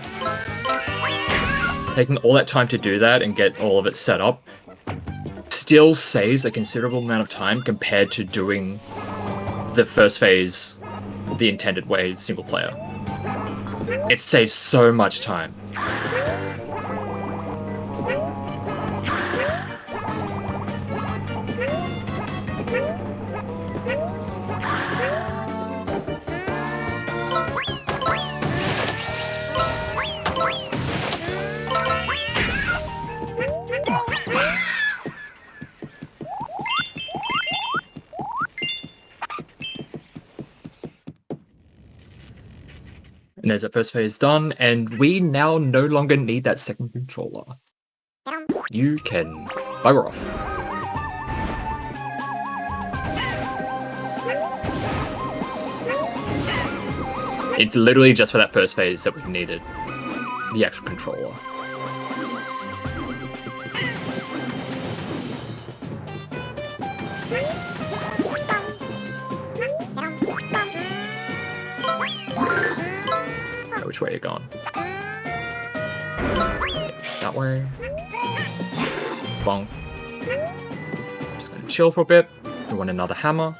Taking all that time to do that and get all of it set up still saves a considerable amount of time compared to doing the first phase the intended way, single player. It saves so much time. And there's that first phase done, and we now no longer need that second controller. You can bugger off. It's literally just for that first phase that we needed the actual controller. Which way are you going? That way. Bonk. Just gonna chill for a bit. We want another hammer.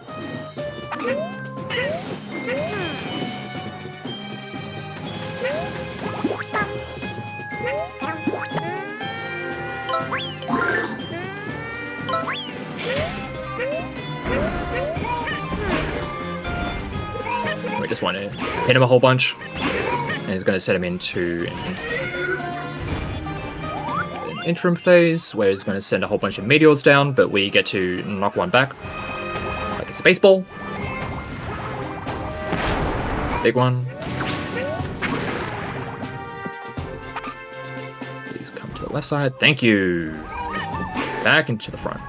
We just want to hit him a whole bunch. And he's going to set him into an interim phase where he's going to send a whole bunch of meteors down, but we get to knock one back like it's a baseball. Big one. Please come to the left side. Thank you. Back into the front.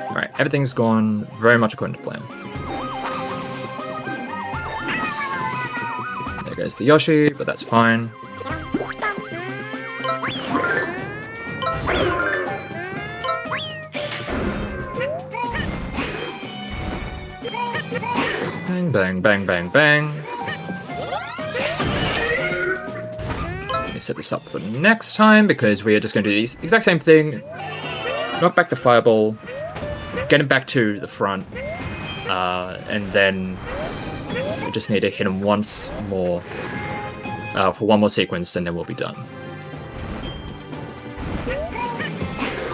Alright, everything's gone very much according to plan. There's the Yoshi, but that's fine. Bang, bang, bang, bang, bang. Let me set this up for next time because we are just going to do the exact same thing. Knock back the fireball, get him back to the front, and then we just need to hit him once more for one more sequence, and then we'll be done.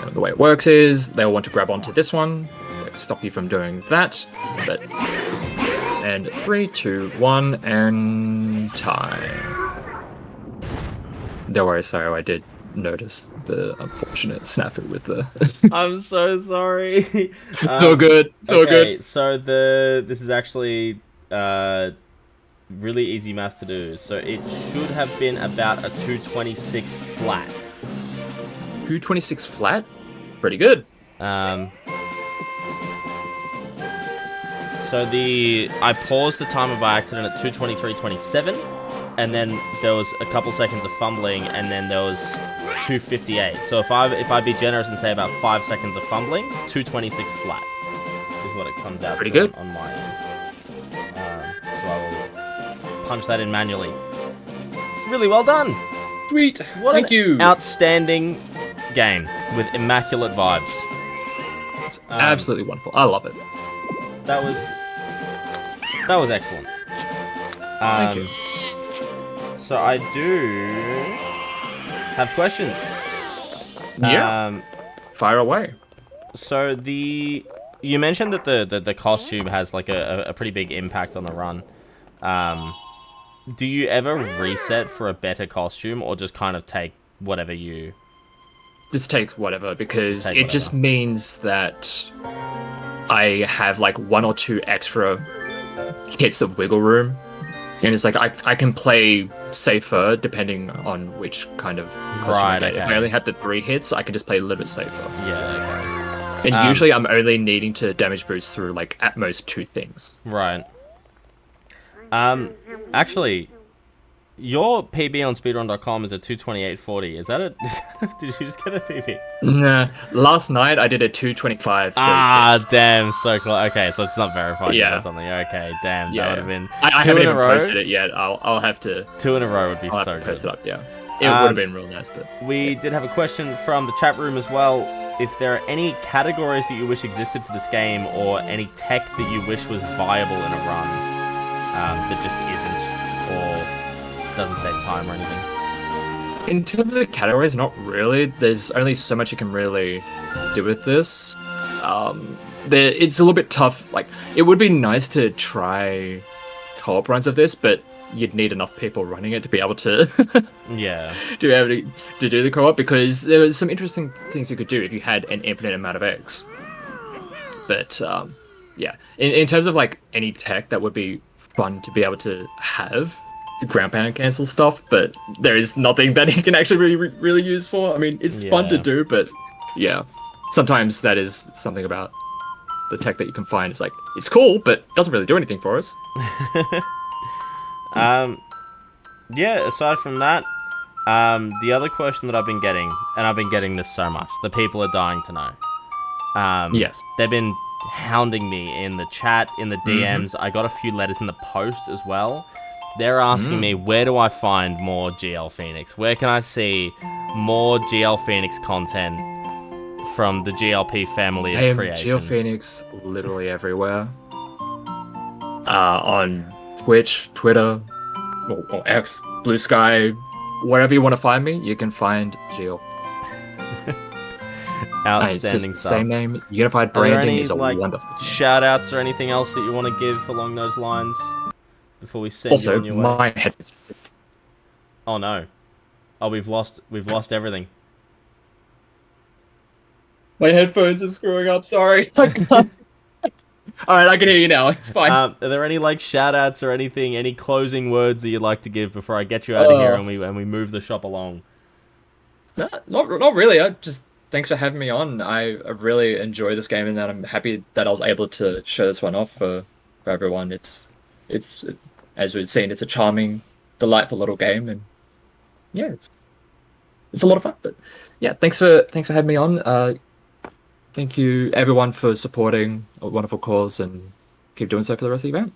And the way it works is they'll want to grab onto this one, like stop you from doing that. But and 3, 2, 1, and time. Don't worry, sorry, I did notice the unfortunate snafu with the.
I'm so sorry.
It's all good. It's all good.
So this is actually really easy math to do. So it should have been about a 226 flat.
226 flat? Pretty good.
So I paused the timer by accident at 223.27, and then there was a couple seconds of fumbling, and then there was 258. So if I be generous and say about 5 seconds of fumbling, 226 flat is what it comes out
pretty
to
good
on my end. So I will punch that in manually. Really well done.
Sweet.
Thank
you.
Outstanding game with immaculate vibes.
It's absolutely wonderful. I love it.
That was excellent.
Thank you.
So I do have questions.
Yeah. Fire away.
So you mentioned that the costume has like a pretty big impact on the run. Do you ever reset for a better costume, or just kind of take whatever you...
This takes whatever, because
take
it
whatever.
just means that I have like 1 or 2 extra hits of wiggle room. And it's like I can play safer depending on which kind of costume I get.
Okay.
If I only had the 3 hits, I can just play a little bit safer.
Yeah, okay.
And usually I'm only needing to damage boost through like at most 2 things.
Right. Actually, your PB on speedrun.com is a 228.40. Is that a... Did you just get a PB?
Nah, last night I did a 225.36.
Ah, damn, so close. Okay, so it's not verified yet
Yeah.
or something. Okay, damn,
Yeah.
that would have been...
I
2
haven't
in a
even
row?
posted it yet. I'll have to.
2 in a row would be
I'll have
so
to post
good.
it up. Yeah, it would have been real nice, but
We did have a question from the chat room as well. If there are any categories that you wish existed for this game, or any tech that you wish was viable in a run, that just isn't, or doesn't save time or anything.
in terms of categories, not really. There's only so much you can really do with this. It's a little bit tough. Like, it would be nice to try co-op runs of this, but you'd need enough people running it to be able to
Yeah.
to do the co-op, because there was some interesting things you could do if you had an infinite amount of eggs. But yeah, in terms of like any tech that would be fun to be able to have, the ground pound cancel stuff, but there is nothing that it can actually really use for. I mean, it's fun to
Yeah.
do, but yeah, sometimes that is something about the tech that you can find. It's like, it's cool, but doesn't really do anything for us.
Yeah, aside from that, the other question that I've been getting, and I've been getting this so much, the people are dying to know.
Yes.
They've been hounding me in the chat, in the DMs. I got a few letters in the post as well. They're asking me, where do I find more GLPhoenix? Where can I see more GLPhoenix content from the GLP family of creation?
GLPhoenix literally everywhere. On Twitch, Twitter, or X, Blue Sky, wherever you want to find me, you can find GL.
Outstanding
it's the
stuff.
same name. Unified
Are there
branding
any
is a wonderful thing.
shout-outs or anything else that you want to give along those lines before we send you
Also,
on your way?
my headphones.
Oh no! Oh, we've lost everything.
My headphones are screwing up. Sorry. I can't. All right, I can hear you now. It's fine.
Are there any like shout-outs or anything, any closing words that you'd like to give before I get you out of here and we move the shop along?
No, not really. I just thanks for having me on. I really enjoy this game, and that I'm happy that I was able to show this one off for everyone. It's as we've seen, it's a charming, delightful little game, and yeah, it's a lot of fun. But yeah, thanks for having me on. Thank you everyone for supporting a wonderful cause, and keep doing so for the rest of the event.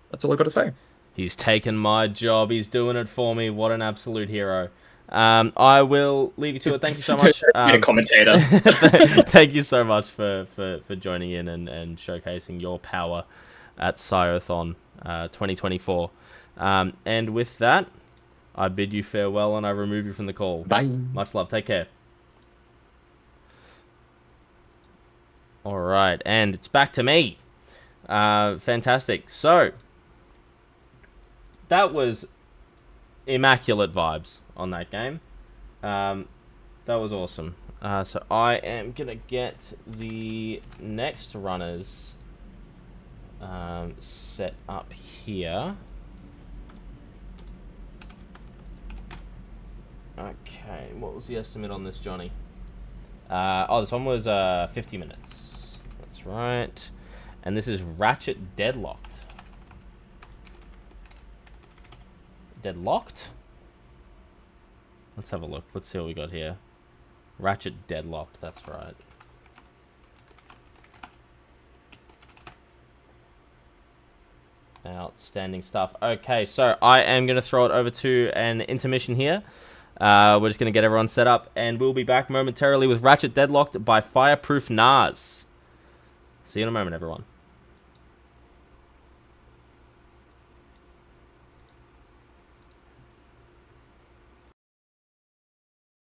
That's all I got to say.
He's taken my job. He's doing it for me. What an absolute hero. I will leave you to it. Thank you so much.
Be a commentator.
Thank you so much for joining in and showcasing your power at Syothon 2024. And with that, I bid you farewell and I remove you from the call.
Bye.
Much love. Take care. All right, and it's back to me. Fantastic. So, that was immaculate vibes on that game. That was awesome. So I am going to get the next runners set up here. Okay, what was the estimate on this, Johnny? This one was 50 minutes. That's right. And this is Ratchet Deadlocked. Deadlocked? Let's have a look. Let's see what we got here. Ratchet Deadlocked, that's right. Outstanding stuff. Okay, so I am going to throw it over to an intermission here. We're just going to get everyone set up, and we'll be back momentarily with Ratchet Deadlocked by Fireproof Nas. See you in a moment, everyone.